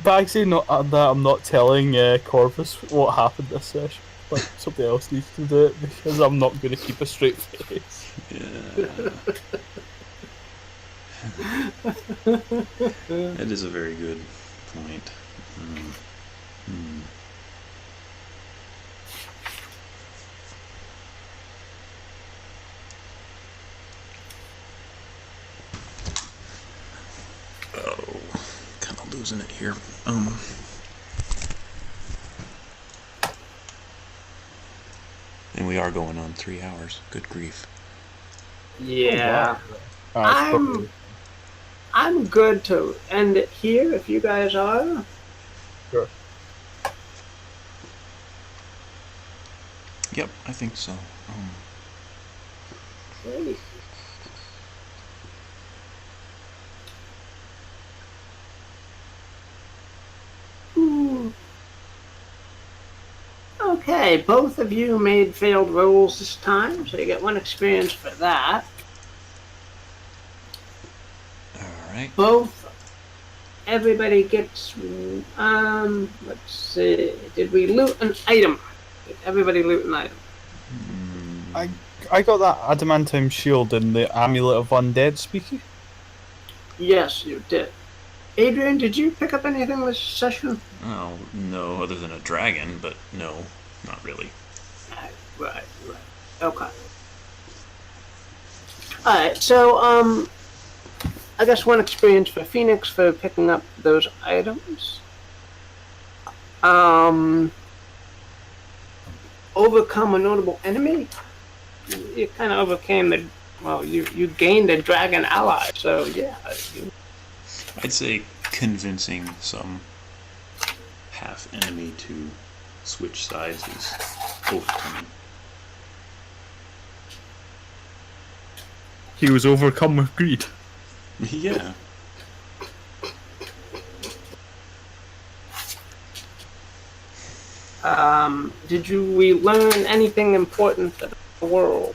Bagsy, that I'm not telling Corvus what happened this session. But somebody else needs to do it because I'm not going to keep a straight face. Yeah. That is a very good point. Oh, kind of losing it here. And we are going on 3 hours. Good grief. Yeah. Oh, wow. I'm good to end it here if you guys are. Sure. Yep, I think so. Great. Ooh. Okay, both of you made failed rolls this time, so you get 1 experience for that. Alright. Everybody gets, let's see, did we loot an item? Did everybody loot an item? I got that adamantine shield and the amulet of undead speaking. Yes, you did. Adrian, did you pick up anything this session? Oh, no, other than a dragon, but no, not really. Right. Okay. Alright, so, I guess 1 experience for Phoenix for picking up those items. Overcome a notable enemy? You kind of overcame you gained a dragon ally, so yeah. I'd say convincing some half enemy to switch sides is overcoming. He was overcome with greed. Yeah. Did we learn anything important about the world?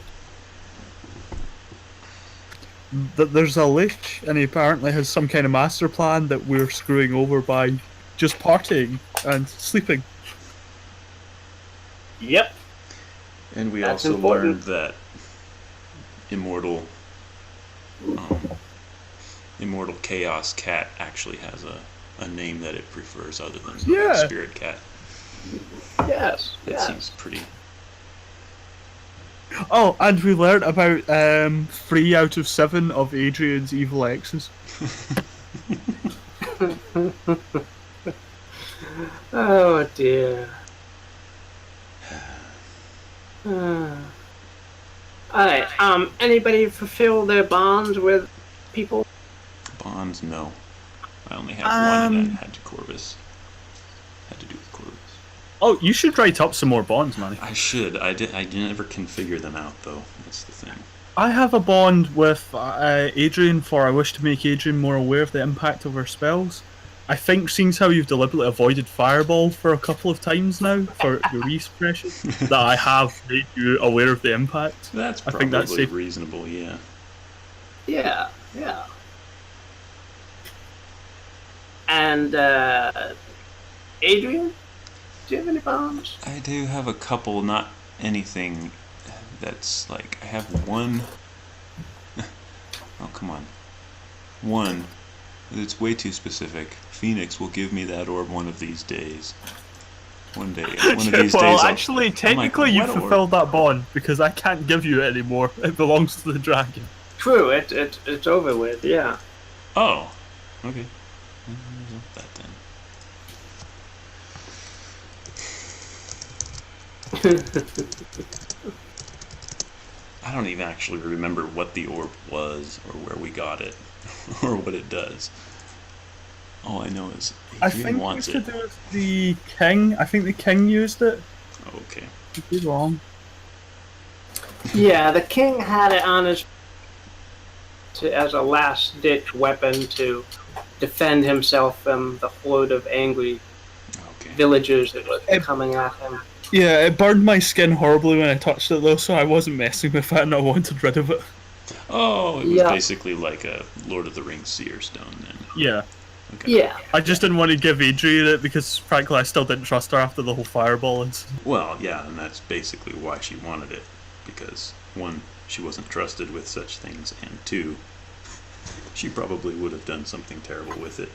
That there's a lich, and he apparently has some kind of master plan that we're screwing over by just partying and sleeping. Yep. And we That's also important. learned that immortal chaos cat actually has a name that it prefers other than spirit cat. Yes. That seems pretty. Oh, and we learned about 3 out of 7 of Adrian's evil exes. Oh dear. Alright, anybody fulfill their bonds with people? Bonds, no. I only have one, and that had to Corvus. Had to do with Corvus. Oh, you should write up some more bonds, man. I should. I never configure them out, though. That's the thing. I have a bond with Adrian for I wish to make Adrian more aware of the impact of her spells. I think, seeing how you've deliberately avoided Fireball for a couple of times now for your re-suppression, that I have made you aware of the impact. That's I probably think that's safe. reasonable, yeah. Yeah. And, Adrian? Do you have any bombs? I do have a couple, not anything that's like... I have one... Oh, come on. One. It's way too specific. Phoenix will give me that orb one of these days. One day. One of these well, days. actually, technically, you fulfilled that bond because I can't give you it anymore. It belongs to the dragon. True, it's over with, yeah. Oh, okay. That then. I don't even actually remember what the orb was, or where we got it, or what it does. All I know is Adrian wants it. I think it's to do with the king. I think the king used it. Oh, okay. Could be wrong. Yeah, the king had it on his as a last-ditch weapon to defend himself from the horde of angry villagers that were coming at him. Yeah, it burned my skin horribly when I touched it, though, so I wasn't messing with it and I wanted rid of it. Oh, it was basically like a Lord of the Rings seer stone, then. Yeah. Okay. Yeah. I just didn't want to give Adrian it because, frankly, I still didn't trust her after the whole Fireball incident. Well, yeah, and that's basically why she wanted it. Because, 1, she wasn't trusted with such things, and 2, she probably would have done something terrible with it.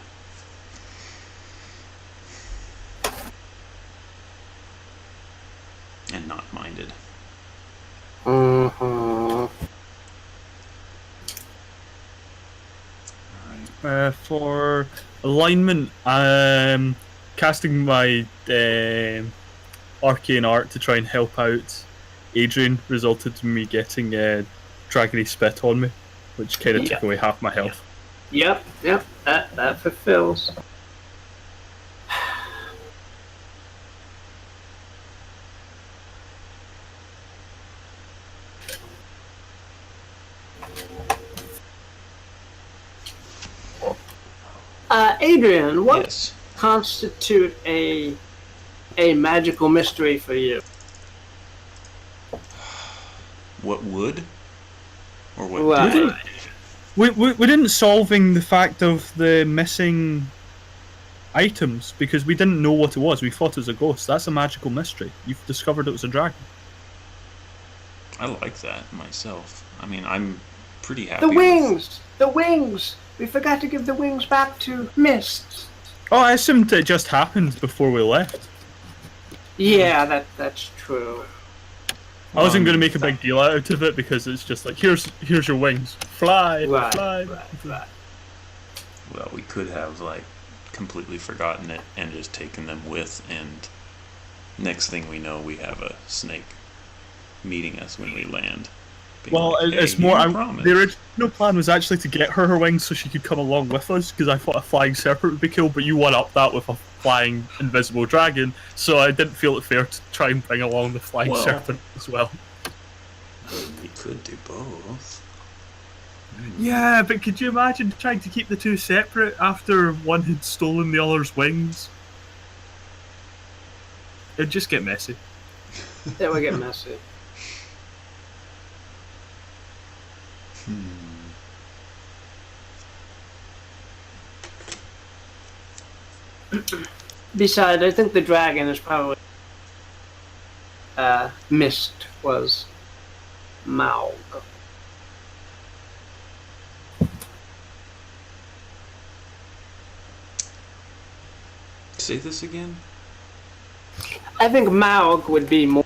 And not minded. Mm-hmm. For alignment, casting my arcane art to try and help out Adrian resulted in me getting dragony spit on me, which kind of took away half my health. Yep, that fulfills. Adrian, what constitute a magical mystery for you? What would? Or what did? We didn't solving the fact of the missing items because we didn't know what it was. We thought it was a ghost. That's a magical mystery. You've discovered it was a dragon. I like that myself. I mean, I'm pretty happy. The wings! We forgot to give the wings back to Mist. Oh, I assumed it just happened before we left. Yeah, that's true. I wasn't going to make a big deal out of it because it's just like, here's your wings. Fly, fly. Right. Well, we could have, like, completely forgotten it and just taken them with, and next thing we know, we have a snake meeting us when we land. Well, like, hey, it's more. The original plan was actually to get her wings so she could come along with us, because I thought a flying serpent would be cool, but you one up that with a flying invisible dragon, so I didn't feel it fair to try and bring along the flying serpent as well. We could do both. Yeah, but could you imagine trying to keep the two separate after one had stolen the other's wings? It'd just get messy. It would get messy. Besides, I think the dragon is probably mist was Maaug. Say this again? I think Maaug would be more.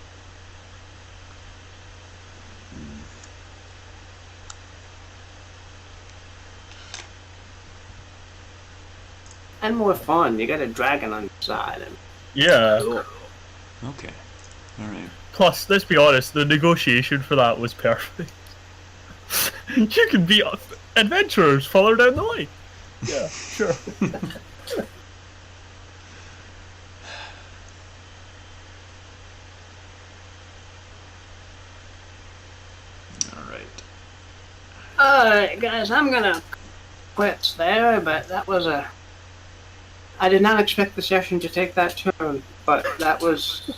And more fun. You got a dragon on your side. Yeah. Okay. Alright. Plus, let's be honest, the negotiation for that was perfect. You can be adventurers further down the line. Yeah, sure. Alright, guys, I'm gonna quit there, but that was a... I did not expect the session to take that turn, but that was...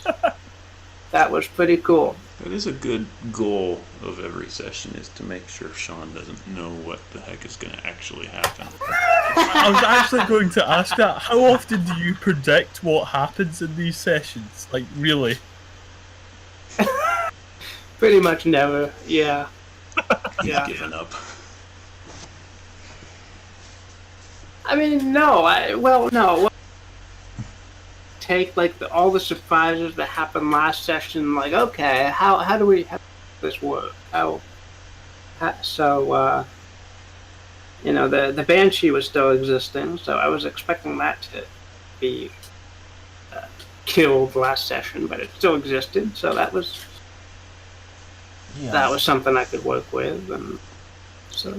that was pretty cool. That is a good goal of every session, is to make sure Sean doesn't know what the heck is going to actually happen. I was actually going to ask that. How often do you predict what happens in these sessions? Like, really? Pretty much never, yeah. Yeah. Given up. I mean, no, no. Take, like, all the surprises that happened last session, like, okay, how do we have this work? So, you know, the Banshee was still existing, so I was expecting that to be killed last session, but it still existed, so that was... Yeah. That was something I could work with, and so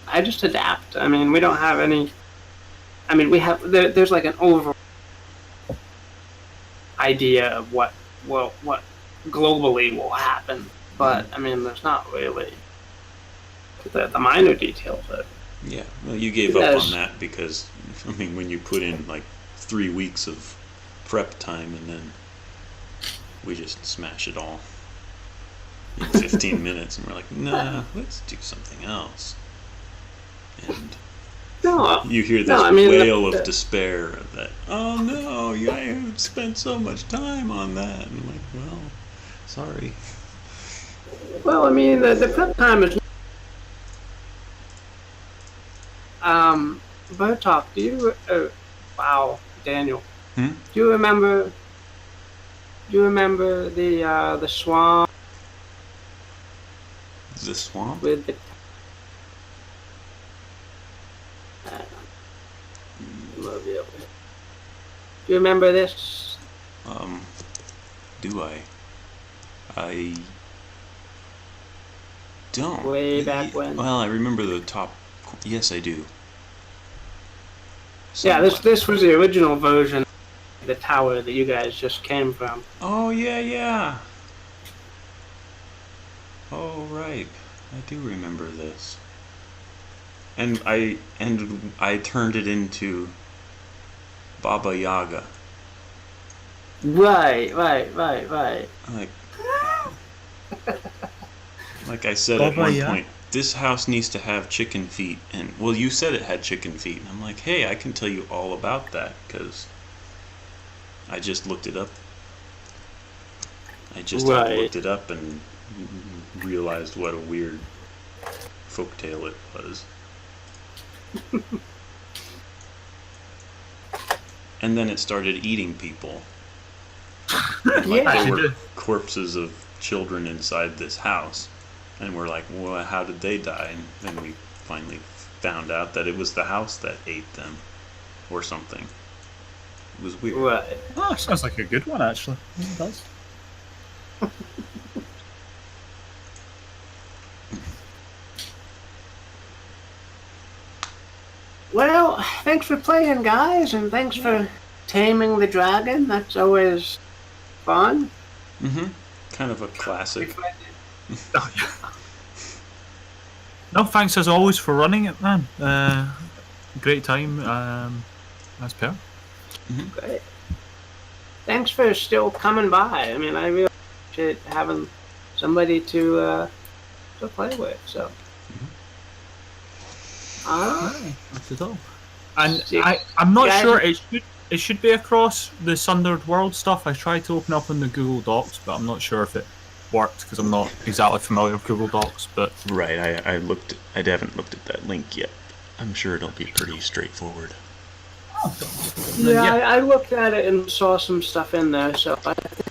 I just adapt. I mean, we don't have any... I mean, we have... There's like an overall idea of what globally will happen, but, I mean, there's not really the minor details of it. Yeah, well, you gave up on that because, I mean, when you put in, like, 3 weeks of prep time, and then we just smash it all in 15 minutes, and we're like, nah, let's do something else. And you hear this wail of despair that, oh no, I spent so much time on that. And I'm like, well, sorry. Well, I mean, the prep time is... Bertok, do you... wow, Daniel. Hmm? Do you remember the swamp? The swamp? With the... Do you remember this? Do I? I don't. Way back when. Well, I remember the top. Yes, I do. Yeah, this was the original version of the tower that you guys just came from. Oh yeah. Oh right, I do remember this. And I turned it into Baba Yaga. Right. Like I said at one point, this house needs to have chicken feet, and well, you said it had chicken feet, and I'm like, hey, I can tell you all about that because I just looked it up. I just looked it up and realized what a weird folktale it was. And then it started eating people. There were corpses of children inside this house. And we're like, well, how did they die? And then we finally found out that it was the house that ate them. Or something. It was weird. Right. Oh, sounds like a good one, actually. It does. Well, thanks for playing, guys, and thanks for taming the dragon. That's always fun. Mm-hmm. Kind of a classic. No, thanks as always for running it, man. Great time, as per. Mm-hmm. Great. thanks for still coming by. I mean, I really appreciate having somebody to play with. So, Not at all. And See, I'm not yeah, sure it should be across the Sundered World stuff. I tried to open up on the Google Docs, but I'm not sure if it worked because I'm not exactly familiar with Google Docs. But Right, I haven't looked at that link yet. I'm sure it'll be pretty straightforward. yeah, I looked at it and saw some stuff in there. So I think.